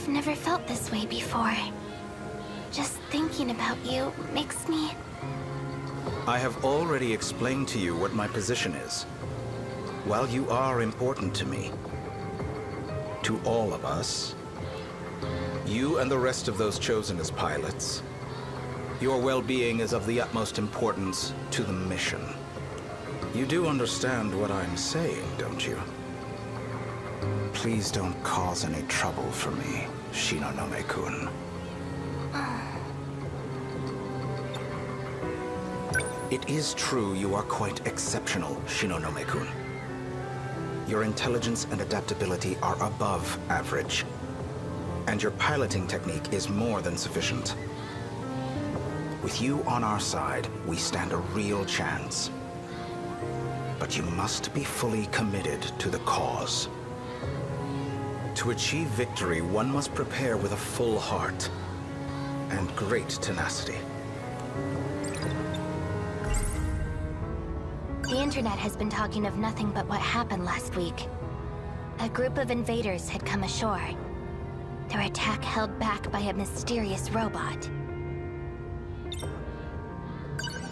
never felt this way before. Just thinking about you makes me... I have already explained to you what my position is. While you are important to me, to all of us, you and the rest of those chosen as pilots, your well-being is of the utmost importance to the mission. You do understand what I'm saying, don't you? Please don't cause any trouble for me, Shinonome-kun. It is true you are quite exceptional, Shinonome-kun. Your intelligence and adaptability are above average, and your piloting technique is more than sufficient. With you on our side, we stand a real chance. But you must be fully committed to the cause. To achieve victory, one must prepare with a full heart and great tenacity. The internet has been talking of nothing but what happened last week. A group of invaders had come ashore. Their attack held back by a mysterious robot.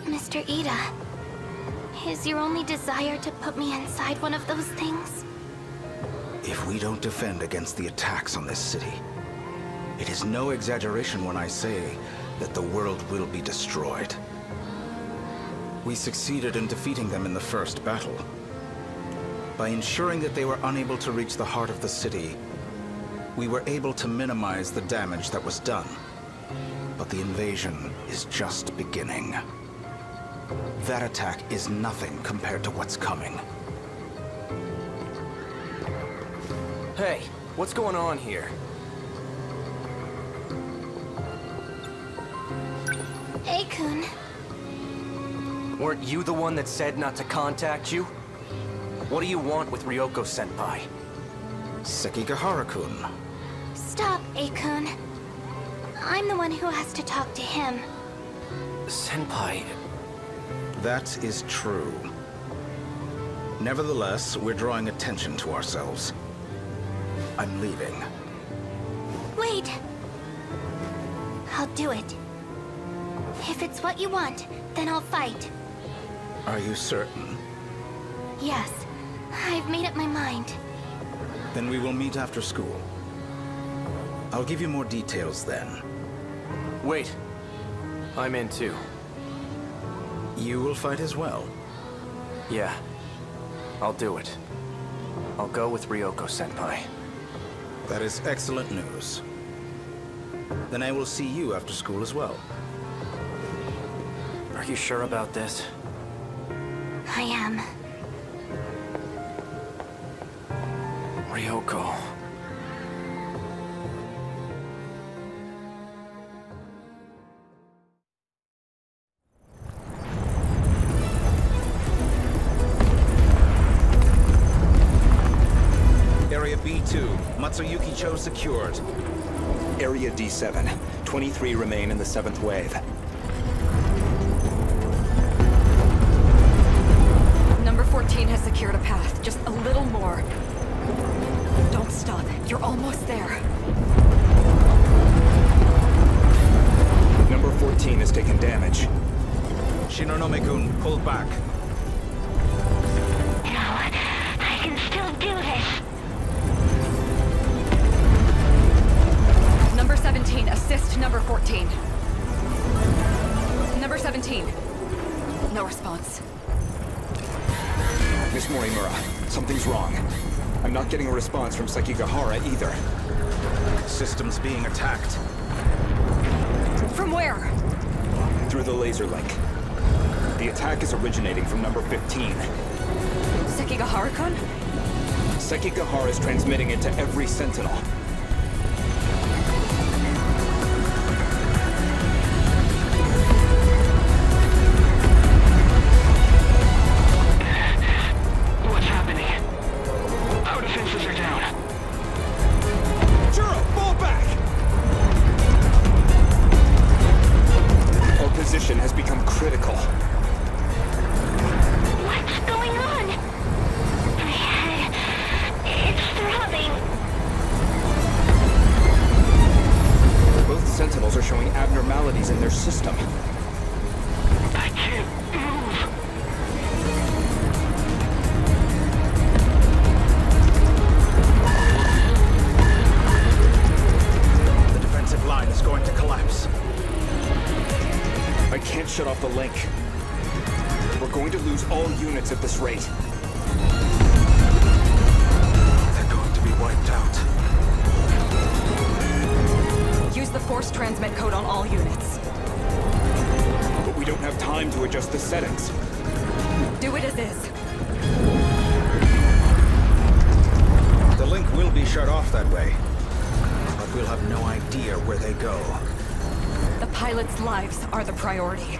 Mr. Ida, is your only desire to put me inside one of those things? If we don't defend against the attacks on this city, it is no exaggeration when I say that the world will be destroyed. We succeeded in defeating them in the first battle. By ensuring that they were unable to reach the heart of the city, we were able to minimize the damage that was done. But the invasion is just beginning. That attack is nothing compared to what's coming. Hey, what's going on here? Hey-kun. Weren't you the one that said not to contact you? What do you want with Ryoko-senpai? Sekigahara-kun. Stop, Ei-kun. I'm the one who has to talk to him. Senpai... That is true. Nevertheless, we're drawing attention to ourselves. I'm leaving. Wait! I'll do it. If it's what you want, then I'll fight. Are you certain? Yes, I've made up my mind. Then we will meet after school. I'll give you more details then. Wait. I'm in too. You will fight as well? Yeah. I'll do it. I'll go with Ryoko-senpai. That is excellent news. Then I will see you after school as well. Are you sure about this? I am. Ryoko... Area B2, Matsuyuki Cho secured. Area D7. 23 remain in the 7th wave. Number 14 has secured a path. Just a little more. Don't stop. You're almost there. Number 14 has taken damage. Shinonome-kun, pull back. No, I can still do this. Number 17, assist number 14. Number 17. No response. Miss Morimura, something's wrong. I'm not getting a response from Sekigahara either. Systems being attacked. From where? Through the laser link. The attack is originating from number 15. Sekigahara-kun? Sekigahara is transmitting it to every Sentinel. shut off the link. We're going to lose all units at this rate. They're going to be wiped out. Use the force transmit code on all units. But we don't have time to adjust the settings. Do it as is. The link will be shut off that way. But we'll have no idea where they go. The pilots' lives are the priority.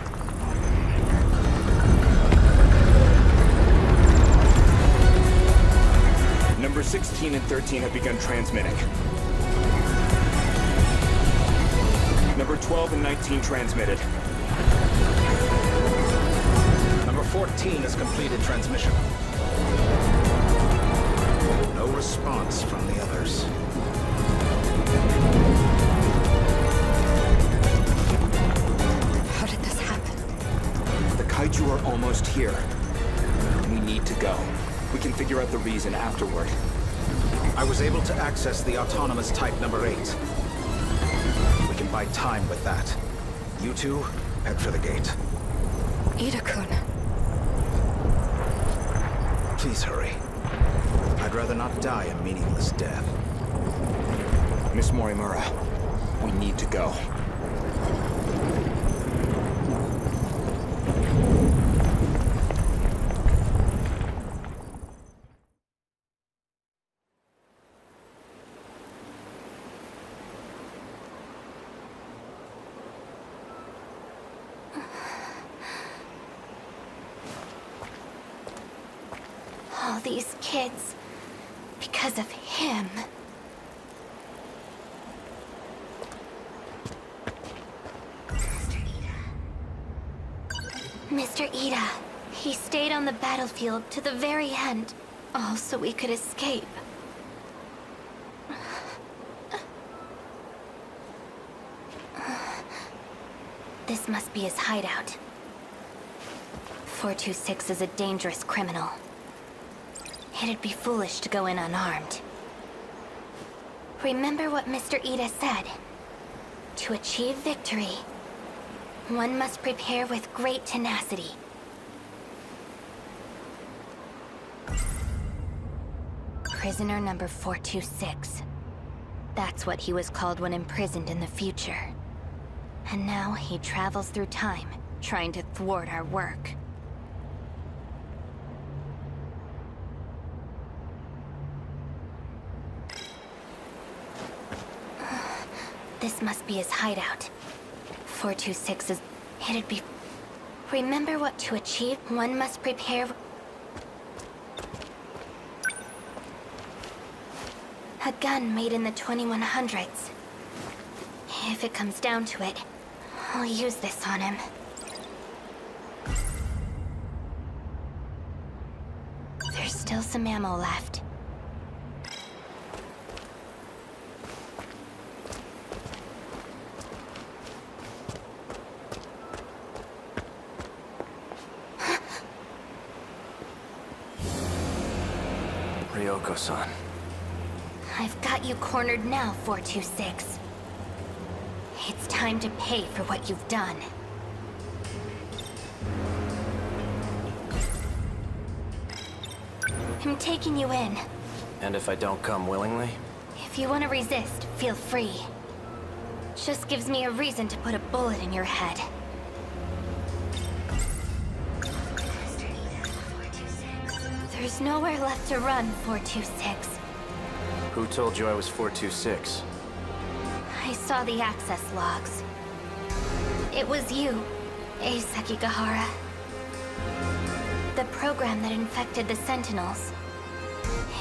Number 16 and 13 have begun transmitting. Number 12 and 19 transmitted. Number 14 has completed transmission. No response from the others. How did this happen? The kaiju are almost here. We need to go. We can figure out the reason afterward. I was able to access the autonomous type number 8. We can buy time with that. You two, head for the gate. Ida-kun. Please hurry. I'd rather not die a meaningless death. Miss Morimura, we need to go. All these kids. Because of him. Mr. Ida. He stayed on the battlefield to the very end. All so we could escape. This must be his hideout. 426 is a dangerous criminal. It'd be foolish to go in unarmed. Remember what Mr. Ida said. To achieve victory, one must prepare with great tenacity. Prisoner number 426. That's what he was called when imprisoned in the future. And now he travels through time, trying to thwart our work. This must be his hideout. 426 is... It'd be... Remember what to achieve, one must prepare... A gun made in the 2100s. If it comes down to it, I'll use this on him. There's still some ammo left. Ryoko-san. I've got you cornered now, 426. It's time to pay for what you've done. I'm taking you in. And if I don't come willingly? If you want to resist, feel free. Just gives me a reason to put a bullet in your head. There's nowhere left to run, 426. Who told you I was 426? I saw the access logs. It was you, Sekigahara. The program that infected the Sentinels.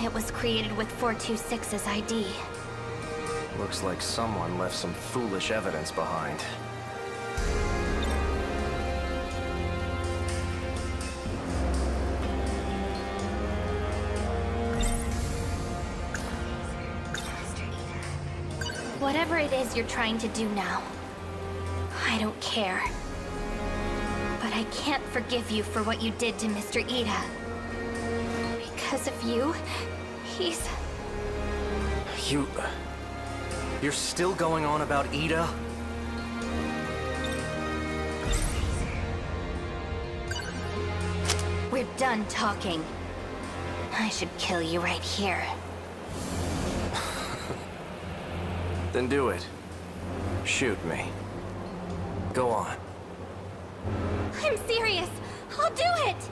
It was created with 426's ID. Looks like someone left some foolish evidence behind. Whatever it is you're trying to do now, I don't care. But I can't forgive you for what you did to Mr. Ida. Because of you, he's... You're still going on about Ida? done talking. I should kill you right here. Then do it. Shoot me. Go on. I'm serious. I'll do it!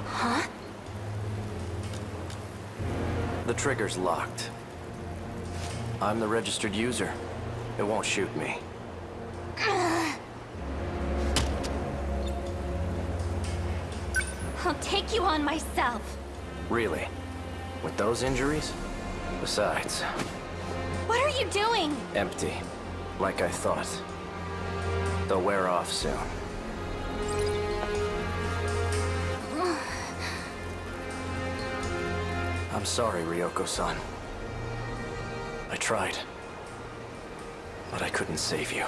Huh? The trigger's locked. I'm the registered user. It won't shoot me. I'll take you on myself. Really? With those injuries? Besides, What are you doing? empty. Like I thought. They'll wear off soon. I'm sorry, Ryoko-san. I tried. But I couldn't save you.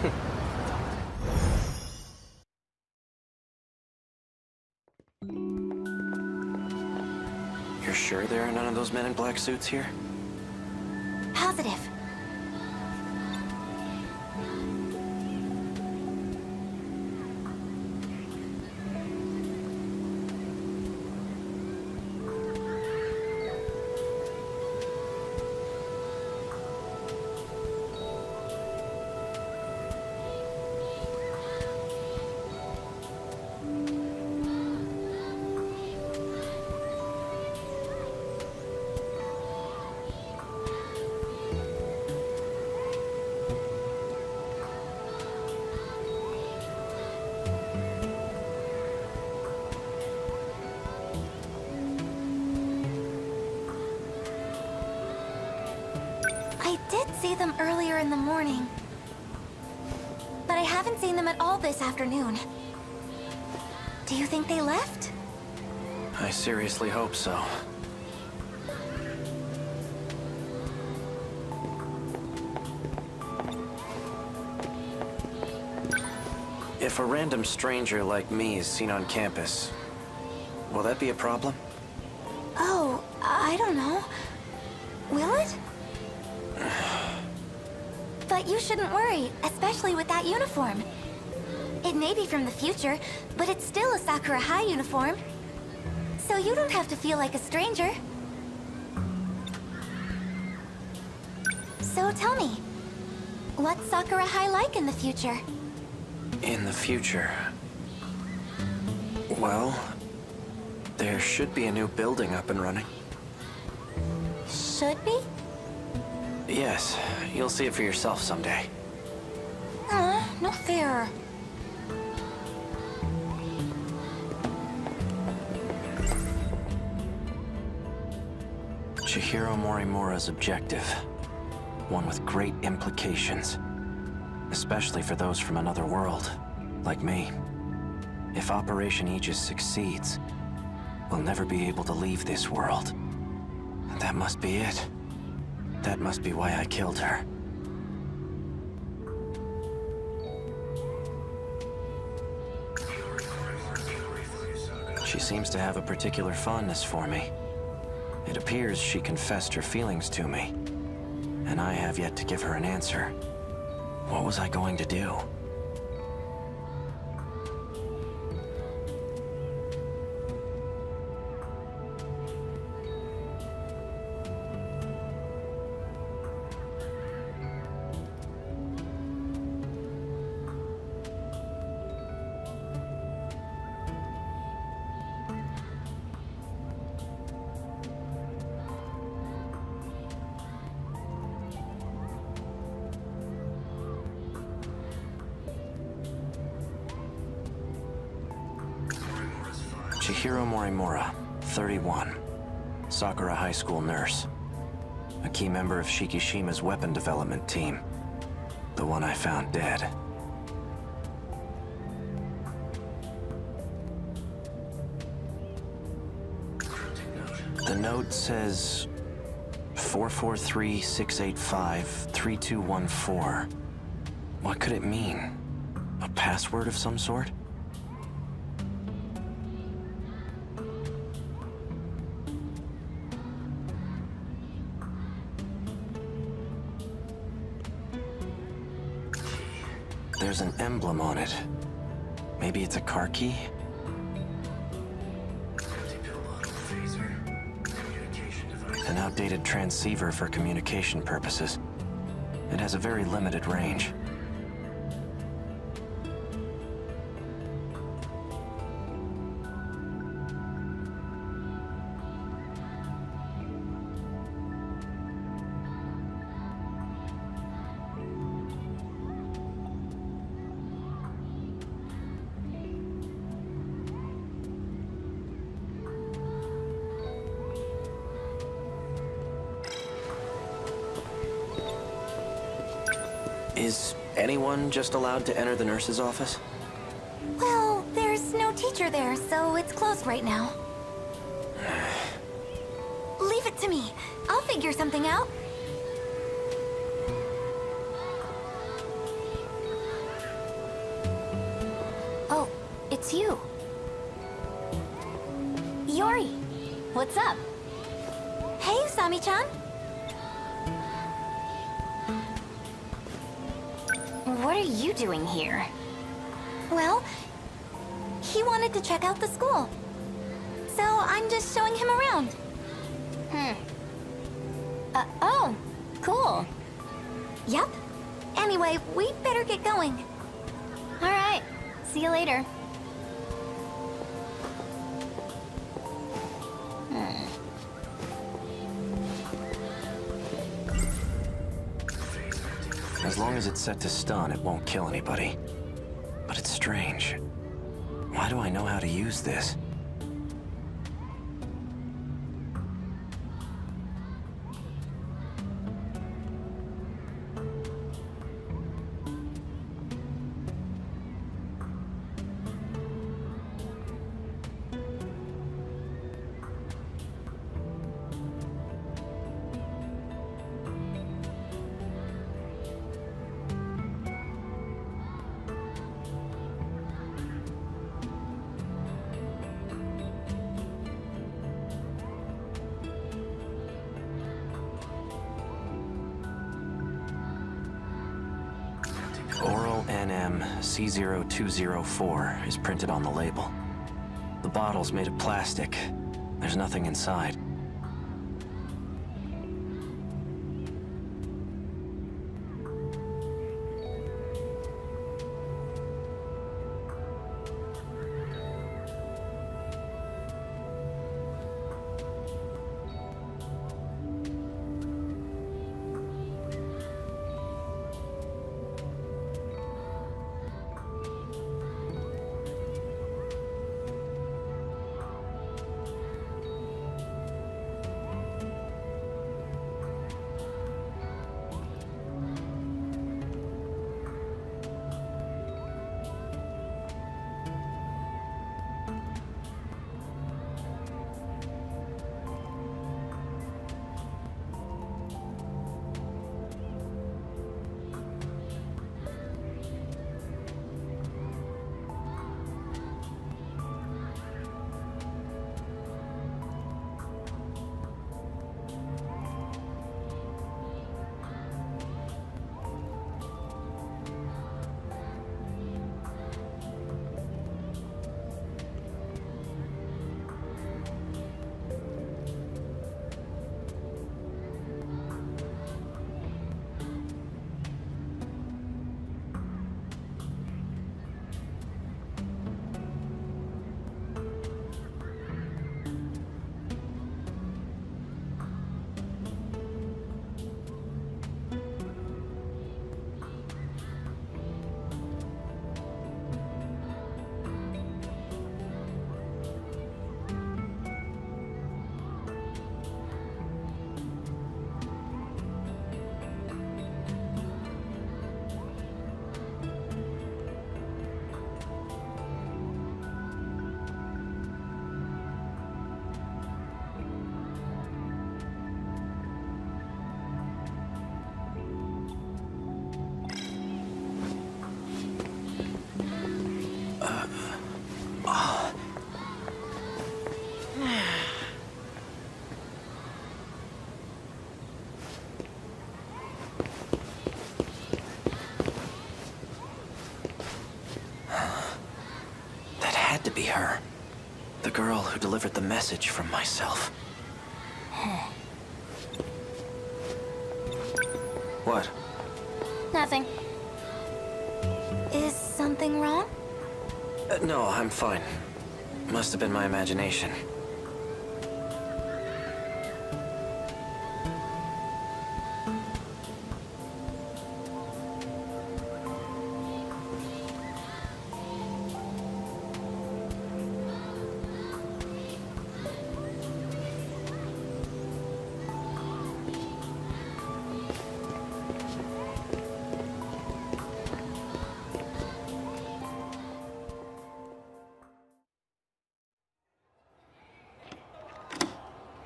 You're sure there are none of those men in black suits here? Positive. I did see them earlier in the morning, but I haven't seen them at all this afternoon. Do you think they left? I seriously hope so. If a random stranger like me is seen on campus, will that be a problem? Oh, I don't know. Will it? But you shouldn't worry, especially with that uniform. It may be from the future, but it's still a Sakura High uniform. So you don't have to feel like a stranger. So tell me, what's Sakura High like in the future? In the future... Well, there should be a new building up and running. Should be? Yes, you'll see it for yourself someday. No fair. Chihiro Morimura's objective. One with great implications. Especially for those from another world, like me. If Operation Aegis succeeds, we'll never be able to leave this world. That must be it. That must be why I killed her. She seems to have a particular fondness for me. It appears she confessed her feelings to me, and I have yet to give her an answer. What was I going to do? Chihiro Morimura, 31. Sakura High School nurse. A key member of Shikishima's weapon development team. The one I found dead. The note says 443-685-3214. What could it mean? A password of some sort? There's an emblem on it. Maybe it's a car key? An outdated transceiver for communication purposes. It has a very limited range. Is anyone just allowed to enter the nurse's office? Well, there's no teacher there, so it's closed right now. Leave it to me. I'll figure something out. it's you. Yori, what's up? Hey, Usami-chan. What are you doing here? Well, he wanted to check out the school. So I'm just showing him around. Oh, cool. Yep. Anyway, we better get going. All right. See you later. As long as it's set to stun, it won't kill anybody. But it's strange. Why do I know how to use this? Oral NM C0204 is printed on the label. The bottle's made of plastic. There's nothing inside. Had to be her. The girl who delivered the message from myself. What? Nothing. Is something wrong? No, I'm fine. Must have been my imagination.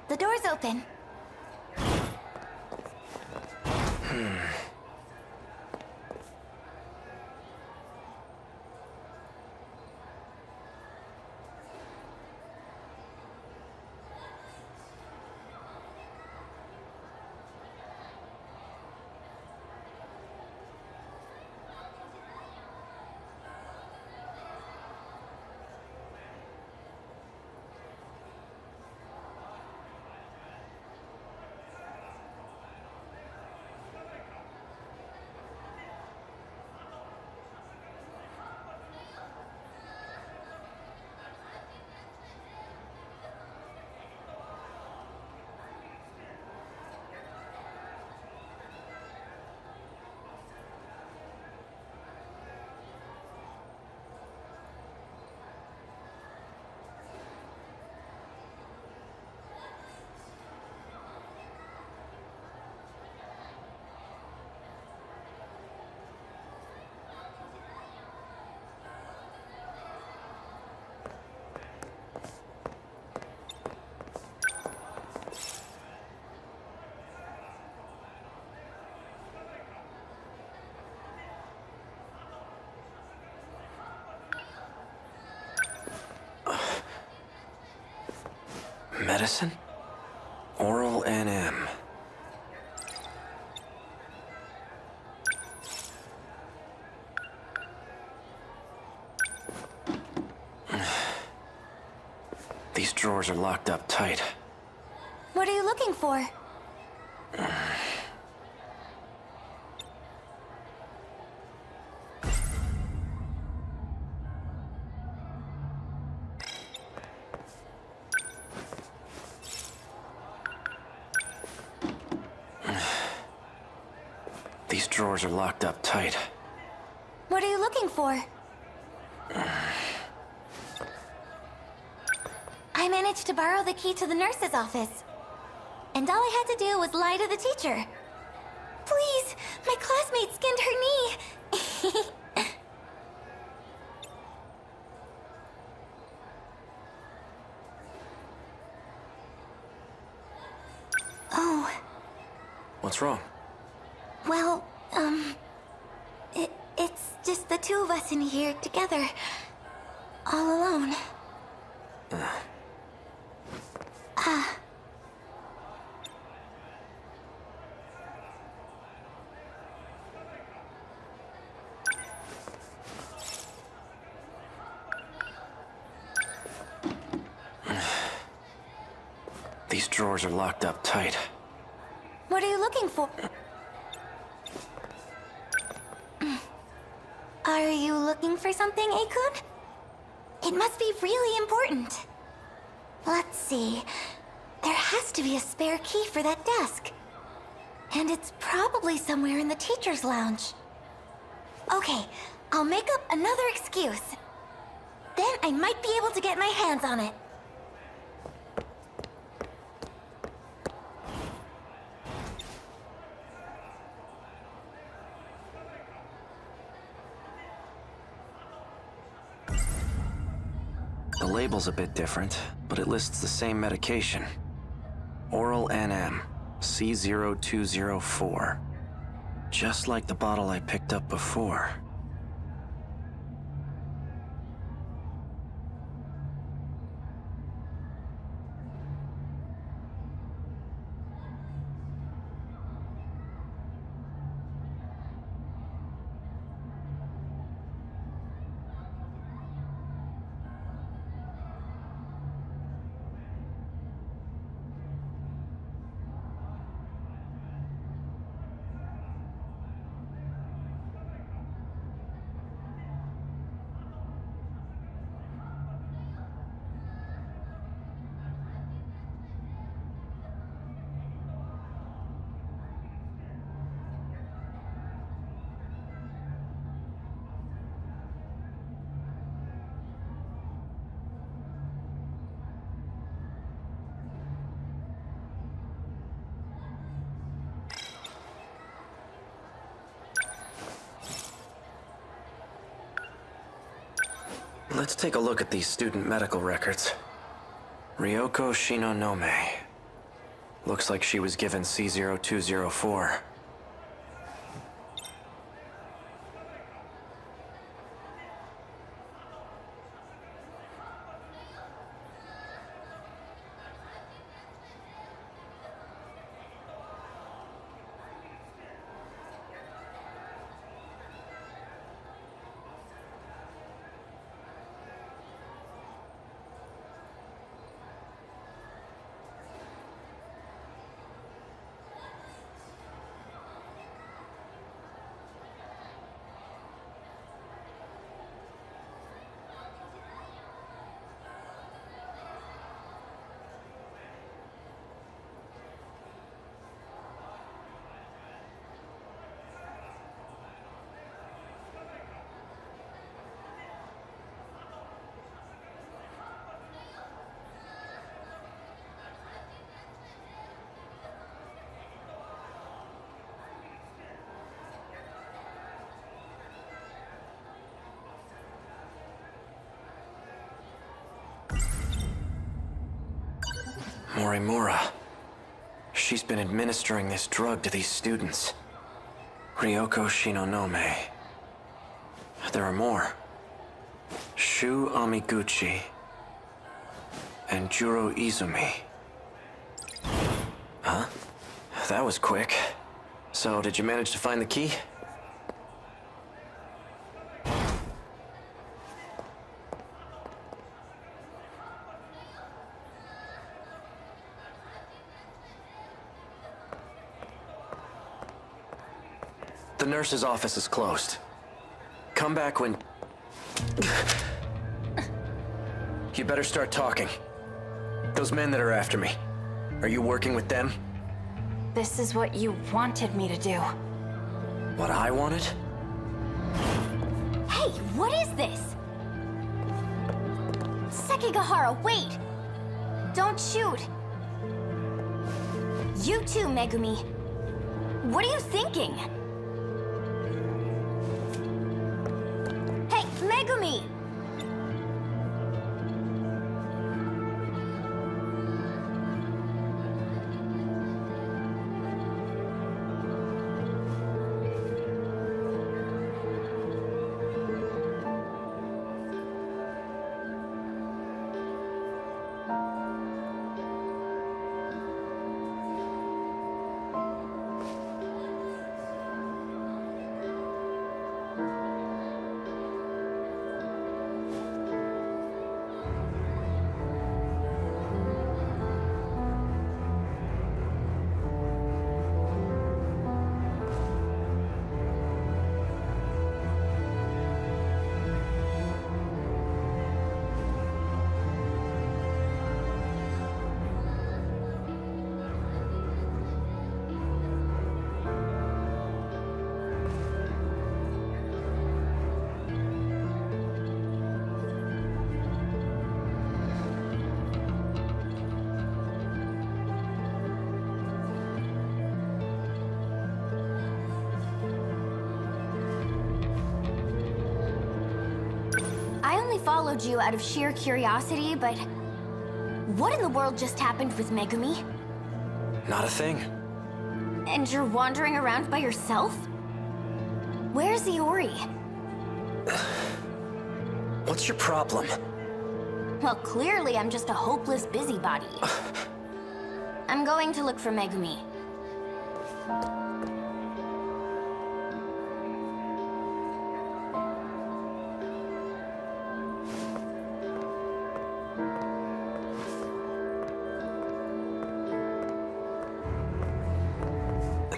The door's open. Medicine? Oral NM. These drawers are locked up tight. What are you looking for? These drawers are locked up tight. What are you looking for? I managed to borrow the key to the nurse's office. And all I had to do was lie to the teacher. Please, my classmate skinned her knee. Oh, What's wrong? well, it's just the two of us in here together. All alone. These drawers are locked up tight. What are you looking for? Are you looking for something, Akun? It must be really important. Let's see. There has to be a spare key for that desk. And it's probably somewhere in the teacher's lounge. Okay, I'll make up another excuse. Then I might be able to get my hands on it. The label's a bit different, but it lists the same medication. Oral NM, C0204. Just like the bottle I picked up before. Let's take a look at these student medical records. Ryoko Shinonome. Looks like she was given C0204. Morimura. She's been administering this drug to these students. Ryoko Shinonome. There are more. Shu Amiguchi. And Juro Izumi. Huh? That was quick. So, did you manage to find the key? The nurse's office is closed. Come back when... You better start talking. Those men that are after me, are you working with them? This is what you wanted me to do. What I wanted? Hey, what is this? Sekigahara, wait! Don't shoot! You too, Megumi. What are you thinking? Hey, Megumi! I only followed you out of sheer curiosity, but... What in the world just happened with Megumi? Not a thing. And you're wandering around by yourself? Where's Iori? What's your problem? Well, clearly I'm just a hopeless busybody. I'm going to look for Megumi.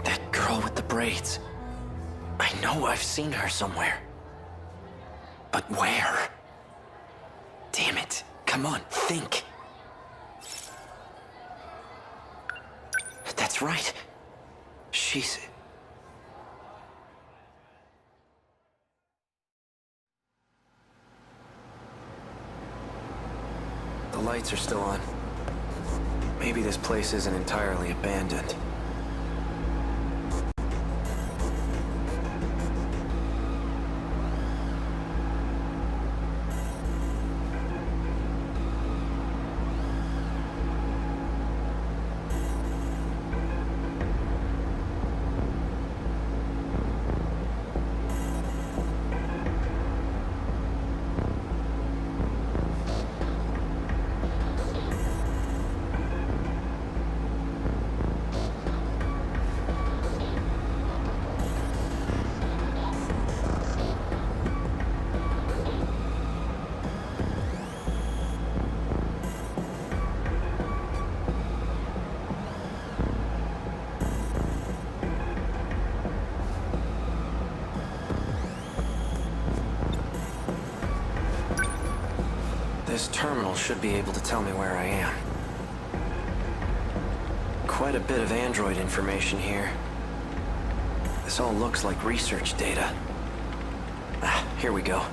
That girl with the braids. I know I've seen her somewhere. But where? Damn it. Come on, think. That's right. She's... The lights are still on. Maybe this place isn't entirely abandoned. This terminal should be able to tell me where I am. Quite a bit of android information here. This all looks like research data. Ah, here we go.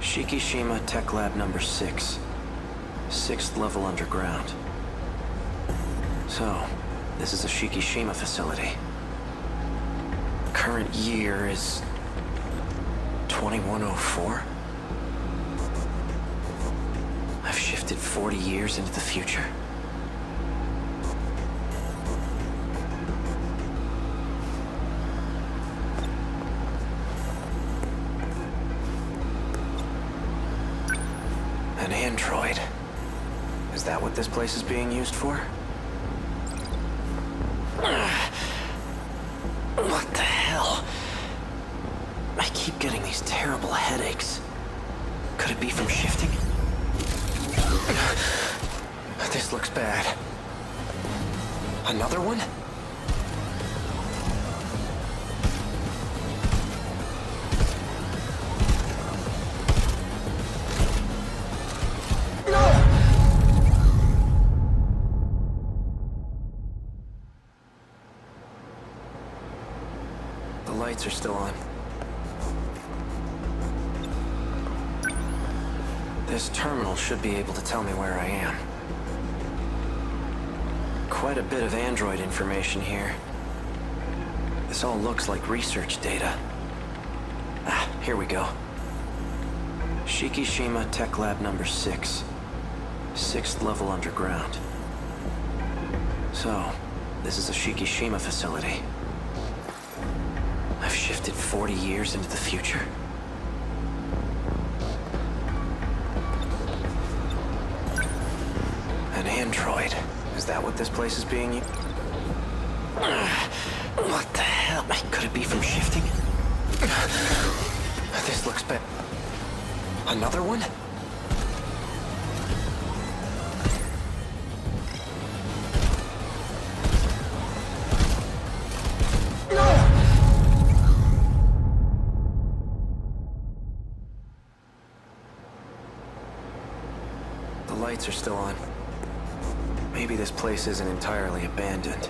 Shikishima Tech Lab number 6. 6th level underground. So, this is a Shikishima facility. Current year is... 2104? I've shifted 40 years into the future. An android. Is that what this place is being used for? What the hell? I keep getting these terrible headaches. Could it be from shifting? This looks bad. Another one? The lights are still on. This terminal should be able to tell me where I am. Quite a bit of android information here. This all looks like research data. Ah, here we go. Shikishima Tech Lab number 6. 6th level underground. So, this is a Shikishima facility. I've shifted 40 years into the future. An android. Is that what this place is being used? What the hell? Could it be from shifting? This looks bad. Another one? The lights are still on. Maybe this place isn't entirely abandoned.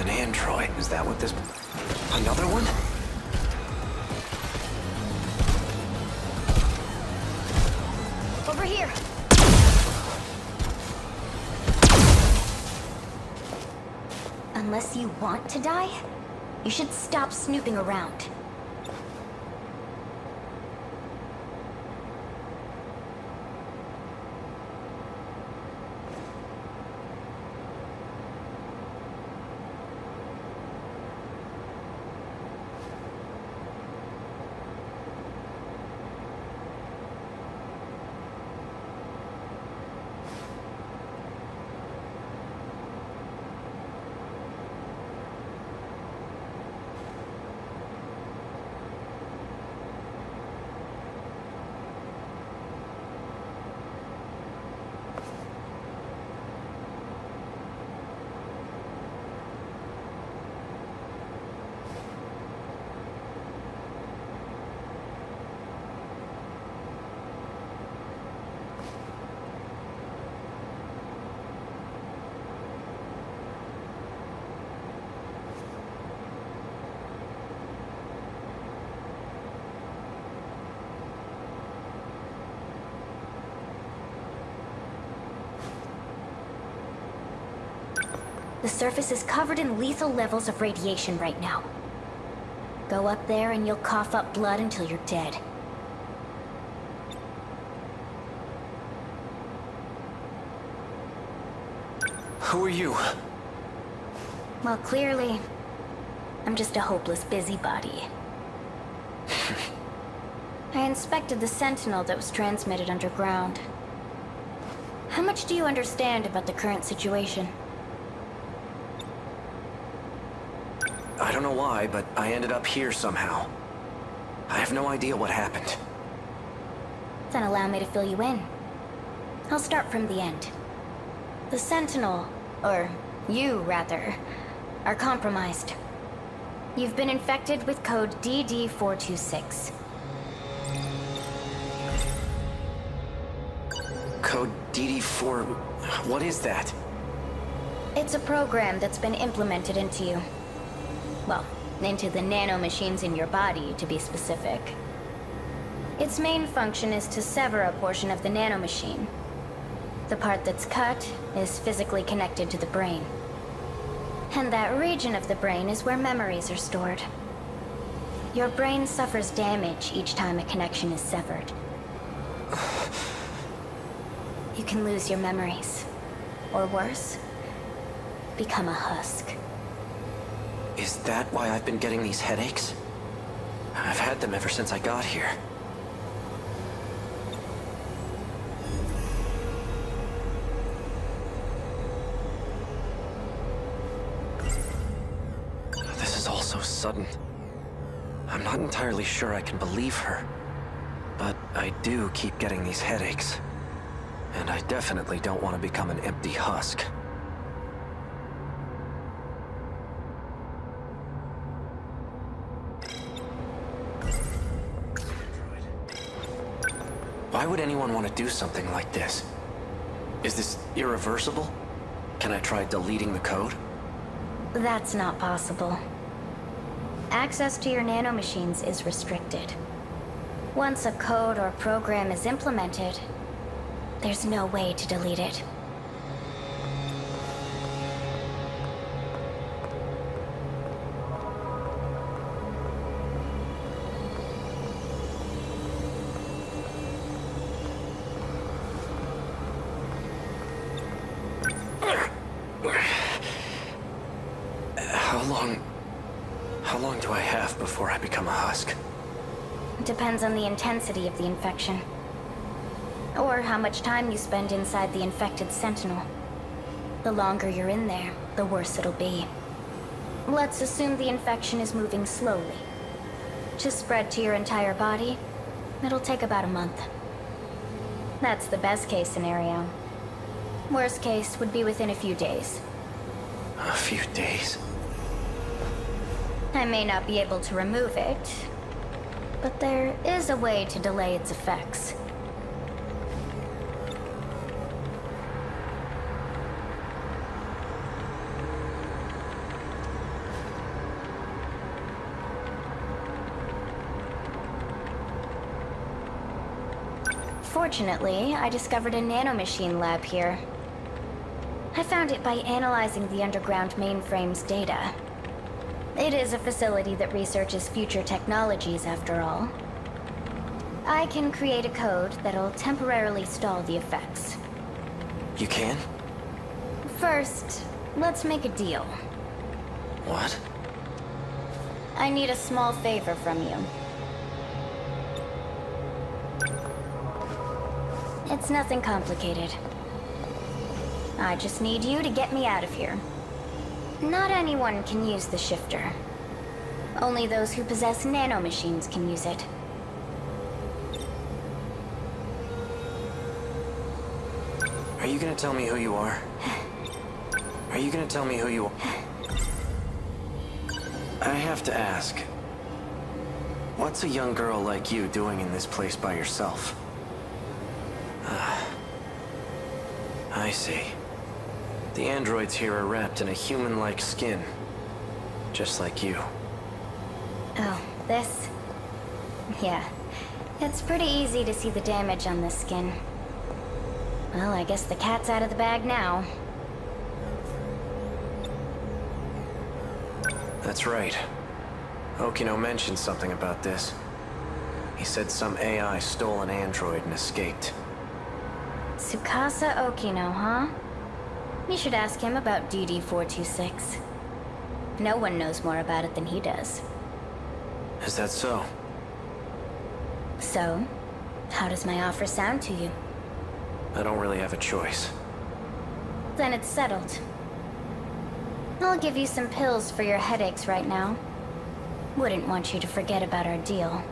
Android. Is that what this... Another one? Over here. Unless you want to die, you should stop snooping around. The surface is covered in lethal levels of radiation right now. Go up there and you'll cough up blood until you're dead. Who are you? Well, clearly, I'm just a hopeless busybody. I inspected the Sentinel that was transmitted underground. How much do you understand about the current situation? I don't know why, but I ended up here somehow. I have no idea what happened. Then allow me to fill you in. I'll start from the end. The Sentinel, or you rather, are compromised. You've been infected with code DD426. Code DD4... What is that? It's a program that's been implemented into you. Well, into the nanomachines in your body, to be specific. Its main function is to sever a portion of the nanomachine. The part that's cut is physically connected to the brain. And that region of the brain is where memories are stored. Your brain suffers damage each time a connection is severed. You can lose your memories. Or worse, become a husk. Is that why I've been getting these headaches? I've had them ever since I got here. This is all so sudden. I'm not entirely sure I can believe her. But I do keep getting these headaches. And I definitely don't want to become an empty husk. Why would anyone want to do something like this? Is this irreversible? Can I try deleting the code? That's not possible. Access to your nanomachines is restricted. Once a code or program is implemented, there's no way to delete it. How long do I have before I become a husk? Depends on the intensity of the infection. Or how much time you spend inside the infected Sentinel. The longer you're in there, the worse it'll be. Let's assume the infection is moving slowly. To spread to your entire body, it'll take about a month. That's the best case scenario. Worst case would be within a few days. A few days? I may not be able to remove it, but there is a way to delay its effects. Fortunately, I discovered a nanomachine lab here. I found it by analyzing the underground mainframe's data. It is a facility that researches future technologies, after all. I can create a code that'll temporarily stall the effects. You can? First, let's make a deal. What? I need a small favor from you. It's nothing complicated. I just need you to get me out of here. Not anyone can use the shifter. Only those who possess nanomachines can use it. Are you gonna tell me who you are? Are you gonna tell me who you are? I have to ask. What's a young girl like you doing in this place by yourself? I see. The androids here are wrapped in a human-like skin. Just like you. Oh, this? Yeah. It's pretty easy to see the damage on this skin. Well, I guess the cat's out of the bag now. That's right. Okino mentioned something about this. He said some AI stole an android and escaped. Tsukasa Okino, huh? You should ask him about DD-426. No one knows more about it than he does. Is that so? So, how does my offer sound to you? I don't really have a choice. Then it's settled. I'll give you some pills for your headaches right now. Wouldn't want you to forget about our deal.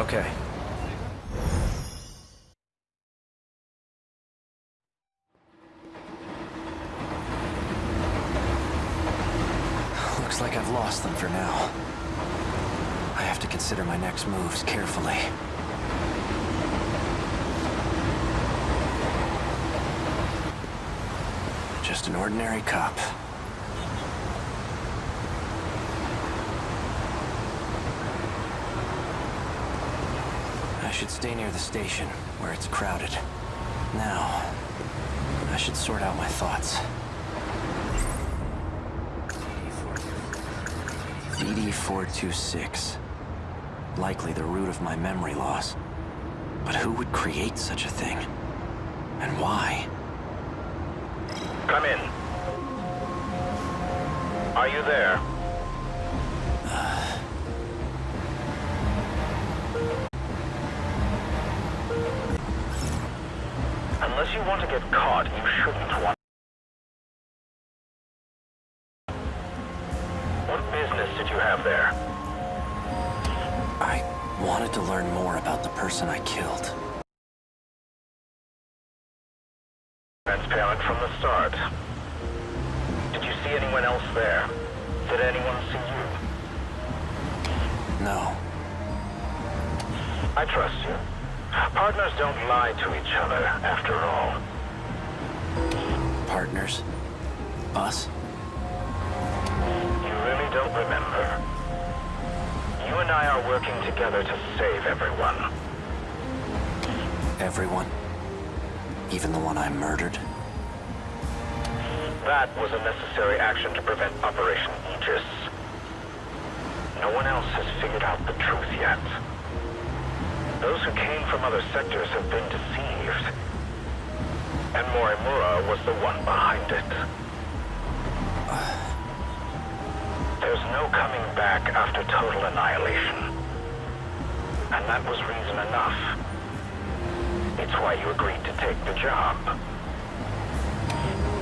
Okay. Looks like I've lost them for now. I have to consider my next moves carefully. Just an ordinary cop. I should stay near the station, where it's crowded. Now, I should sort out my thoughts. BD-426. Likely the root of my memory loss. But who would create such a thing? And why? Come in. Are you there? Unless you want to get caught, you shouldn't want. What business did you have there? I wanted to learn more about the person I killed. Transparent from the start. Did you see anyone else there? Did anyone see you? No. I trust you. Partners don't lie to each other, after all. Partners? Us? You really don't remember. You and I are working together to save everyone. Everyone? Even the one I murdered? That was a necessary action to prevent Operation Aegis. No one else has figured out the truth yet. Those who came from other sectors have been deceived. And Morimura was the one behind it. There's no coming back after total annihilation. And that was reason enough. It's why you agreed to take the job.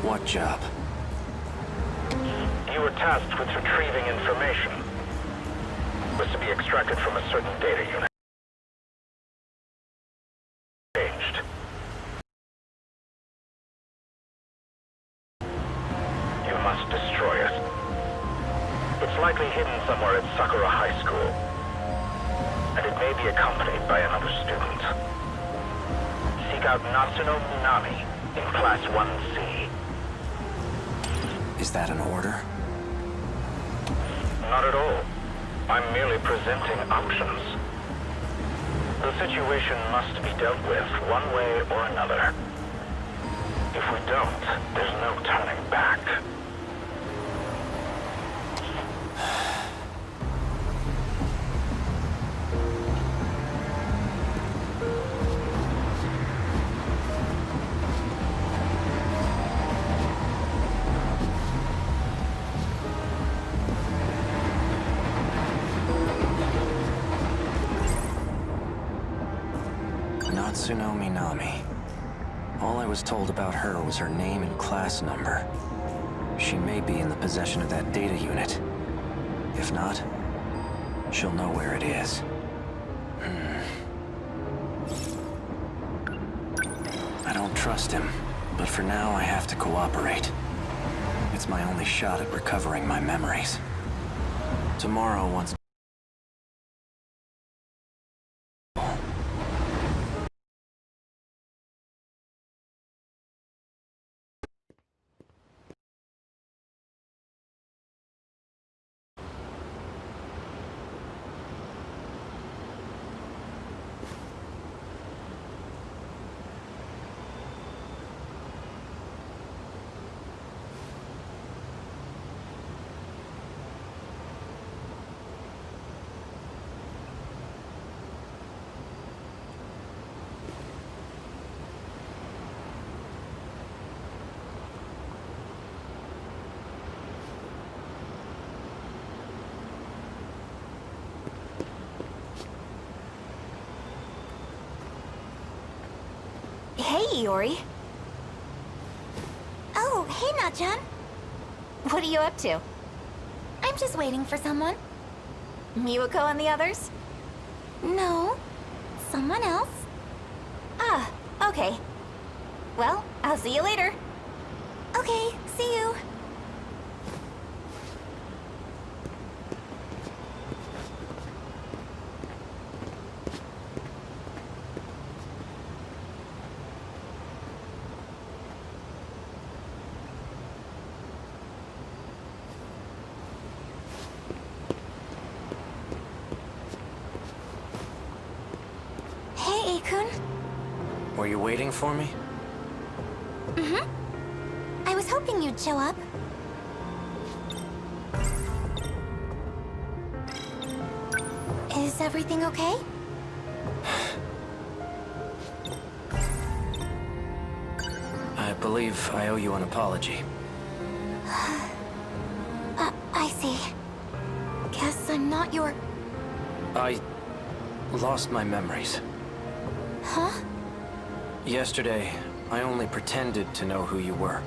What job? You were tasked with retrieving information. It was to be extracted from a certain data unit. Changed. You must destroy it. It's likely hidden somewhere at Sakura High School. And it may be accompanied by another student. Seek out Natsuno Minami in Class 1C. Is that an order? Not at all. I'm merely presenting options. The situation must be dealt with one way or another. If we don't, there's no turning back. Natsuno Minami. All I was told about her was her name and class number. She may be in the possession of that data unit. If not, she'll know where it is. I don't trust him, but for now I have to cooperate. It's my only shot at recovering my memories. Tomorrow, once Hey, Iori. Oh, hey, Natchan. What are you up to? I'm just waiting for someone. Miwako and the others? No, someone else? Ah, okay. Well, I'll see you later. Okay, see you. Hey, Akun. Were you waiting for me? Mm-hmm. I was hoping you'd show up. Is everything okay? I believe I owe you an apology. I see. Guess I'm not your... I lost my memories. Huh? Yesterday, I only pretended to know who you were.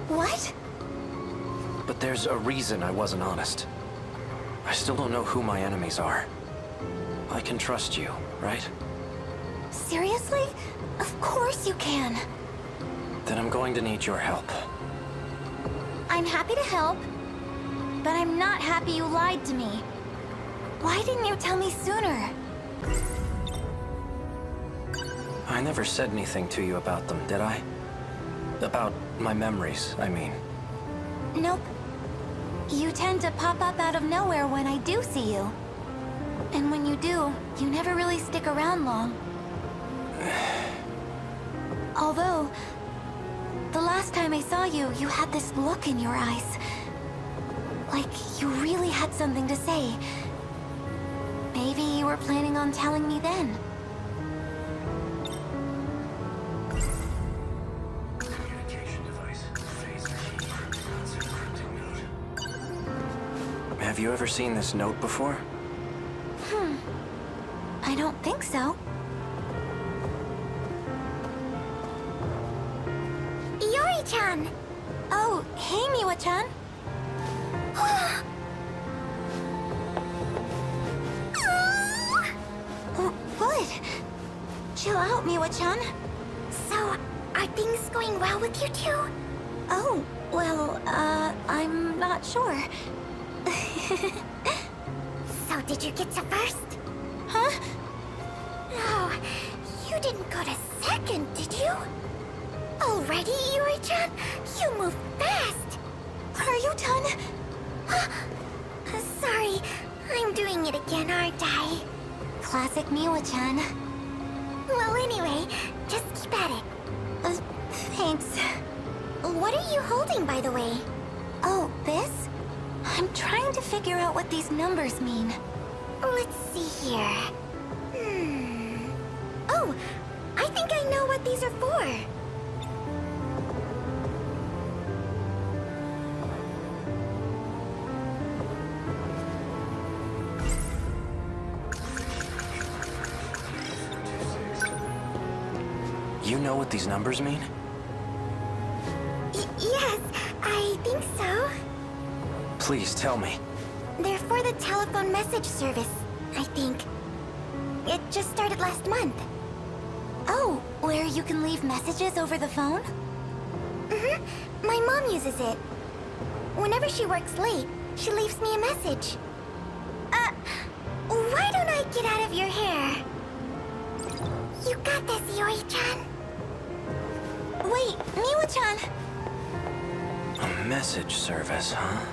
What? But there's a reason I wasn't honest. I still don't know who my enemies are. I can trust you, right? Seriously? Of course you can. Then I'm going to need your help. I'm happy to help, but I'm not happy you lied to me. Why didn't you tell me sooner? I never said anything to you about them, did I? About my memories, I mean. Nope. You tend to pop up out of nowhere when I do see you. And when you do, you never really stick around long. Although, the last time I saw you, you had this look in your eyes. Like you really had something to say. Maybe you were planning on telling me then. Have you ever seen this note before? I don't think so. Yori-chan! Oh, hey, Miwa-chan. Good. Chill out, Miwa-chan. So, are things going well with you two? Oh, well, I'm not sure. So, did you get to first? Huh? No, you didn't go to second, did you? Already, Yuri-chan? You move fast! Are you done? Sorry, I'm doing it again, aren't I? Classic Miwa-chan. Well, anyway, just keep at it. Thanks. What are you holding, by the way? Oh, this? I'm trying to figure out what these numbers mean. Let's see here. Oh, I think I know what these are for. You know what these numbers mean? Yes, I think so. Please tell me. They're for the telephone message service, I think. It just started last month. Oh, where you can leave messages over the phone? Mm-hmm. My mom uses it. Whenever she works late, she leaves me a message. Why don't I get out of your hair? You got this, Yori-chan. Wait, Miwa-chan! A message service, huh?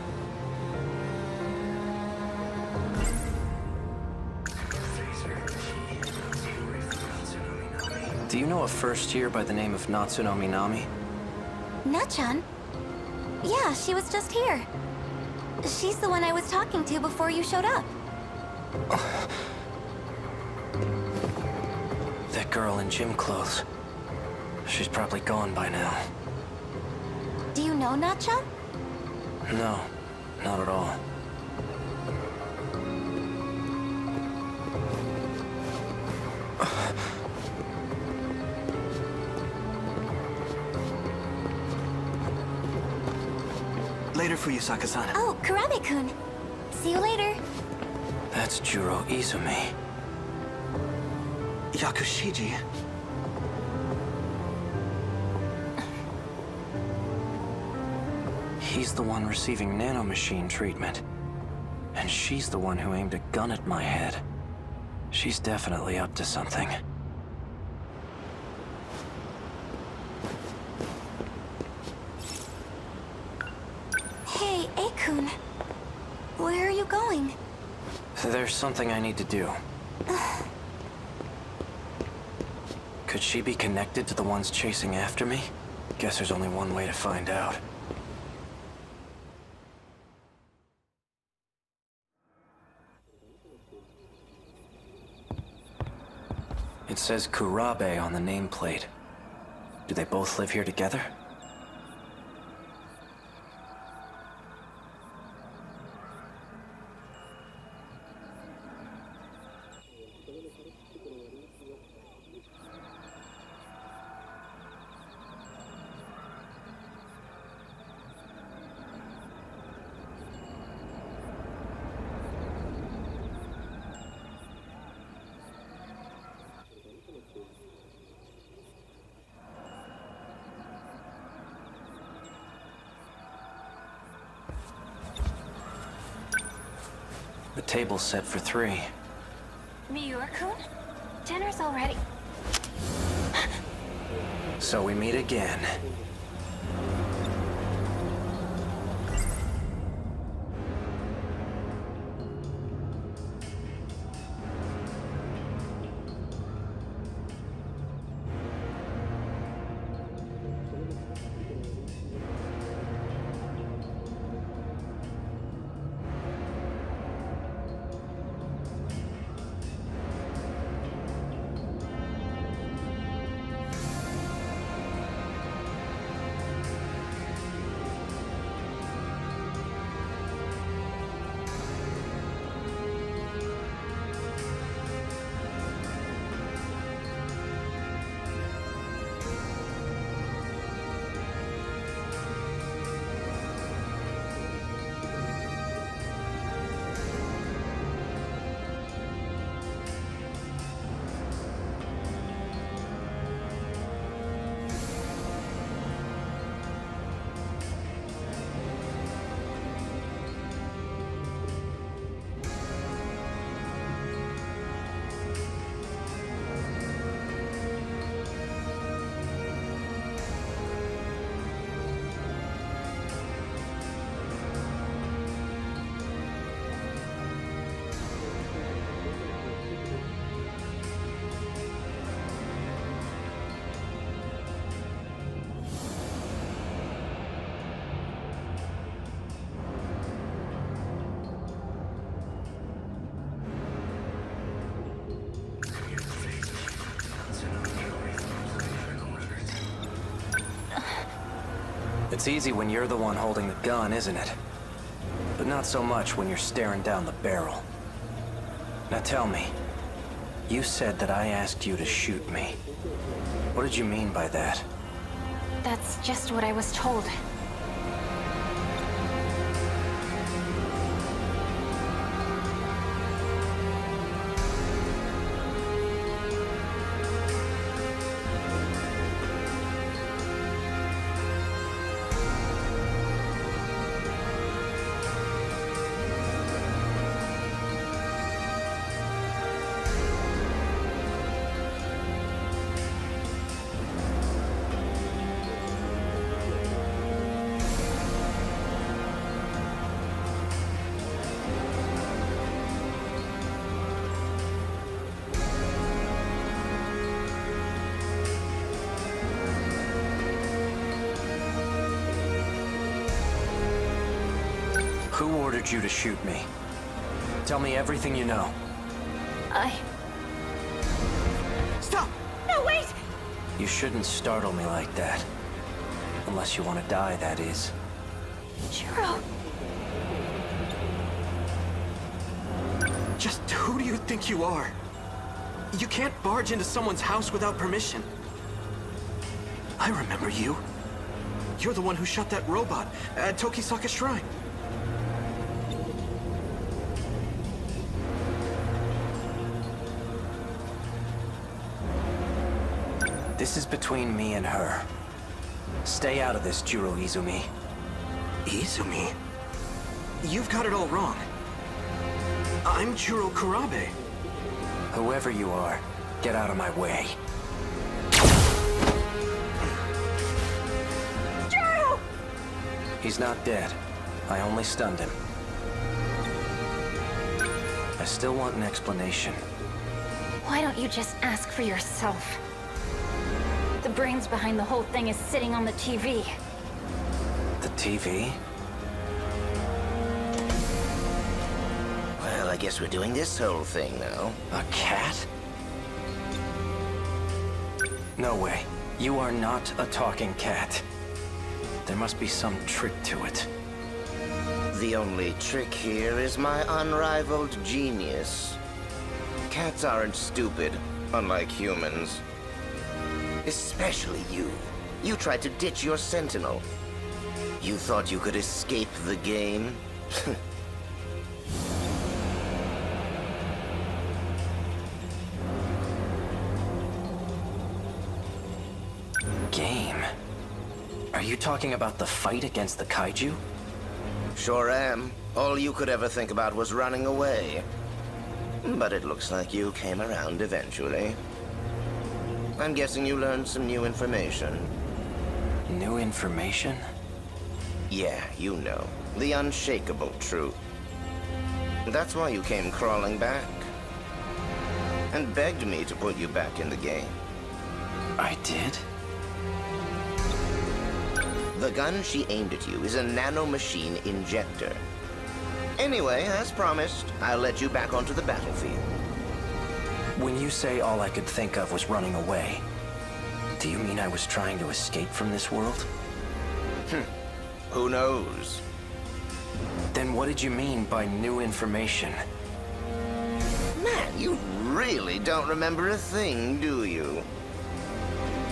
Do you know a first year by the name of Natsuno Minami? Na-chan? Yeah, she was just here. She's the one I was talking to before you showed up. That girl in gym clothes. She's probably gone by now. Do you know Na-chan? No, not at all. Later for you, Saka-san. Oh, Kurabe-kun. See you later. That's Juro Izumi. Yakushiji. He's the one receiving nanomachine treatment. And she's the one who aimed a gun at my head. She's definitely up to something. Hey, Akun. Where are you going? There's something I need to do. Could she be connected to the ones chasing after me? Guess there's only one way to find out. It says Kurabe on the nameplate. Do they both live here together? The table's set for 3. Miura-kun? Dinner's already... So we meet again. It's easy when you're the one holding the gun, isn't it? But not so much when you're staring down the barrel. Now tell me, you said that I asked you to shoot me. What did you mean by that? That's just what I was told. Who ordered you to shoot me? Tell me everything you know. Stop! No, wait! You shouldn't startle me like that. Unless you want to die, that is. Jiro. Just who do you think you are? You can't barge into someone's house without permission. I remember you. You're the one who shot that robot at Tokisaka Shrine. This is between me and her. Stay out of this, Juro Izumi. Izumi? You've got it all wrong. I'm Juro Kurabe. Whoever you are, get out of my way. Juro! He's not dead. I only stunned him. I still want an explanation. Why don't you just ask for yourself? The brains behind the whole thing is sitting on the TV. The TV? Well, I guess we're doing this whole thing now. A cat? No way. You are not a talking cat. There must be some trick to it. The only trick here is my unrivaled genius. Cats aren't stupid, unlike humans. Especially you. You tried to ditch your Sentinel. You thought you could escape the game? Game? Are you talking about the fight against the kaiju? Sure am. All you could ever think about was running away. But it looks like you came around eventually. I'm guessing you learned some new information. New information? Yeah, you know. The unshakable truth. That's why you came crawling back. And begged me to put you back in the game. I did? The gun she aimed at you is a nanomachine injector. Anyway, as promised, I'll let you back onto the battlefield. When you say all I could think of was running away, do you mean I was trying to escape from this world? Who knows? Then what did you mean by new information? Man, you really don't remember a thing, do you?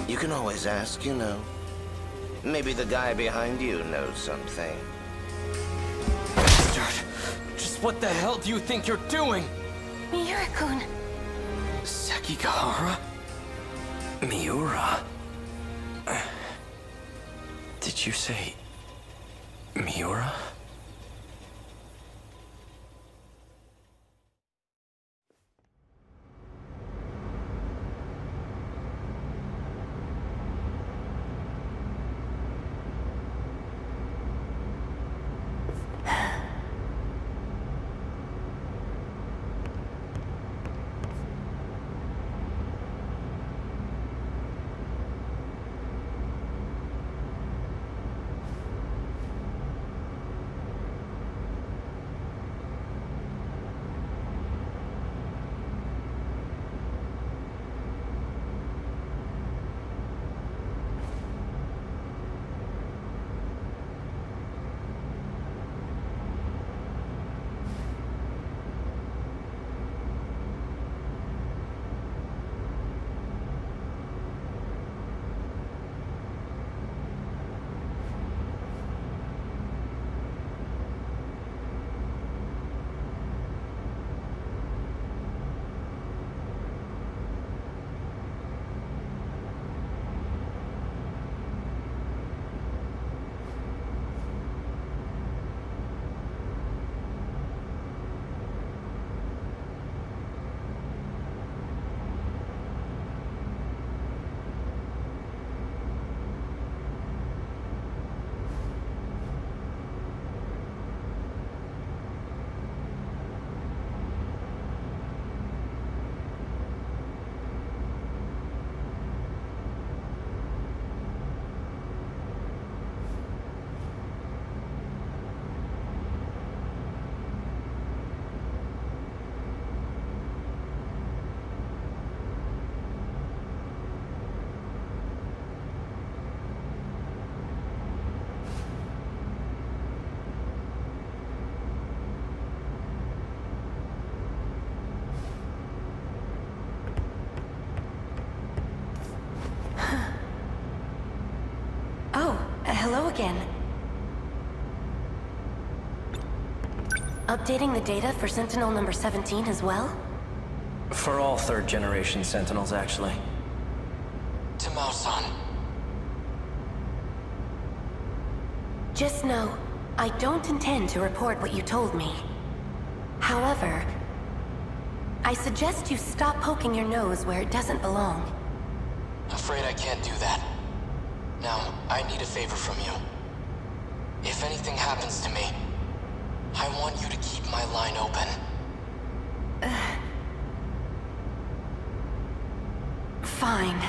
You can always ask, you know. Maybe the guy behind you knows something. Bastard! Just what the hell do you think you're doing? Miura-kun. Sekigahara? Miura? Did you say... Miura? Hello again. Updating the data for Sentinel number 17 as well? For all third-generation Sentinels, actually. To Mao-san. Just know, I don't intend to report what you told me. However, I suggest you stop poking your nose where it doesn't belong. Afraid I can't do that. Now, I need a favor from you. If anything happens to me, I want you to keep my line open. Fine.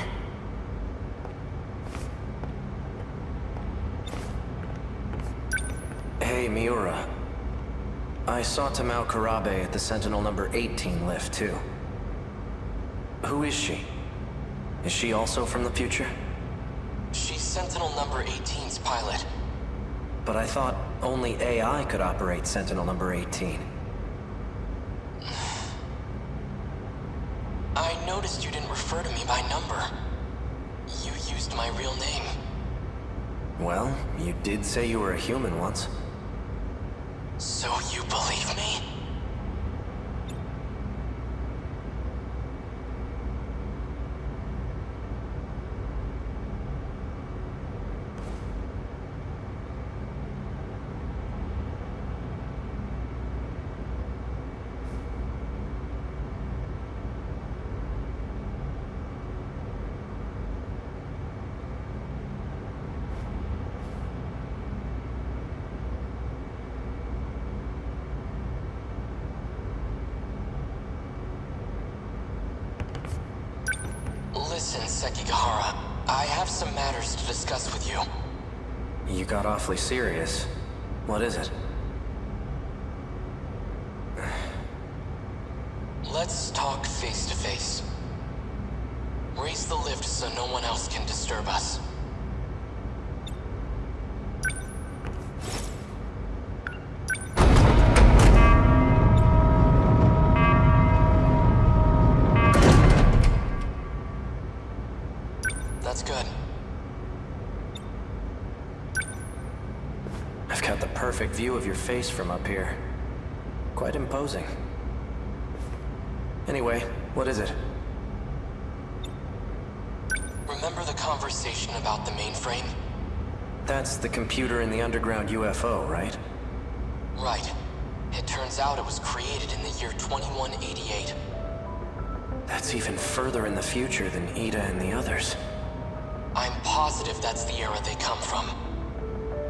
Hey, Miura. I saw Tamao Karabe at the Sentinel number 18 lift, too. Who is she? Is she also from the future? She's Sentinel number 18's pilot. But I thought only AI could operate Sentinel number 18. I noticed you didn't refer to me by number. You used my real name. Well, you did say you were a human once. So you believe me? Listen, Sekigahara, I have some matters to discuss with you. You got awfully serious. What is it? Let's talk face to face. Raise the lift so no one else can disturb us. That's good. I've got the perfect view of your face from up here. Quite imposing. Anyway, what is it? Remember the conversation about the mainframe? That's the computer in the underground UFO, right? Right. It turns out it was created in the year 2188. That's even further in the future than Ida and the others. I'm positive that's the era they come from.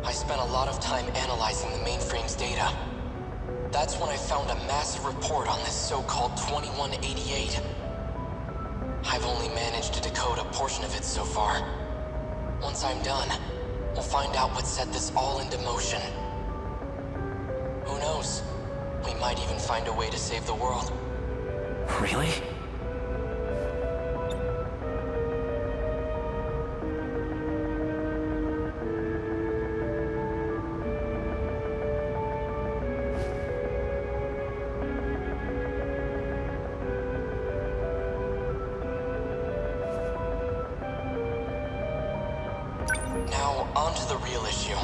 I spent a lot of time analyzing the mainframe's data. That's when I found a massive report on this so-called 2188. I've only managed to decode a portion of it so far. Once I'm done, we'll find out what set this all into motion. Who knows? We might even find a way to save the world. Really? Now, on to the real issue.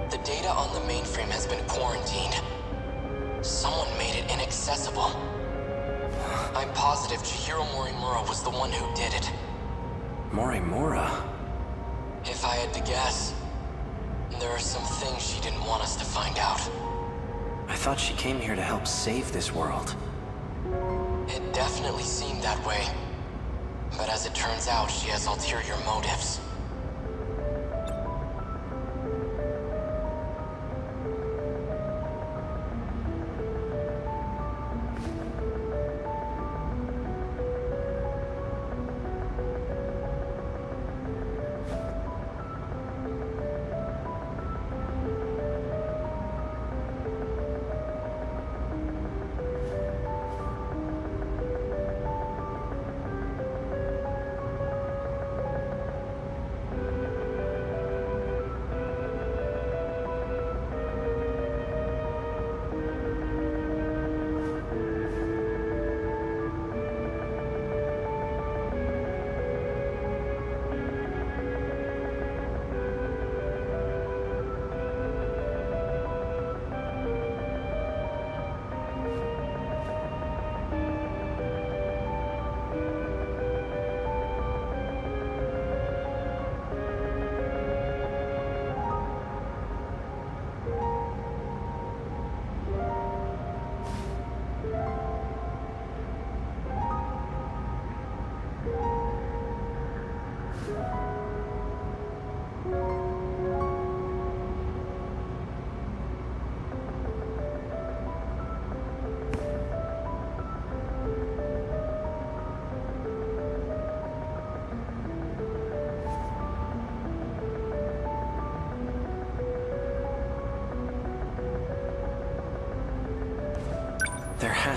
The data on the mainframe has been quarantined. Someone made it inaccessible. I'm positive Chihiro Morimura was the one who did it. Morimura? If I had to guess, there are some things she didn't want us to find out. I thought she came here to help save this world. It definitely seemed that way. But as it turns out, she has ulterior motives.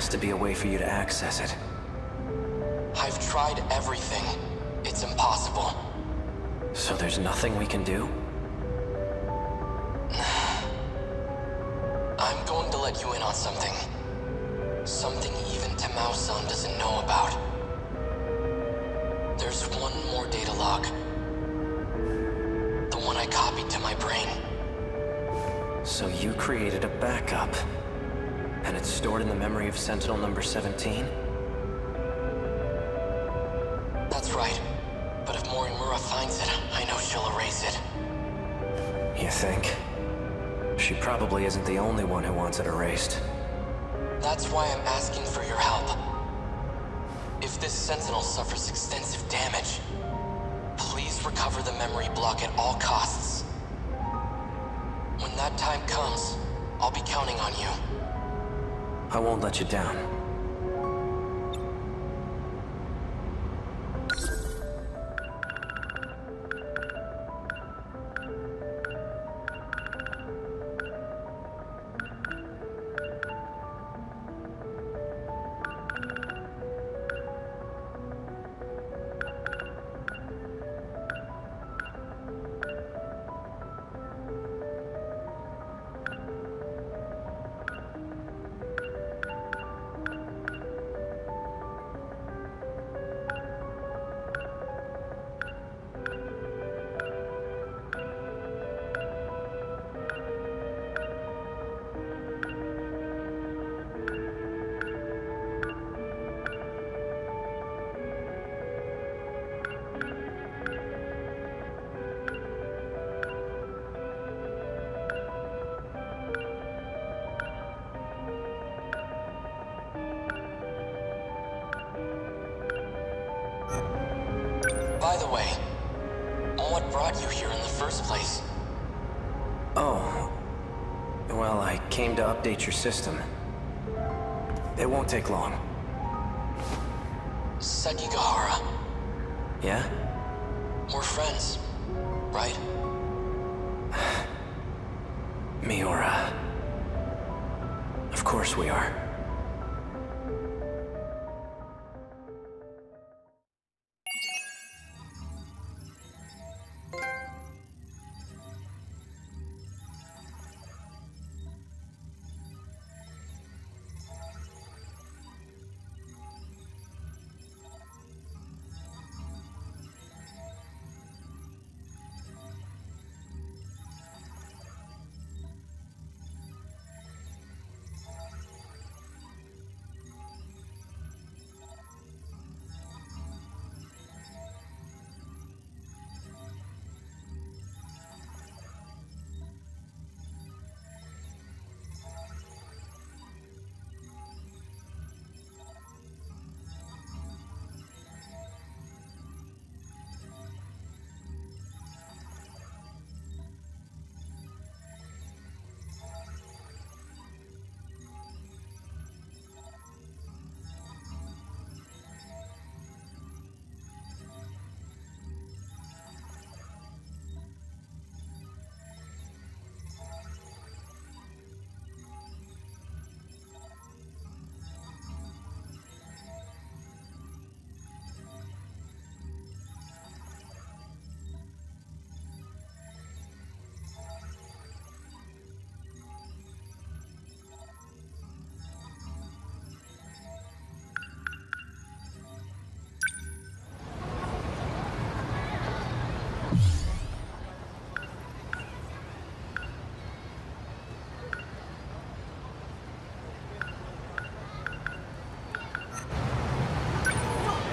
has to be a way for you to access it. I've tried everything. It's impossible. So there's nothing we can do? I'm going to let you in on something. Something even Tamao-san doesn't know about. There's one more data log. The one I copied to my brain. So you created a backup, and it's stored in the memory of Sentinel number 17? That's right. But if Morimura finds it, I know she'll erase it. You think? She probably isn't the only one who wants it erased. That's why I'm asking for your help. If this Sentinel suffers extensive damage, please recover the memory block at all costs. When that time comes, I'll be counting on you. I won't let you down. By the way, what brought you here in the first place? Oh. Well, I came to update your system. It won't take long. Sekigahara. Yeah? We're friends, right? Miura. Of course we are.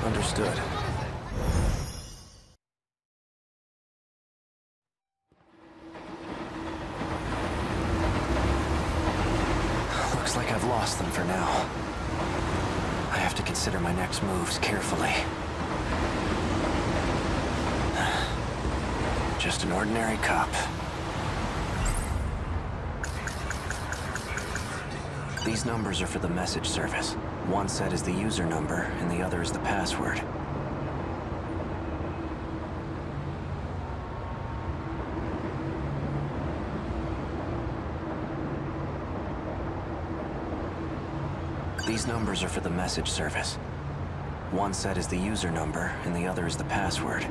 Understood. Looks like I've lost them for now. I have to consider my next moves carefully. Just an ordinary cop. These numbers are for the message service. One set is the user number, and the other is the password. These numbers are for the message service. One set is the user number, and the other is the password.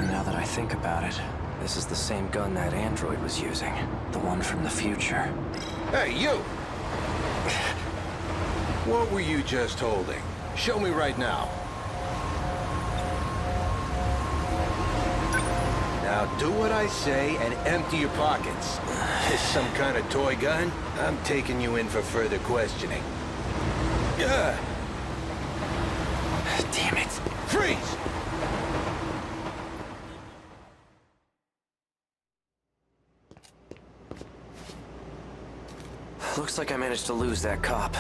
Now that I think about it, this is the same gun that android was using. The one from the future. Hey, you! What were you just holding? Show me right now. Now do what I say and empty your pockets. This some kind of toy gun? I'm taking you in for further questioning. Damn it. Freeze! Looks like I managed to lose that cop.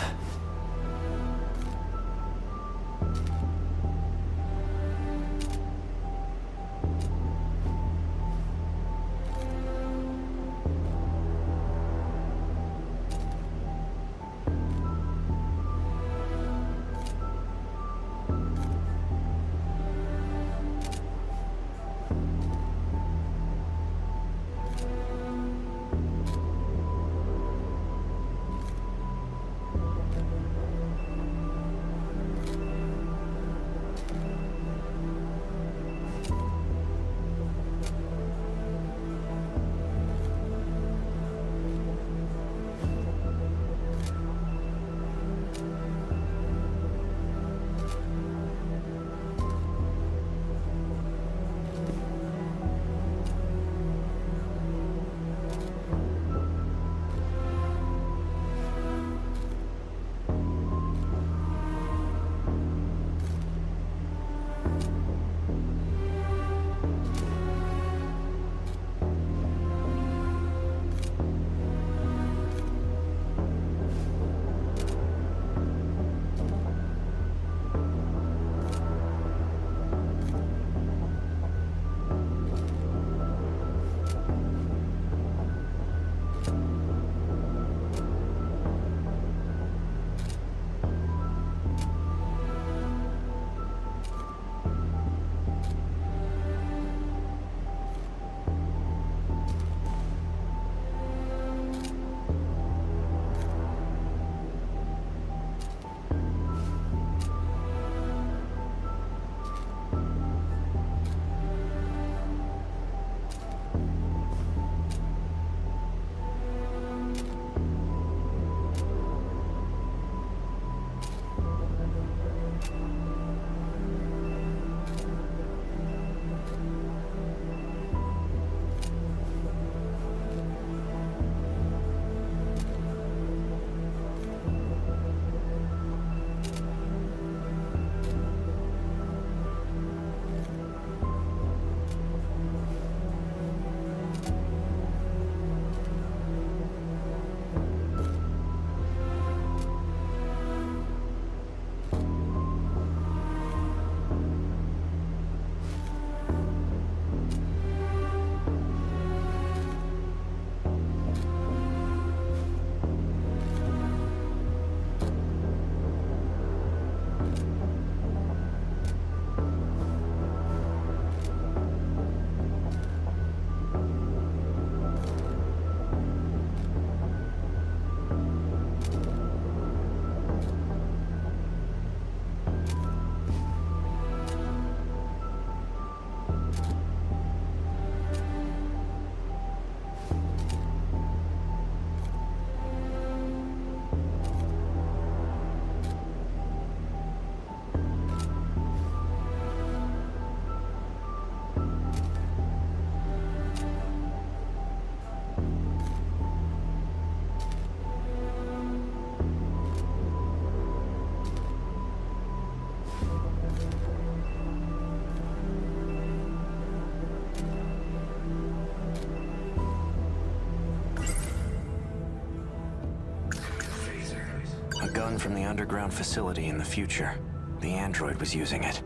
gun from the underground facility in the future. The android was using it.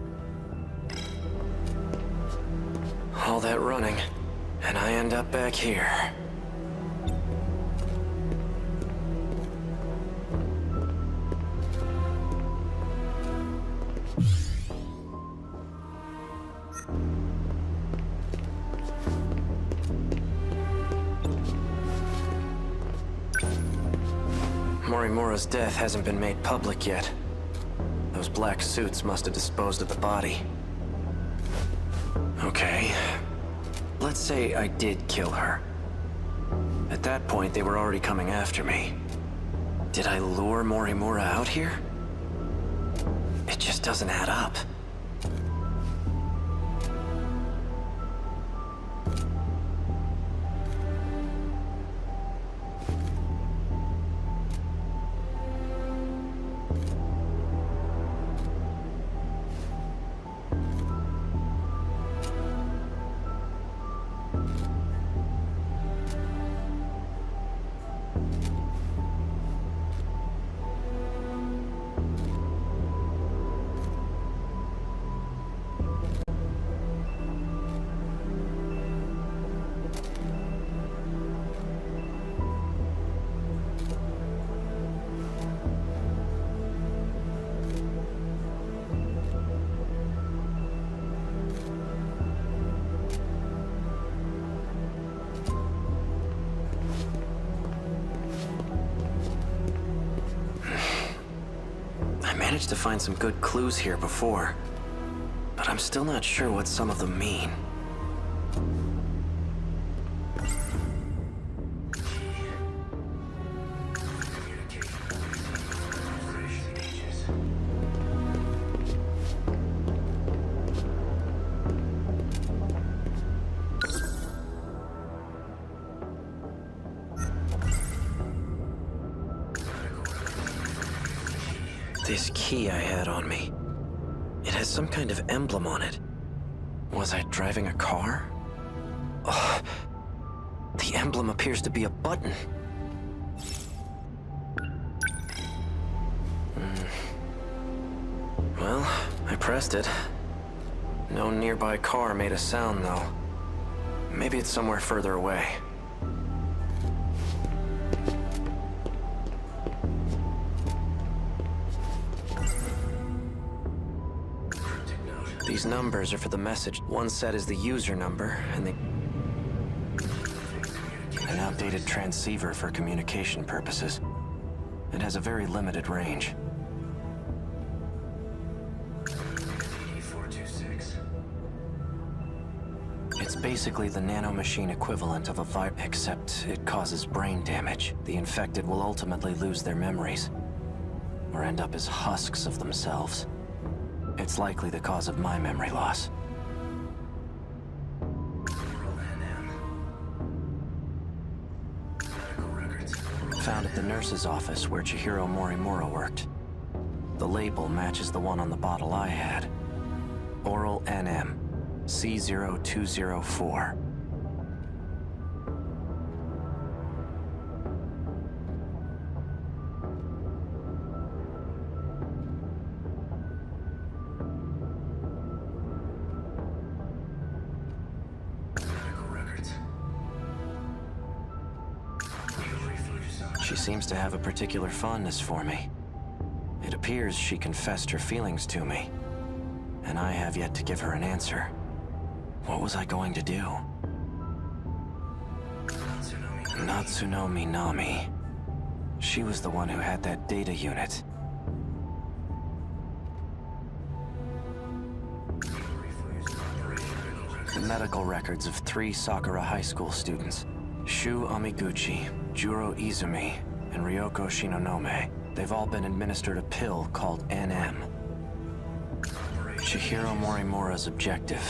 All that running, and I end up back here. Morimura's death hasn't been made public yet. Those black suits must have disposed of the body. Okay. Let's say I did kill her. At that point, they were already coming after me. Did I lure Morimura out here? It just doesn't add up. I managed to find some good clues here before, but I'm still not sure what some of them mean. This key I had on me. It has some kind of emblem on it. Was I driving a car? Oh, the emblem appears to be a button. Well, I pressed it. No nearby car made a sound, though. Maybe it's somewhere further away. These numbers are for the message. One set is the user number, and an outdated transceiver for communication purposes. It has a very limited range. It's basically the nanomachine equivalent of a virus, except it causes brain damage. The infected will ultimately lose their memories, or end up as husks of themselves. It's likely the cause of my memory loss. Found at the nurse's office where Chihiro Morimura worked. The label matches the one on the bottle I had. Oral NM, C0204. She seems to have a particular fondness for me. It appears she confessed her feelings to me, and I have yet to give her an answer. What was I going to do? Natsuno Minami. She was the one who had that data unit. The medical records of 3 Sakura High School students. Shu Amiguchi, Juro Izumi, and Ryoko Shinonome. They've all been administered a pill called NM. Chihiro Morimura's objective.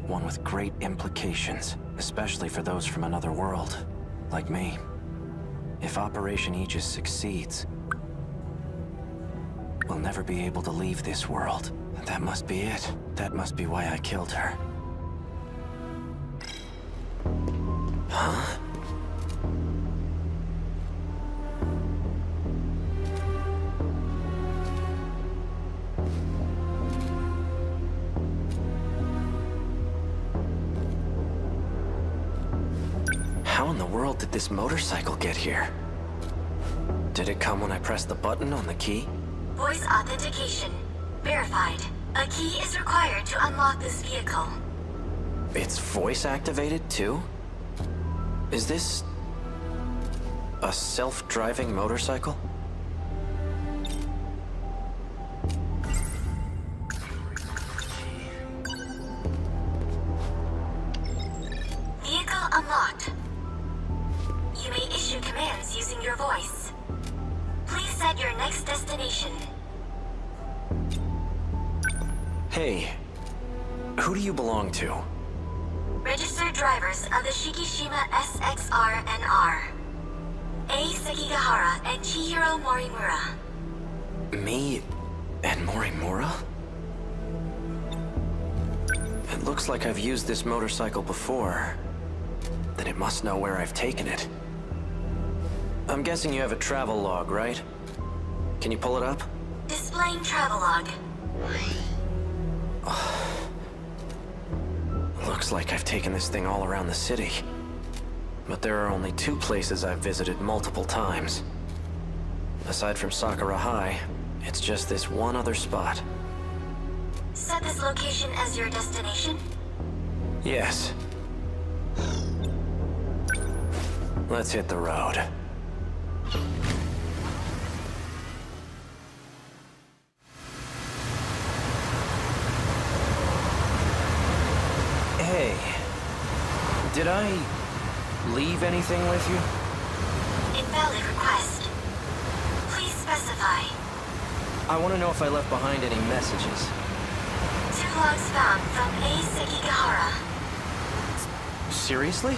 One with great implications, especially for those from another world, like me. If Operation Aegis succeeds, we'll never be able to leave this world. That must be it. That must be why I killed her. Huh? How in the world did this motorcycle get here? Did it come when I pressed the button on the key? Voice authentication. Verified. A key is required to unlock this vehicle. It's voice activated too? Is this a self-driving motorcycle? Vehicle unlocked. You may issue commands using your voice. Please set your next destination. Hey, who do you belong to? Registered drivers of the Shikishima SXR-NR. A. Sekigahara and Chihiro Morimura. Me and Morimura? It looks like I've used this motorcycle before. Then it must know where I've taken it. I'm guessing you have a travel log, right? Can you pull it up? Displaying travelogue. Looks like I've taken this thing all around the city. But there are only 2 places I've visited multiple times. Aside from Sakura High, it's just this one other spot. Set this location as your destination? Yes. Let's hit the road. Hey, did I leave anything with you? Invalid request. Please specify. I want to know if I left behind any messages. 2 logs found from A. Sekigahara. Seriously?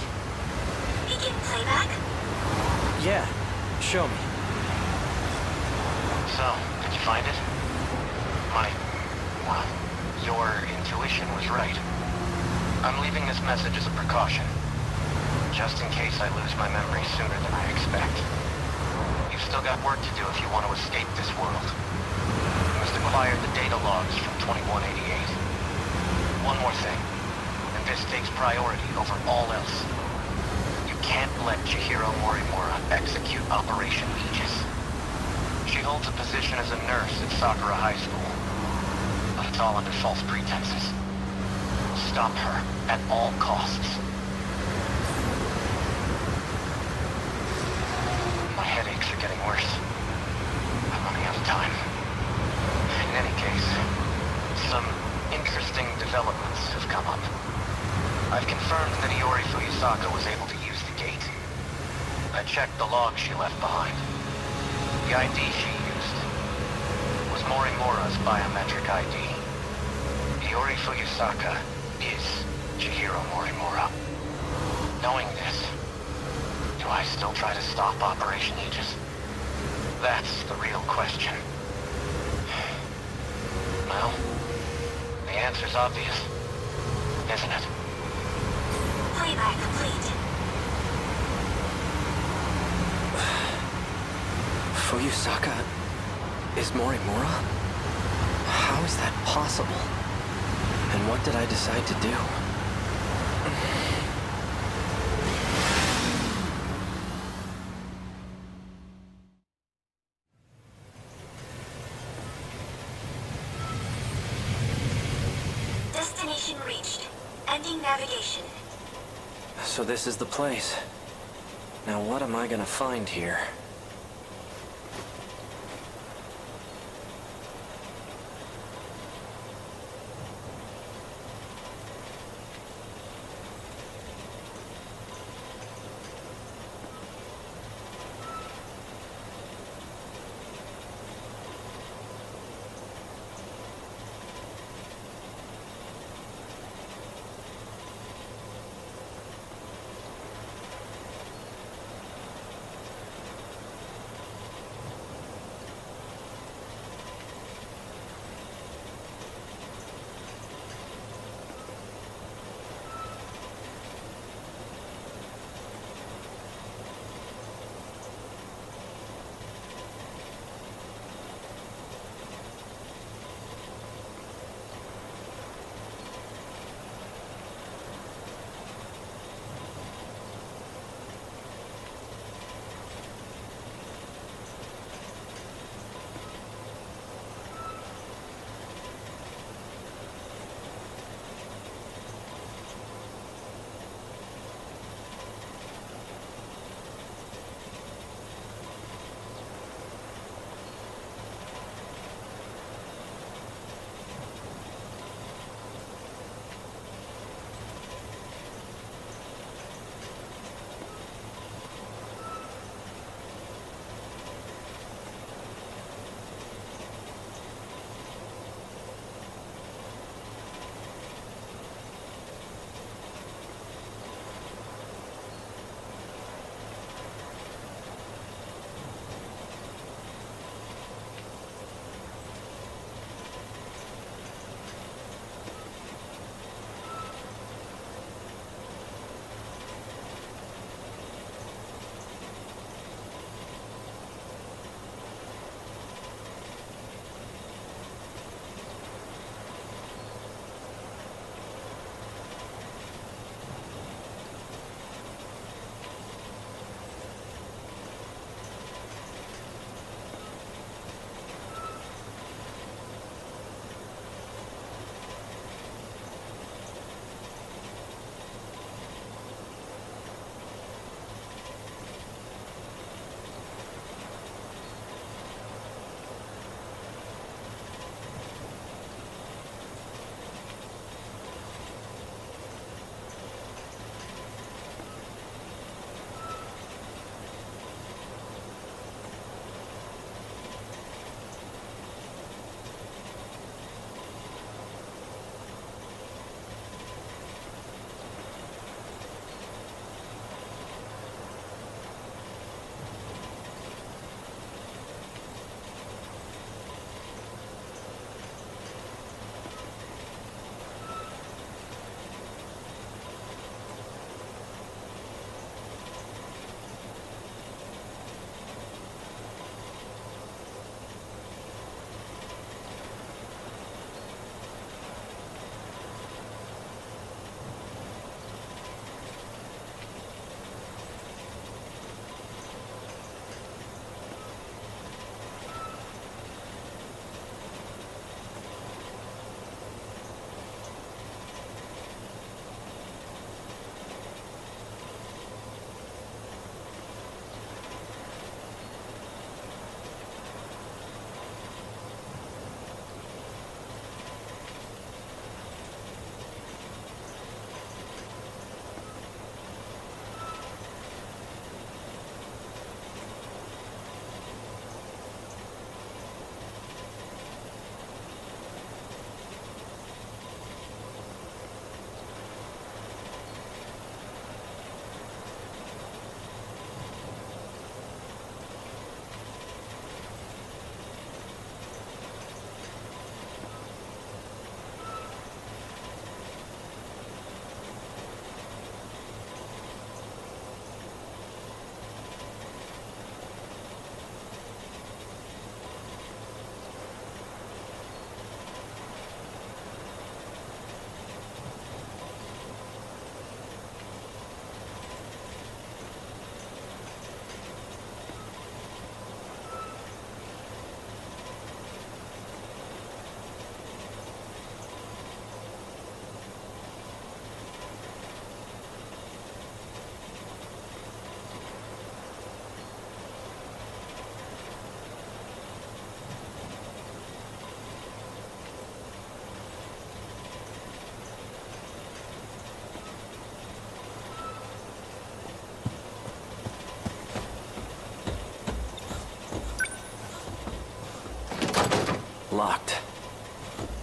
Begin playback? Yeah, show me. So, did you find it? Well, your intuition was right. I'm leaving this message as a precaution, just in case I lose my memory sooner than I expect. You've still got work to do if you want to escape this world. You must acquire the data logs from 2188. One more thing, and this takes priority over all else. You can't let Chihiro Morimura execute Operation Aegis. She holds a position as a nurse at Sakura High School, but it's all under false pretenses. Stop her at all costs. My headaches are getting worse. I'm running out of time. In any case, some interesting developments have come up. I've confirmed that Iori Fuyusaka was able to use the gate. I checked the log she left behind. The ID she used was Morimura's biometric ID. Iori Fuyusaka is Chihiro Morimura. Knowing this, do I still try to stop Operation Aegis? That's the real question. Well, the answer's obvious, isn't it? Playback complete. Fuyusaka is Morimura? How is that possible? And what did I decide to do? Destination reached. Ending navigation. So this is the place. Now what am I gonna find here?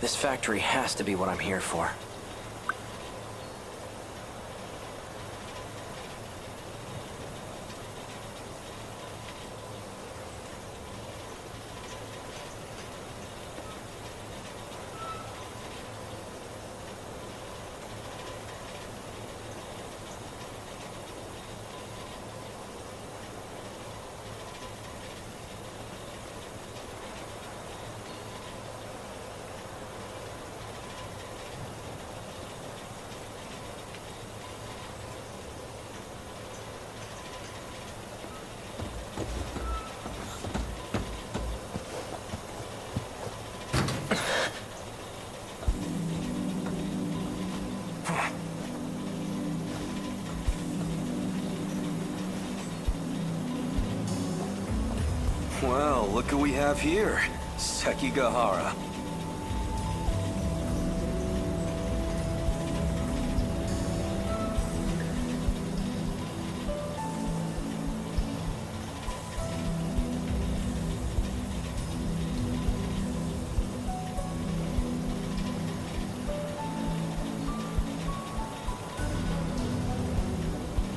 This factory has to be what I'm here for. Well, look who we have here. Sekigahara.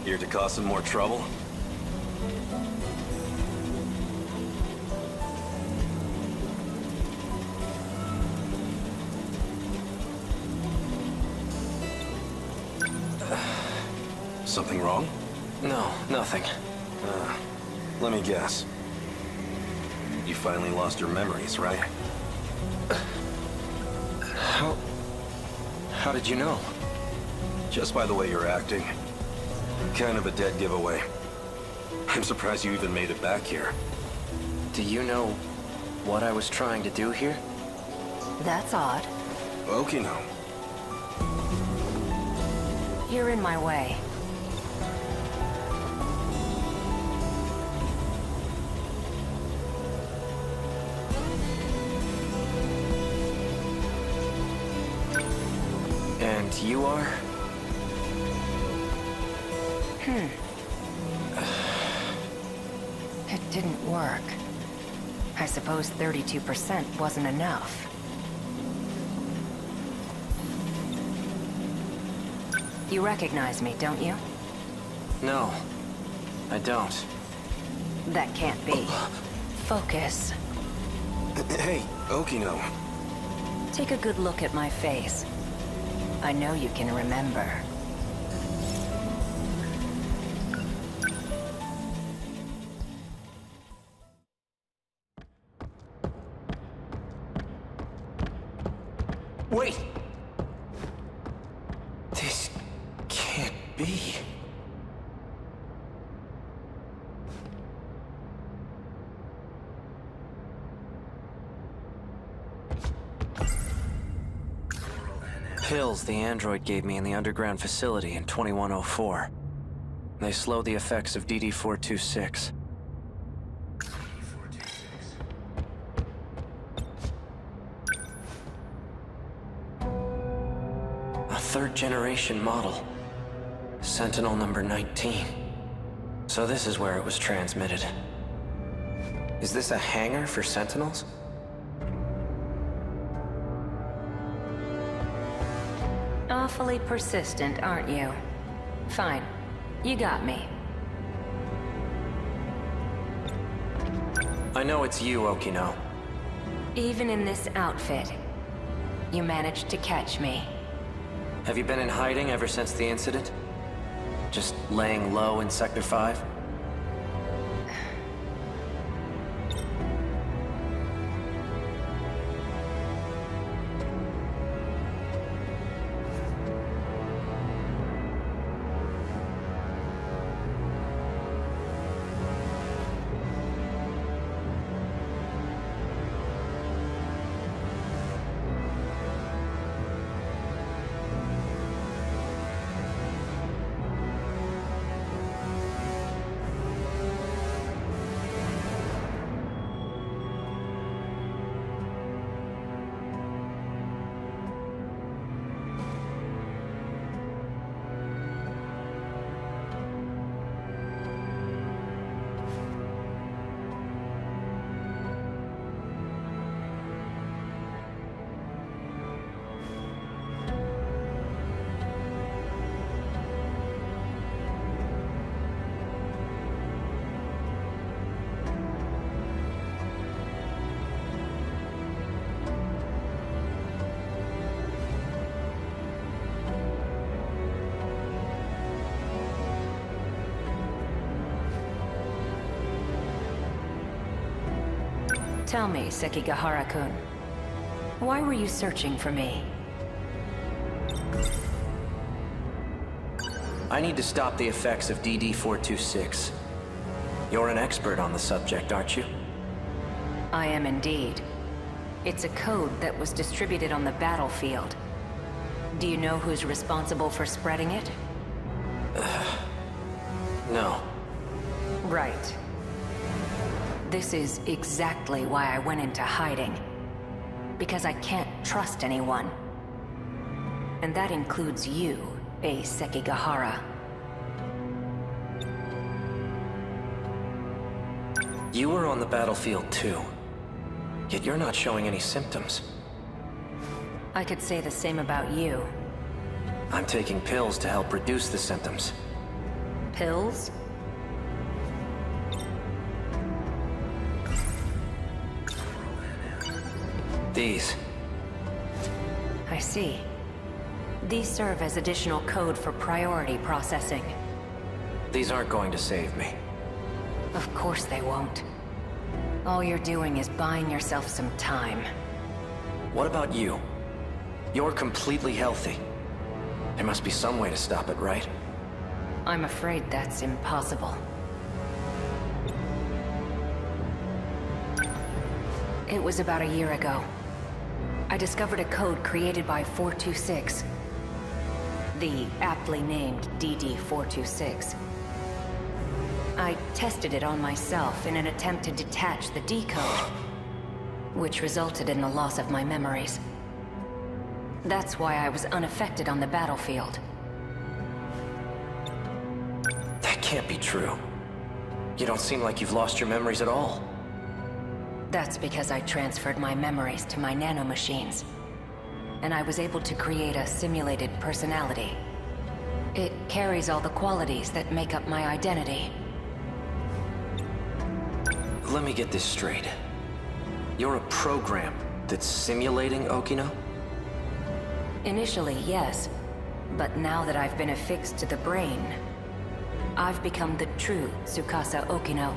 Here to cause some more trouble? Something wrong? No, nothing. Let me guess. You finally lost your memories, right? How did you know? Just by the way you're acting. Kind of a dead giveaway. I'm surprised you even made it back here. Do you know what I was trying to do here? That's odd. Okino. You're in my way. And you are? It didn't work. I suppose 32% wasn't enough. You recognize me, don't you? No, I don't. That can't be. Focus. Hey, Okino. Take a good look at my face. I know you can remember. Wait! This can't be. Pills the android gave me in the underground facility in 2104. They slow the effects of DD-426. A third-generation model. Sentinel number 19. So this is where it was transmitted. Is this a hangar for Sentinels? Awfully persistent, aren't you? Fine. You got me. I know it's you, Okino. Even in this outfit, you managed to catch me. Have you been in hiding ever since the incident? Just laying low in Sector 5? Tell me, Sekigahara-kun. Why were you searching for me? I need to stop the effects of DD-426. You're an expert on the subject, aren't you? I am indeed. It's a code that was distributed on the battlefield. Do you know who's responsible for spreading it? No. Right. This is exactly why I went into hiding. Because I can't trust anyone. And that includes you, a Sekigahara. You were on the battlefield too. Yet you're not showing any symptoms. I could say the same about you. I'm taking pills to help reduce the symptoms. Pills? These. I see. These serve as additional code for priority processing. These aren't going to save me. Of course they won't. All you're doing is buying yourself some time. What about you? You're completely healthy. There must be some way to stop it, right? I'm afraid that's impossible. It was about a year ago. I discovered a code created by 426. The aptly named DD-426. I tested it on myself in an attempt to detach the decode, which resulted in the loss of my memories. That's why I was unaffected on the battlefield. That can't be true. You don't seem like you've lost your memories at all. That's because I transferred my memories to my nanomachines. And I was able to create a simulated personality. It carries all the qualities that make up my identity. Let me get this straight. You're a program that's simulating Okino? Initially, yes. But now that I've been affixed to the brain, I've become the true Tsukasa Okino.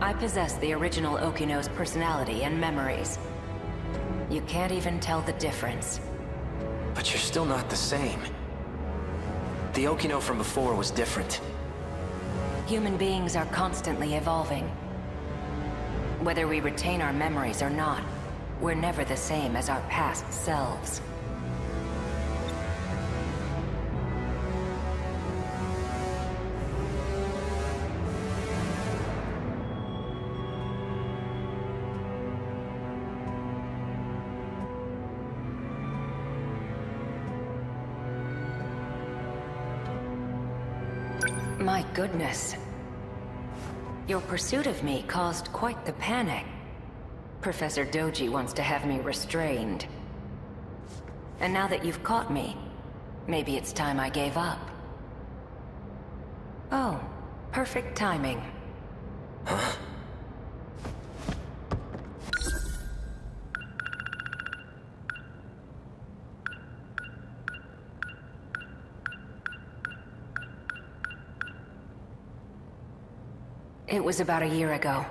I possess the original Okino's personality and memories. You can't even tell the difference. But you're still not the same. The Okino from before was different. Human beings are constantly evolving. Whether we retain our memories or not, we're never the same as our past selves. My goodness. Your pursuit of me caused quite the panic. Professor Doji wants to have me restrained. And now that you've caught me, maybe it's time I gave up. Oh, perfect timing. Huh? It was about a year ago.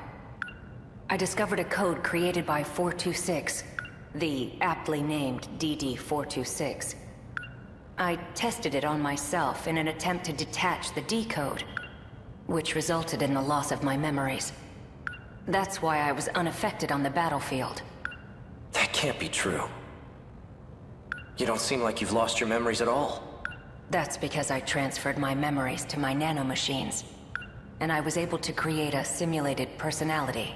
I discovered a code created by 426, the aptly named DD-426. I tested it on myself in an attempt to detach the decode, which resulted in the loss of my memories. That's why I was unaffected on the battlefield. That can't be true. You don't seem like you've lost your memories at all. That's because I transferred my memories to my nanomachines. And I was able to create a simulated personality.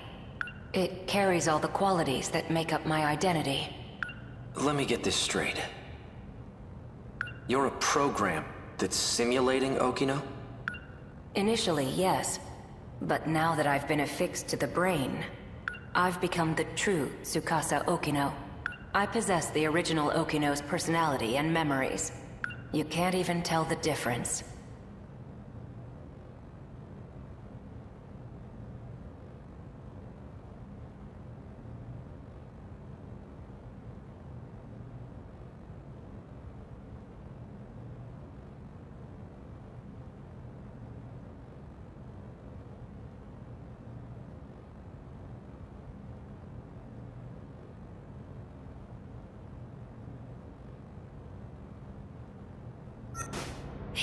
It carries all the qualities that make up my identity. Let me get this straight. You're a program that's simulating Okino? Initially, yes. But now that I've been affixed to the brain, I've become the true Tsukasa Okino. I possess the original Okino's personality and memories. You can't even tell the difference.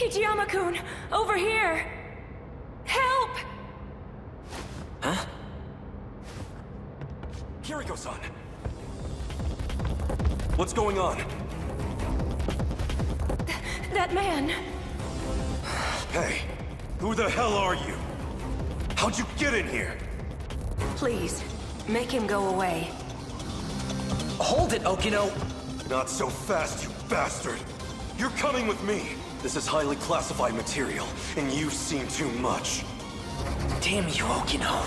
Hijiyama-kun! Over here! Help! Huh? Kiriko-san! What's going on? That man! Hey, who the hell are you? How'd you get in here? Please, make him go away. Hold it, Okino! Not so fast, you bastard! You're coming with me! This is highly classified material, and you've seen too much. Damn you, Okino.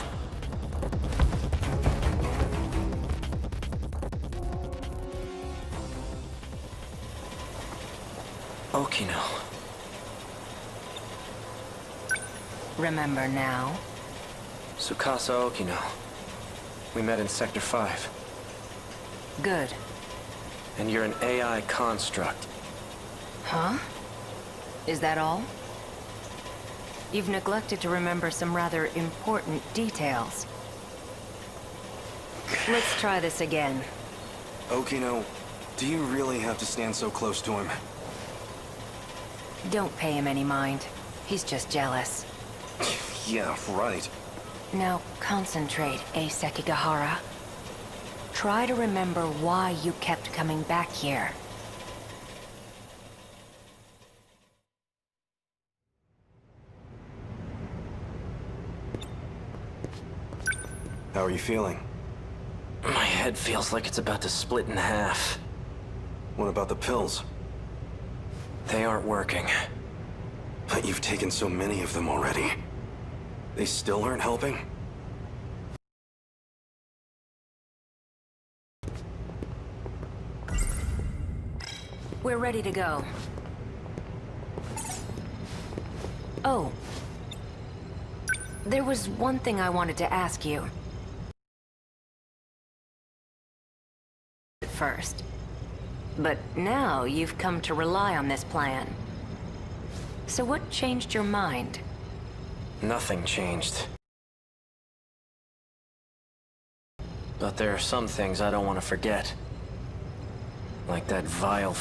Okino. Remember now? Tsukasa Okino. We met in Sector 5. Good. And you're an AI construct. Huh? Is that all? You've neglected to remember some rather important details. Let's try this again. Okino, do you really have to stand so close to him? Don't pay him any mind. He's just jealous. Yeah, right. Now concentrate, Sekigahara. Try to remember why you kept coming back here. How are you feeling? My head feels like it's about to split in half. What about the pills? They aren't working. But you've taken so many of them already. They still aren't helping? We're ready to go. Oh. There was one thing I wanted to ask you. At first. But now you've come to rely on this plan. So what changed your mind? Nothing changed. But there are some things I don't want to forget. Like that vile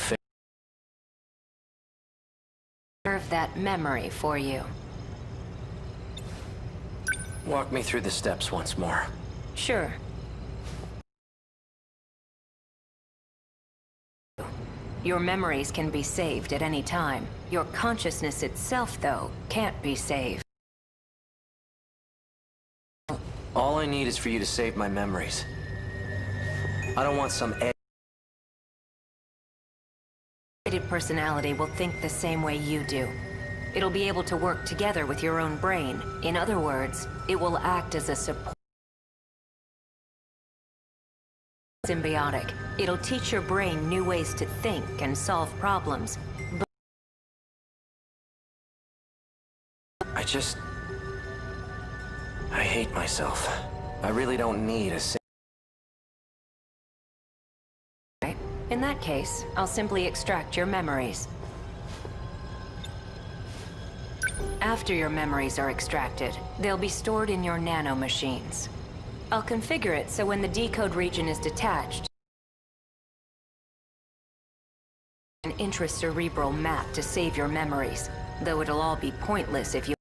Serve that memory for you. Walk me through the steps once more. Sure. Your memories can be saved at any time. Your consciousness itself, though, can't be saved. All I need is for you to save my memories. I don't want some personality will think the same way you do. It'll be able to work together with your own brain. In other words, it will act as a support symbiotic. It'll teach your brain new ways to think and solve problems. But I hate myself. I really don't need a in that case, I'll simply extract your memories. After your memories are extracted, they'll be stored in your nanomachines. I'll configure it so when the decode region is detached, an intracerebral map to save your memories, though it'll all be pointless if you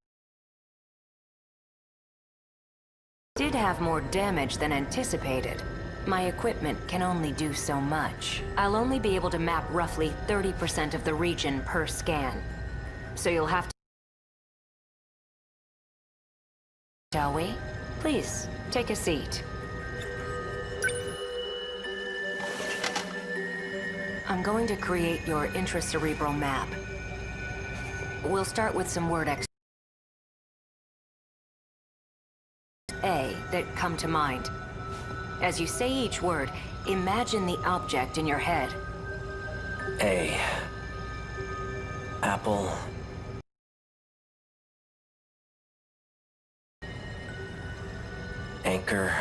did have more damage than anticipated. My equipment can only do so much. I'll only be able to map roughly 30% of the region per scan. So you'll have to... Shall we? Please, take a seat. I'm going to create your intracerebral map. We'll start with some word that come to mind. As you say each word, imagine the object in your head. A. Apple. Anchor.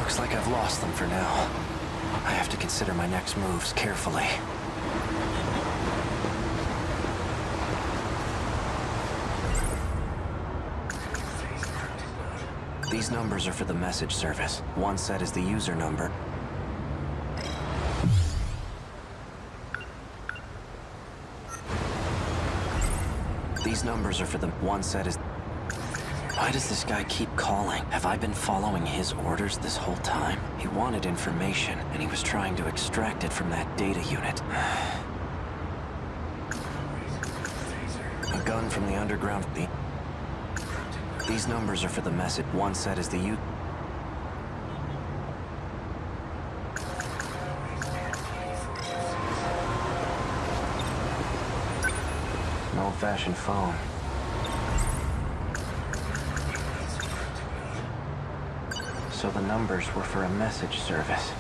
Looks like I've lost them for now. I have to consider my next moves carefully. These numbers are for the message service. One set is the user number. These numbers are for the one set is... Why does this guy keep calling? Have I been following his orders this whole time? He wanted information, and he was trying to extract it from that data unit. A gun from the underground... These numbers are for the message. One set is the An old-fashioned phone. So the numbers were for a message service.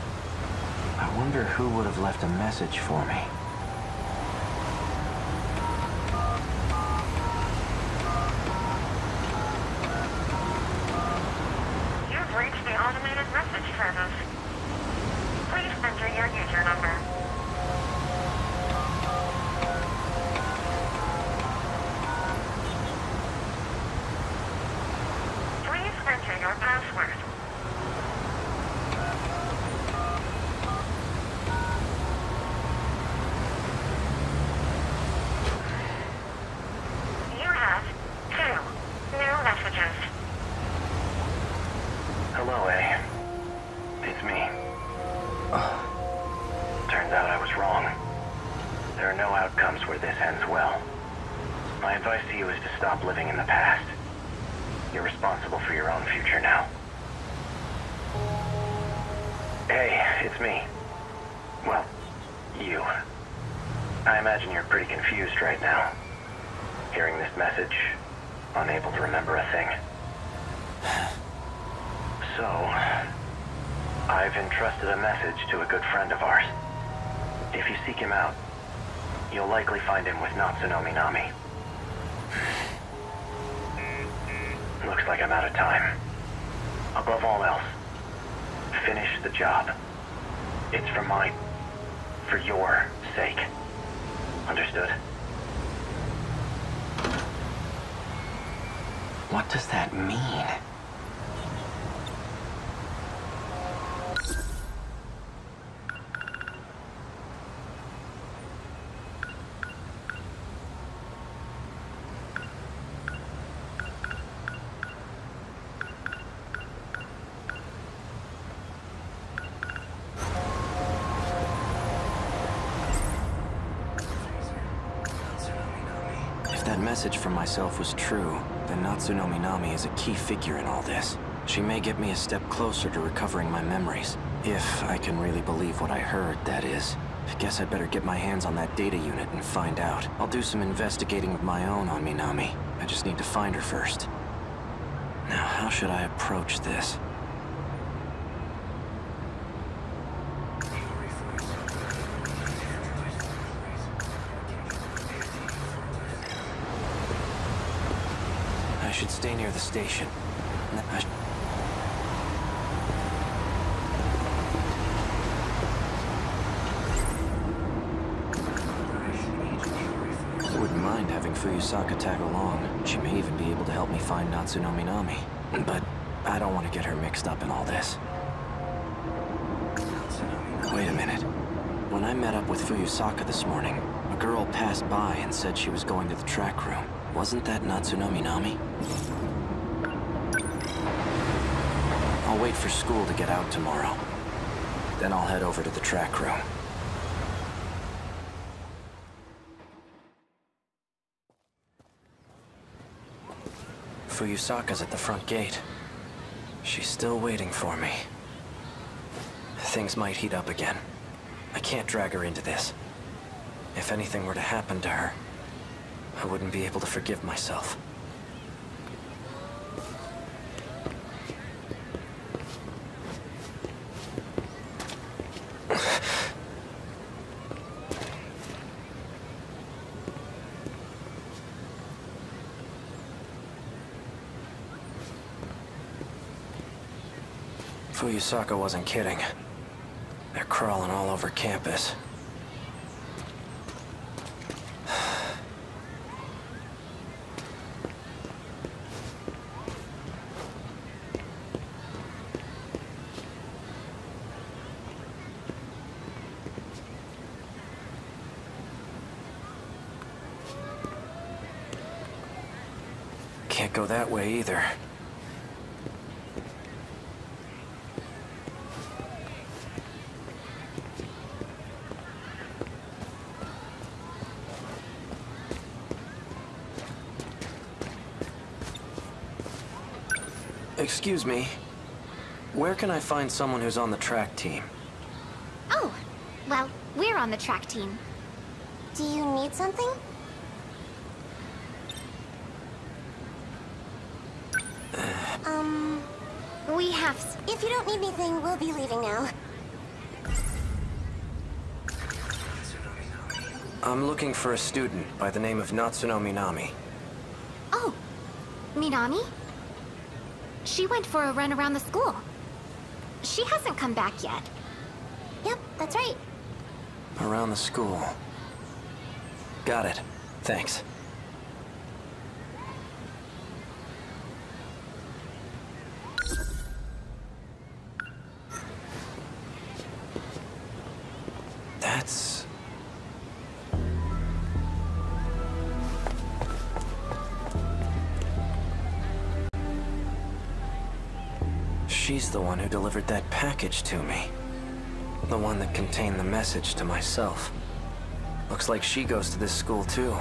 I wonder who would have left a message for me. You've reached the automated message service. Please enter your user number. Please enter your password. You have 2 new messages. Hello, A. It's me. Turns out I was wrong. There are no outcomes where this ends well. My advice to you is to stop living in the past. You're responsible for your own future now. Hey, it's me. Well, you. I imagine you're pretty confused right now. Hearing this message, unable to remember a thing. So, I've entrusted a message to a good friend of ours. If you seek him out, you'll likely find him with Natsunomi Nami. Looks like I'm out of time. Above all else, finish the job. It's for your sake. Understood? What does that mean? If that message from myself was true, then Natsunomi Nami is a key figure in all this. She may get me a step closer to recovering my memories. If I can really believe what I heard, that is. I guess I'd better get my hands on that data unit and find out. I'll do some investigating of my own on Minami. I just need to find her first. Now, how should I approach this? I should stay near the station. I wouldn't mind having Fuyusaka tag along. She may even be able to help me find Natsunomi Nami. But I don't want to get her mixed up in all this. Wait a minute. When I met up with Fuyusaka this morning, a girl passed by and said she was going to the track room. Wasn't that Natsunomi Nami? I'll wait for school to get out tomorrow. Then I'll head over to the track room. Fuyusaka's at the front gate. She's still waiting for me. Things might heat up again. I can't drag her into this. If anything were to happen to her, I wouldn't be able to forgive myself. Fuyusaka wasn't kidding. They're crawling all over campus. Can't go that way either. Excuse me. Where can I find someone who's on the track team? Oh, well, we're on the track team. Do you need something? We have... If you don't need anything, we'll be leaving now. I'm looking for a student by the name of Natsuno Minami. Oh, Minami? She went for a run around the school. She hasn't come back yet. Yep, that's right. Around the school. Got it. Thanks. That's... She's the one who delivered that package to me. The one that contained the message to myself. Looks like she goes to this school too.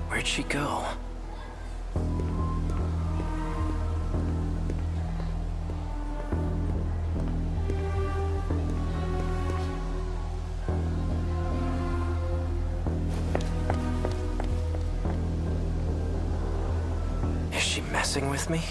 Where'd she go? Is she messing with me?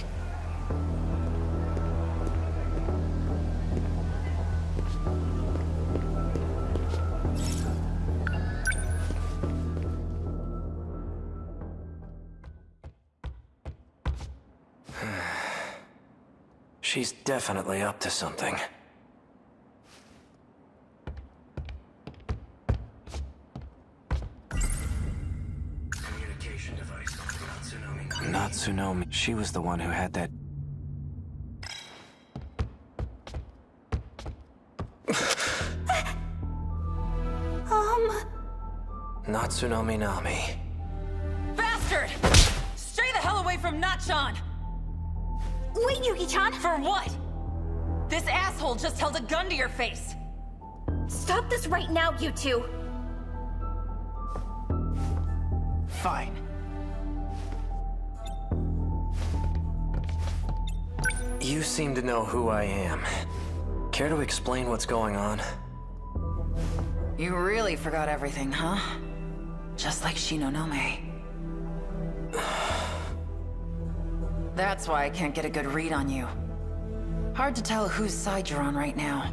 She's definitely up to something. Communication device. Natsunomi. She was the one who had that... Natsuno Minami. Bastard! Stay the hell away from Natchan! Wait, Yuki-chan! For what? This asshole just held a gun to your face! Stop this right now, you two! Fine. You seem to know who I am. Care to explain what's going on? You really forgot everything, huh? Just like Shinonome. That's why I can't get a good read on you. Hard to tell whose side you're on right now.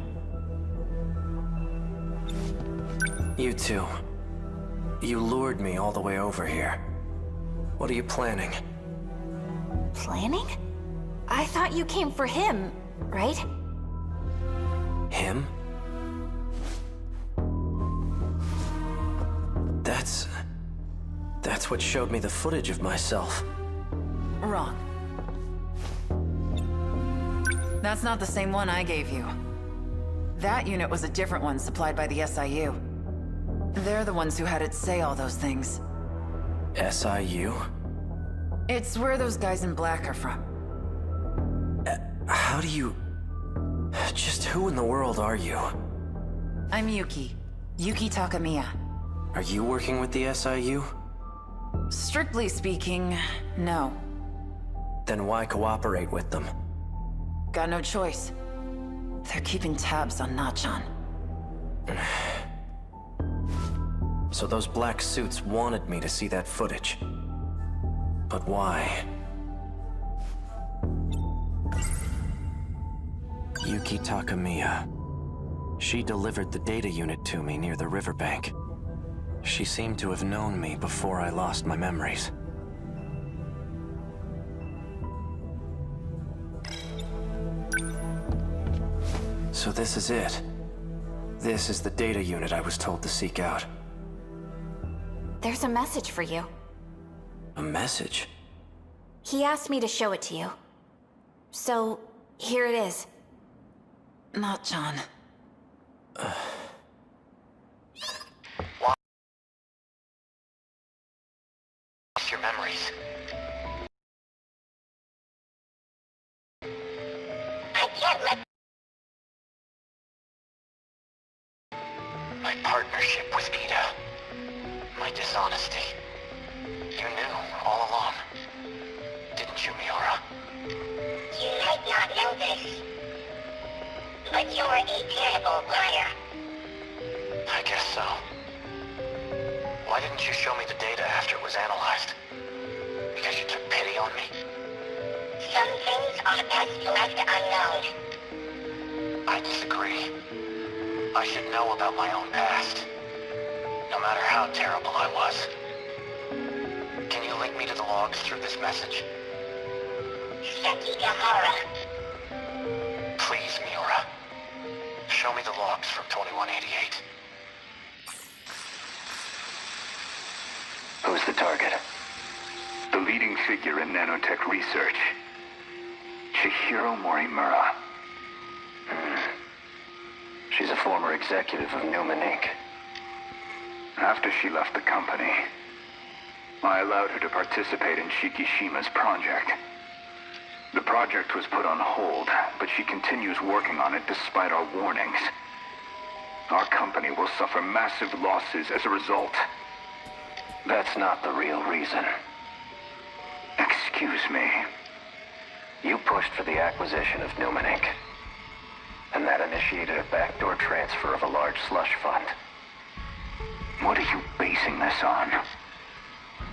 You two. You lured me all the way over here. What are you planning? Planning? I thought you came for him, right? Him? That's what showed me the footage of myself. Wrong. That's not the same one I gave you. That unit was a different one supplied by the SIU. They're the ones who had it say all those things. SIU? It's where those guys in black are from. How do you... Just who in the world are you? I'm Yuki. Yuki Takamiya. Are you working with the SIU? Strictly speaking, no. Then why cooperate with them? Got no choice. They're keeping tabs on Nachan. So those black suits wanted me to see that footage. But why? Yuki Takamiya. She delivered the data unit to me near the riverbank. She seemed to have known me before I lost my memories. So this is it. This is the data unit I was told to seek out. There's a message for you. A message? He asked me to show it to you. So, here it is. Nachan. Lost your memories. I can't let... My partnership with Ida. My dishonesty. You knew all along. Didn't you, Miura? You might not know this, but you're a terrible liar. I guess so. Why didn't you show me the data after it was analyzed? Because you took pity on me? Some things are best left unknown. I disagree. I should know about my own past. No matter how terrible I was. Can you link me to the logs through this message? Sekigahara. Please, Miura. Show me the logs from 2188. Who's the target? The leading figure in nanotech research. Chihiro Morimura. She's a former executive of Newman Inc. After she left the company, I allowed her to participate in Shikishima's project. The project was put on hold, but she continues working on it despite our warnings. Our company will suffer massive losses as a result. That's not the real reason. Excuse me. You pushed for the acquisition of Newman Inc. And that initiated a backdoor transfer of a large slush fund. What are you basing this on?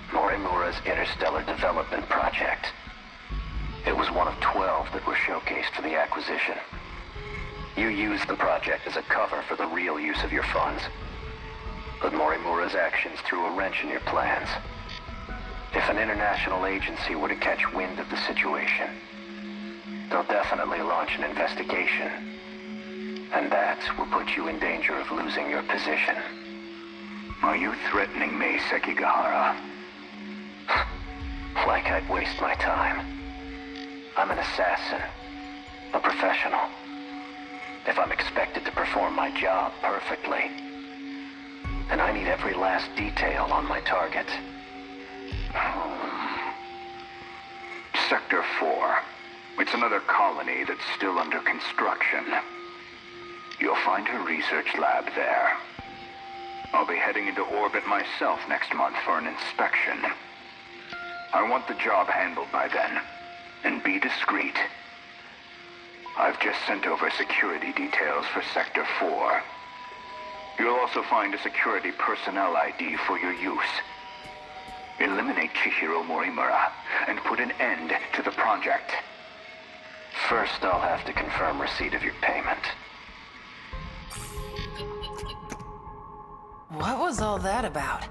Morimura's Interstellar Development Project. It was one of 12 that were showcased for the acquisition. You used the project as a cover for the real use of your funds. But Morimura's actions threw a wrench in your plans. If an international agency were to catch wind of the situation, they'll definitely launch an investigation. And that will put you in danger of losing your position. Are you threatening me, Sekigahara? Like I'd waste my time. I'm an assassin. A professional. If I'm expected to perform my job perfectly, then I need every last detail on my target. Sector 4. It's another colony that's still under construction. You'll find her research lab there. I'll be heading into orbit myself next month for an inspection. I want the job handled by then. And be discreet. I've just sent over security details for Sector 4. You'll also find a security personnel ID for your use. Eliminate Chihiro Morimura and put an end to the project. First, I'll have to confirm receipt of your payment. What was all that about?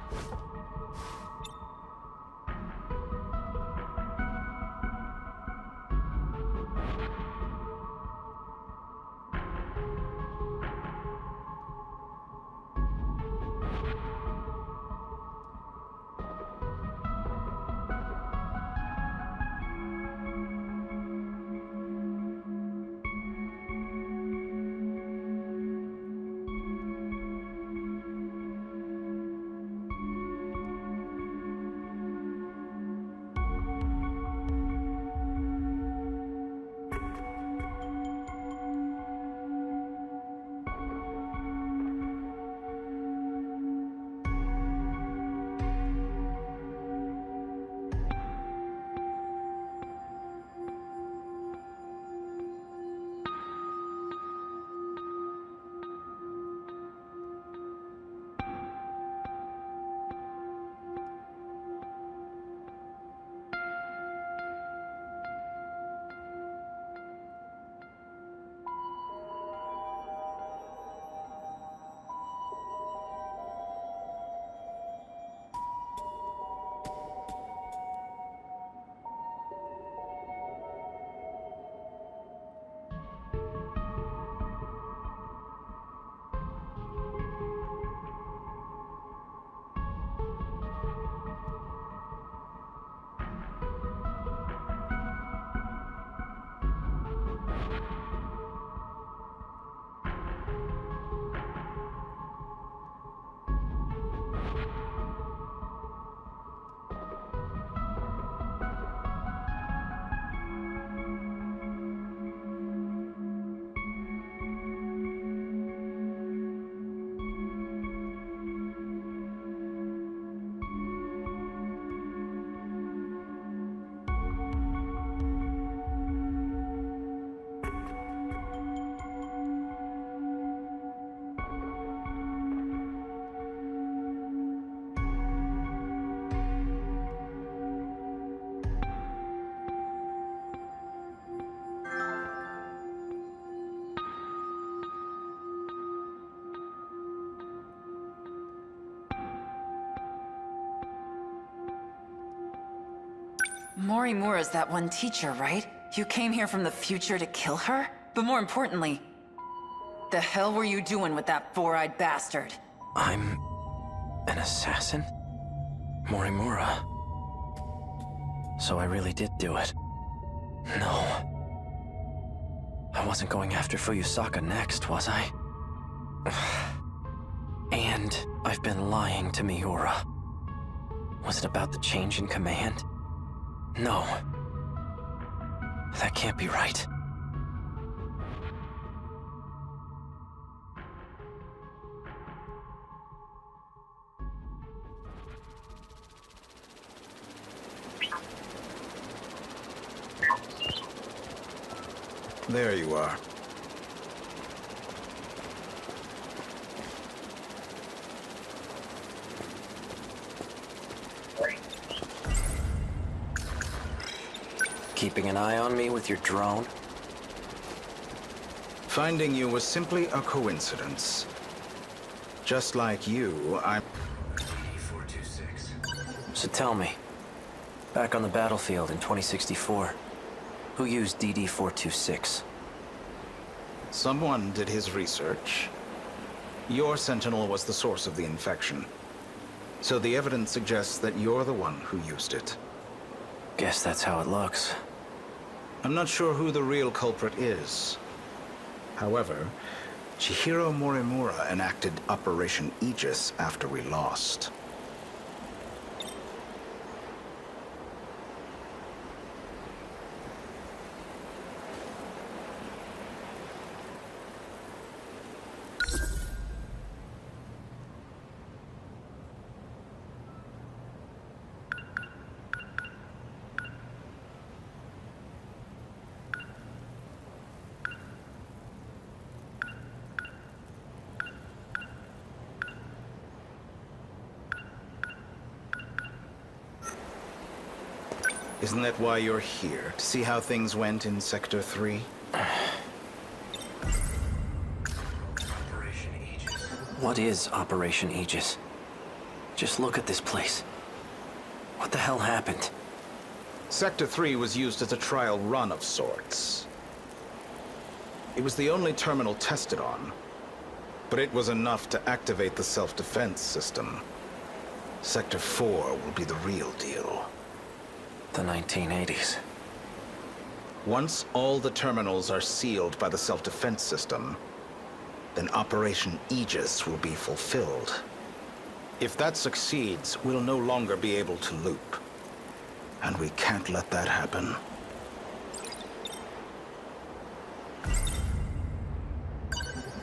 Morimura's that one teacher, right? You came here from the future to kill her? But more importantly, the hell were you doing with that four-eyed bastard? I'm an assassin? Morimura. So I really did do it. No. I wasn't going after Fuyusaka next, was I? And I've been lying to Miura. Was it about the change in command? No. That can't be right. There you are. Keeping an eye on me with your drone? Finding you was simply a coincidence. Just like you, I'm... So tell me, back on the battlefield in 2064, who used DD-426? Someone did his research. Your Sentinel was the source of the infection. So the evidence suggests that you're the one who used it. Guess that's how it looks. I'm not sure who the real culprit is. However, Chihiro Morimura enacted Operation Aegis after we lost. Isn't that why you're here? To see how things went in Sector 3? What is Operation Aegis? Just look at this place. What the hell happened? Sector 3 was used as a trial run of sorts. It was the only terminal tested on, but it was enough to activate the self-defense system. Sector 4 will be the real deal. The 1980s. Once all the terminals are sealed by the self-defense system, then Operation Aegis will be fulfilled. If that succeeds, we'll no longer be able to loop. And we can't let that happen.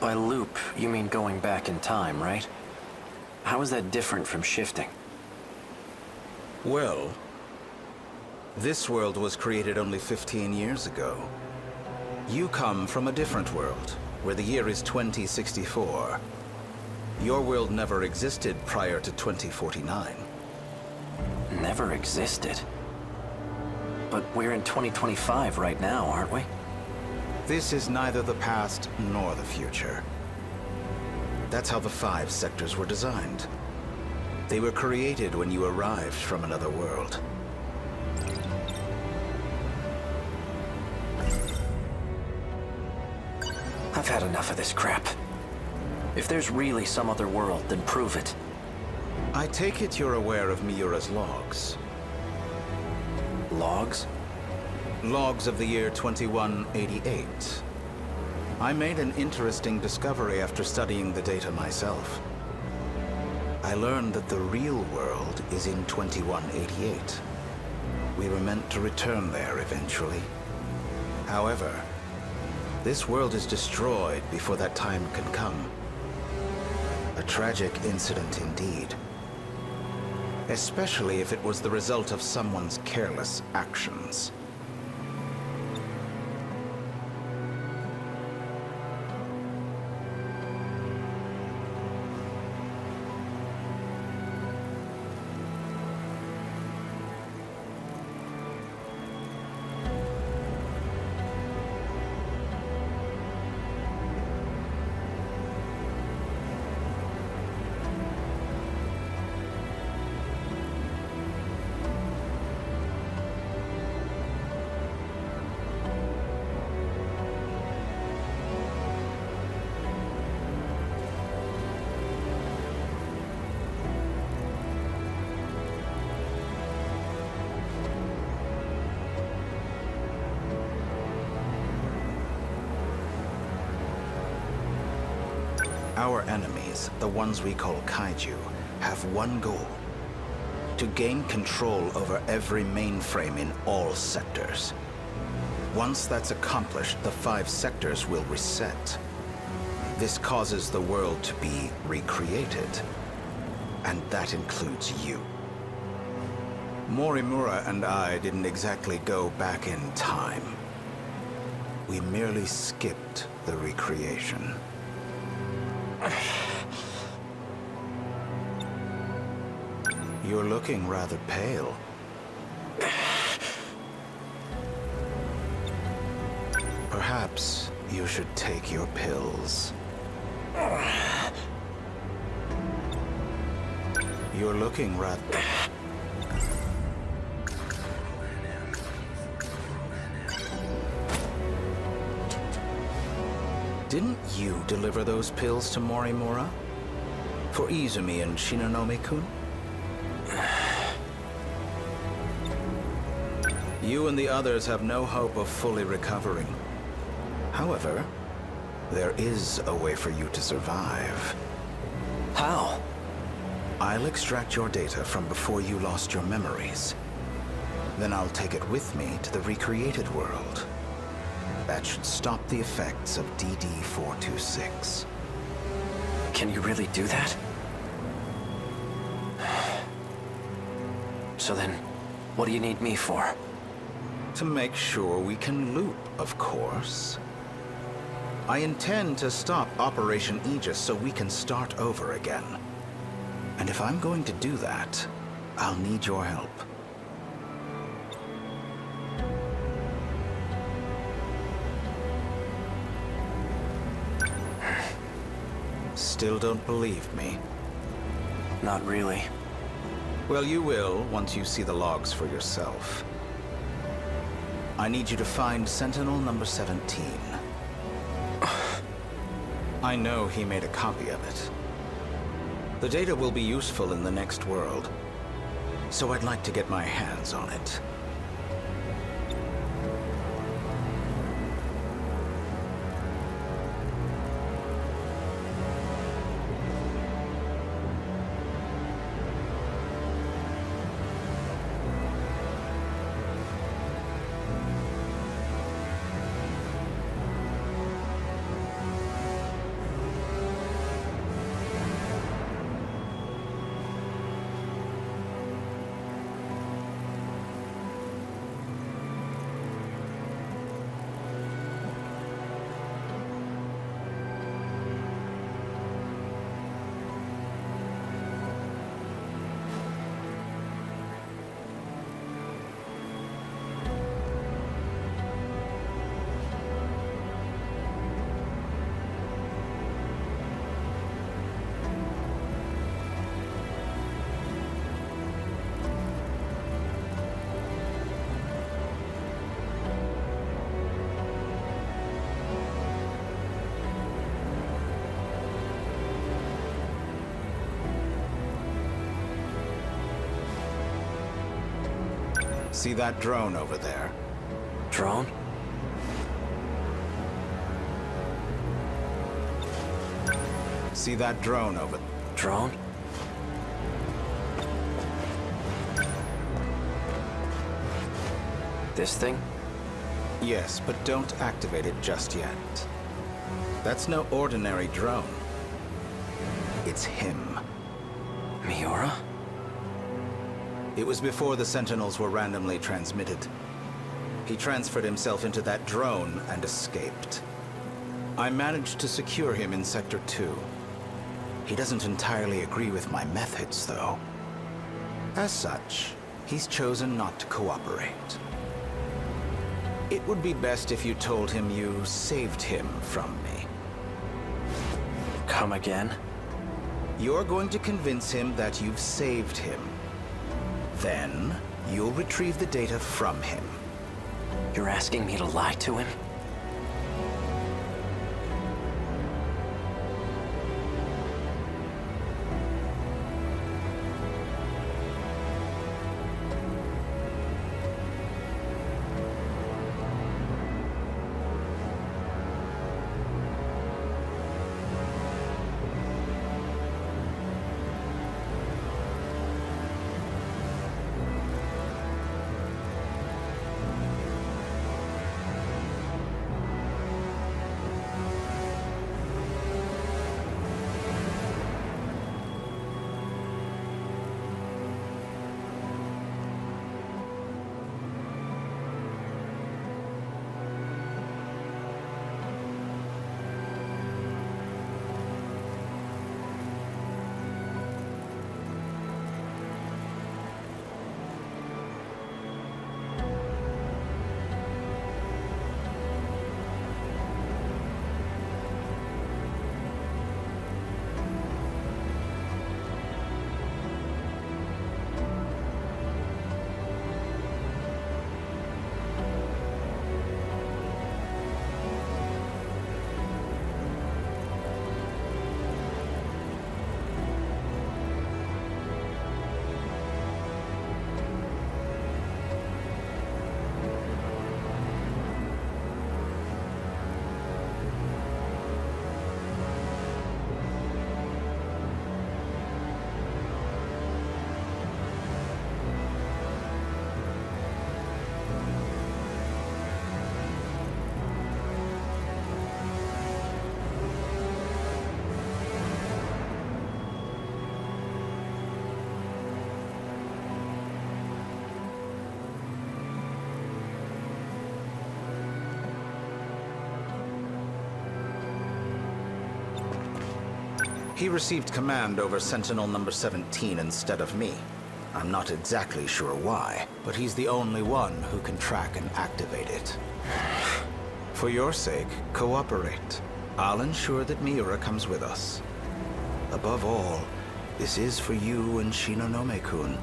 By loop, you mean going back in time, right? How is that different from shifting? Well, this world was created only 15 years ago. You come from a different world, where the year is 2064. Your world never existed prior to 2049. Never existed? But we're in 2025 right now, aren't we? This is neither the past nor the future. That's how the 5 sectors were designed. They were created when you arrived from another world. I've had enough of this crap. If there's really some other world, then prove it. I take it you're aware of Miura's logs. Logs? Logs of the year 2188. I made an interesting discovery after studying the data myself. I learned that the real world is in 2188. We were meant to return there eventually. However, this world is destroyed before that time can come. A tragic incident indeed. Especially if it was the result of someone's careless actions. Our enemies, the ones we call kaiju, have one goal: to gain control over every mainframe in all sectors. Once that's accomplished, the 5 sectors will reset. This causes the world to be recreated, and that includes you. Morimura and I didn't exactly go back in time. We merely skipped the recreation. You're looking rather pale. Perhaps you should take your pills. You're looking rather... Didn't you deliver those pills to Morimura? For Izumi and Shinonome-kun? You and the others have no hope of fully recovering. However, there is a way for you to survive. How? I'll extract your data from before you lost your memories. Then I'll take it with me to the recreated world. That should stop the effects of DD-426. Can you really do that? So then, what do you need me for? To make sure we can loop, of course. I intend to stop Operation Aegis so we can start over again. And if I'm going to do that, I'll need your help. Still don't believe me? Not really. Well, you will once you see the logs for yourself. I need you to find Sentinel number 17. I know he made a copy of it. The data will be useful in the next world, so I'd like to get my hands on it. See that drone over there? Drone? See that drone over... Drone? This thing? Yes, but don't activate it just yet. That's no ordinary drone. It's him. Miura? It was before the Sentinels were randomly transmitted. He transferred himself into that drone and escaped. I managed to secure him in Sector 2. He doesn't entirely agree with my methods, though. As such, he's chosen not to cooperate. It would be best if you told him you saved him from me. Come again? You're going to convince him that you've saved him. Then, you'll retrieve the data from him. You're asking me to lie to him? He received command over Sentinel number 17 instead of me. I'm not exactly sure why, but he's the only one who can track and activate it. For your sake, cooperate. I'll ensure that Miura comes with us. Above all, this is for you and Shinonome-kun.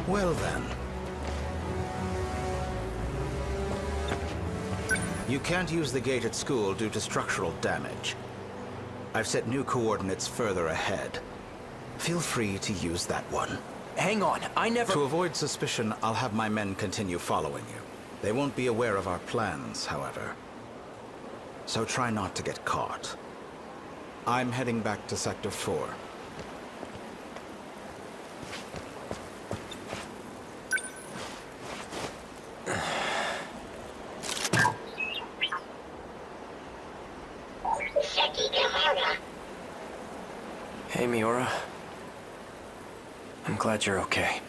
Well then. You can't use the gate at school due to structural damage. I've set new coordinates further ahead. Feel free to use that one. Hang on, I never... To avoid suspicion, I'll have my men continue following you. They won't be aware of our plans, however. So try not to get caught. I'm heading back to Sector 4. Hey, Miura. I'm glad you're okay.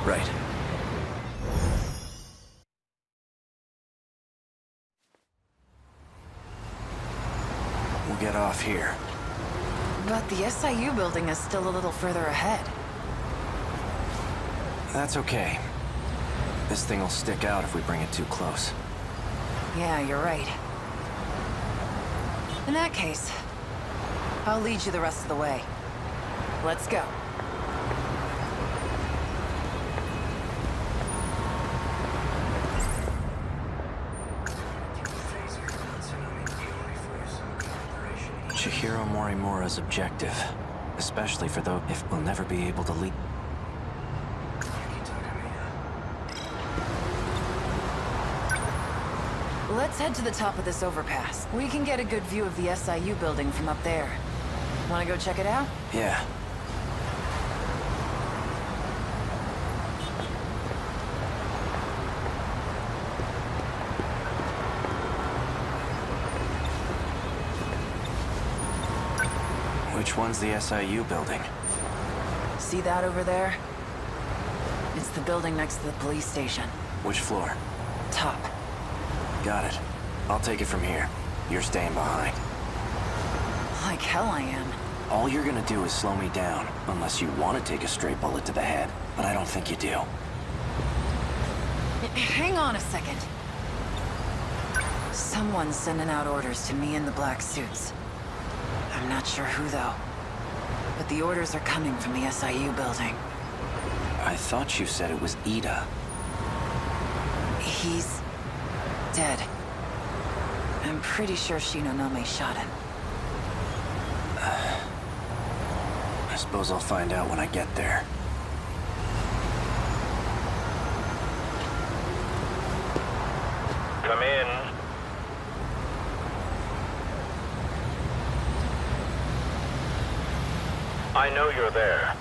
Right. We'll get off here. But the SIU building is still a little further ahead. That's okay. This thing will stick out if we bring it too close. Yeah, you're right. In that case, I'll lead you the rest of the way. Let's go. Chihiro Morimura's objective, especially for those if we'll never be able to lead. Let's head to the top of this overpass. We can get a good view of the SIU building from up there. Wanna go check it out? Yeah. Which one's the SIU building? See that over there? It's the building next to the police station. Which floor? Top. Got it. I'll take it from here. You're staying behind. Like hell I am. All you're gonna do is slow me down, unless you want to take a straight bullet to the head. But I don't think you do. Hang on a second. Someone's sending out orders to me in the black suits. I'm not sure who, though. But the orders are coming from the SIU building. I thought you said it was Ida. He's... dead. I'm pretty sure Shinonome shot him. I suppose I'll find out when I get there. Come in. I know you're there.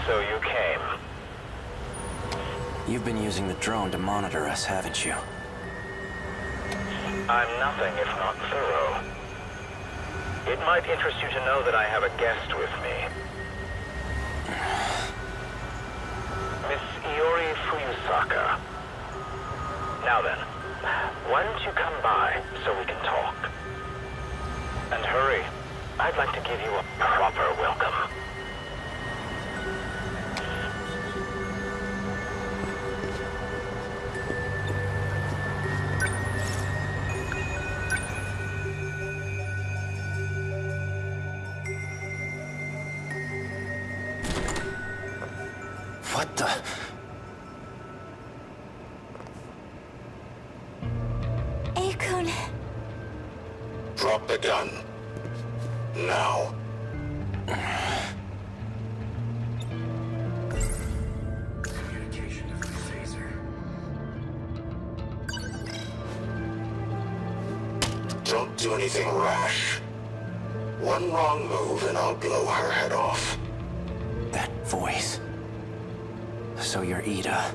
So you came. You've been using the drone to monitor us, haven't you? I'm nothing if not thorough. It might interest you to know that I have a guest with me. Miss Iori Fuyusaka. Now then, why don't you come by so we can talk? And hurry. I'd like to give you a proper welcome. What the? Akun. Drop the gun. Now. Don't do anything rash. One wrong move and I'll blow her head off. That voice. So you're Ida.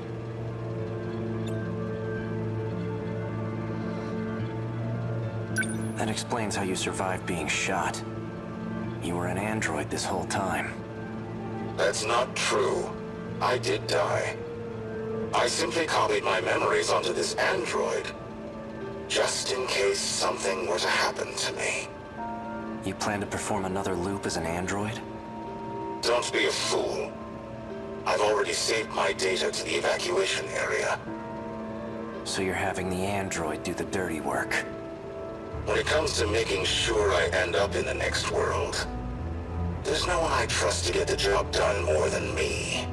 That explains how you survived being shot. You were an android this whole time. That's not true. I did die. I simply copied my memories onto this android, just in case something were to happen to me. You plan to perform another loop as an android? Don't be a fool. I've already saved my data to the evacuation area. So you're having the android do the dirty work? When it comes to making sure I end up in the next world, there's no one I trust to get the job done more than me.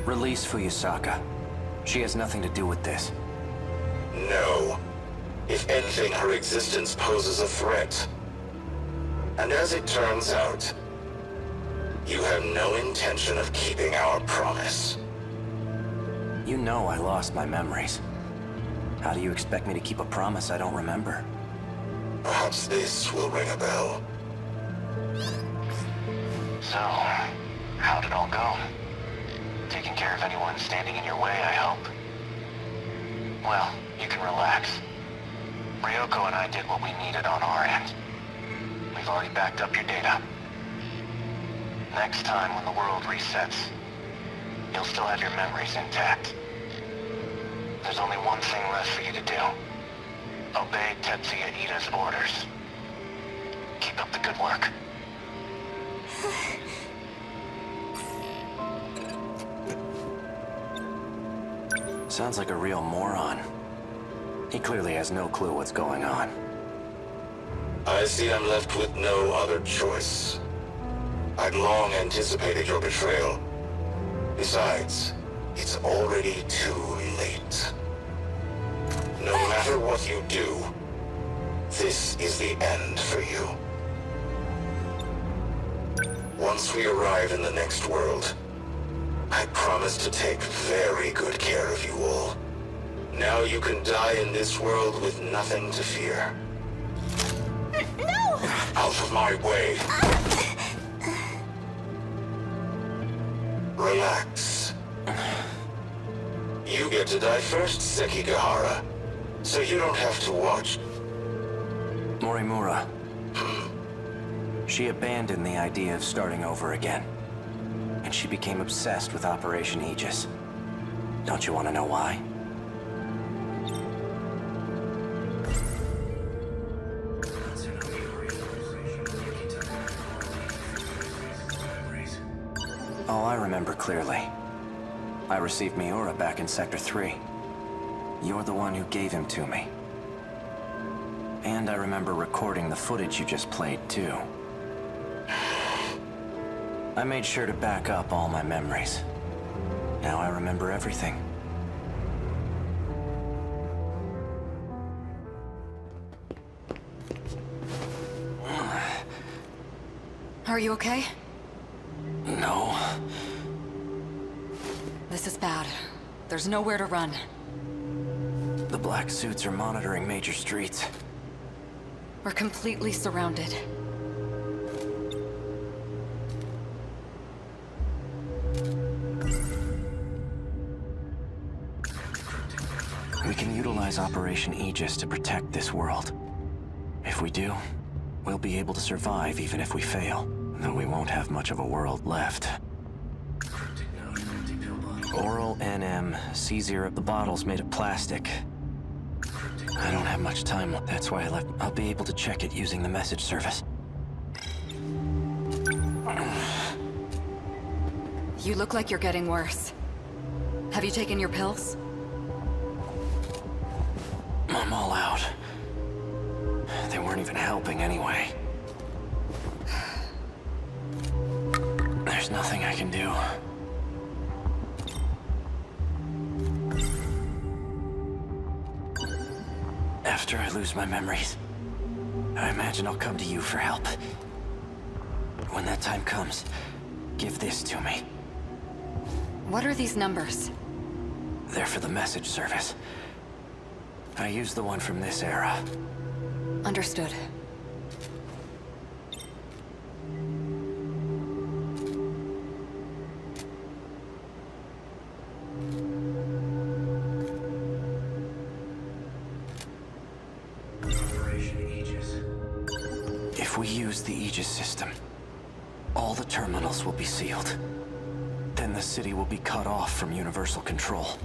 Release Fuyusaka. She has nothing to do with this. No. If anything, her existence poses a threat. And as it turns out, you have no intention of keeping our promise. You know I lost my memories. How do you expect me to keep a promise I don't remember? Perhaps this will ring a bell. So, how'd it all go? Taking care of anyone standing in your way, I hope. Well, you can relax. Ryoko and I did what we needed on our end. We've already backed up your data. Next time when the world resets, you'll still have your memories intact. There's only one thing left for you to do. Obey Tetsuya Ida's orders. Keep up the good work. Sounds like a real moron. He clearly has no clue what's going on. I see I'm left with no other choice. I'd long anticipated your betrayal. Besides, it's already too late. No matter what you do, this is the end for you. Once we arrive in the next world, I promise to take very good care of you all. Now you can die in this world with nothing to fear. No! Out of my way. Relax. You get to die first, Sekigahara, so you don't have to watch. Morimura. She abandoned the idea of starting over again. And she became obsessed with Operation Aegis. Don't you want to know why? Oh, I remember clearly. I received Miura back in Sector 3. You're the one who gave him to me. And I remember recording the footage you just played, too. I made sure to back up all my memories. Now I remember everything. Are you okay? No. This is bad. There's nowhere to run. The black suits are monitoring major streets. We're completely surrounded. We can utilize Operation Aegis to protect this world. If we do, we'll be able to survive even if we fail, though we won't have much of a world left. Oral NM, C0. The bottle's made of plastic. I don't have much time. That's why I left. I'll be able to check it using the message service. You look like you're getting worse. Have you taken your pills? I'm all out. They weren't even helping anyway. There's nothing I can do. After I lose my memories, I imagine I'll come to you for help. When that time comes, give this to me. What are these numbers? They're for the message service. I used the one from this era. Understood. If we use the Aegis system, all the terminals will be sealed. Then the city will be cut off from universal control.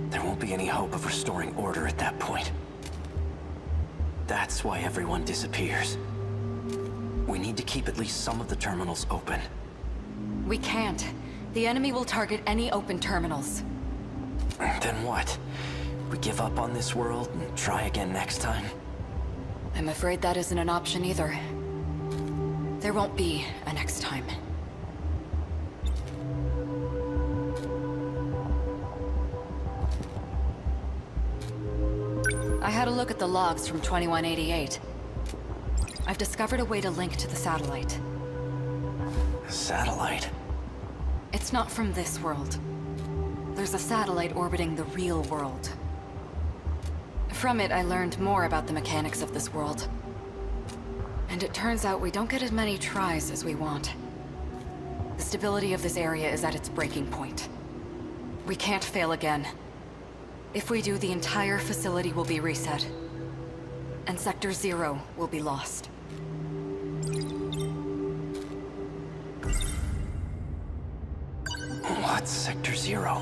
There won't be any hope of restoring order at that point. That's why everyone disappears. We need to keep at least some of the terminals open. We can't. The enemy will target any open terminals. Then what? We give up on this world and try again next time? I'm afraid that isn't an option either. There won't be a next time. I had a look at the logs from 2188. I've discovered a way to link to the satellite. Satellite? It's not from this world. There's a satellite orbiting the real world. From it, I learned more about the mechanics of this world. And it turns out we don't get as many tries as we want. The stability of this area is at its breaking point. We can't fail again. If we do, the entire facility will be reset. And Sector 0 will be lost. What's Sector 0?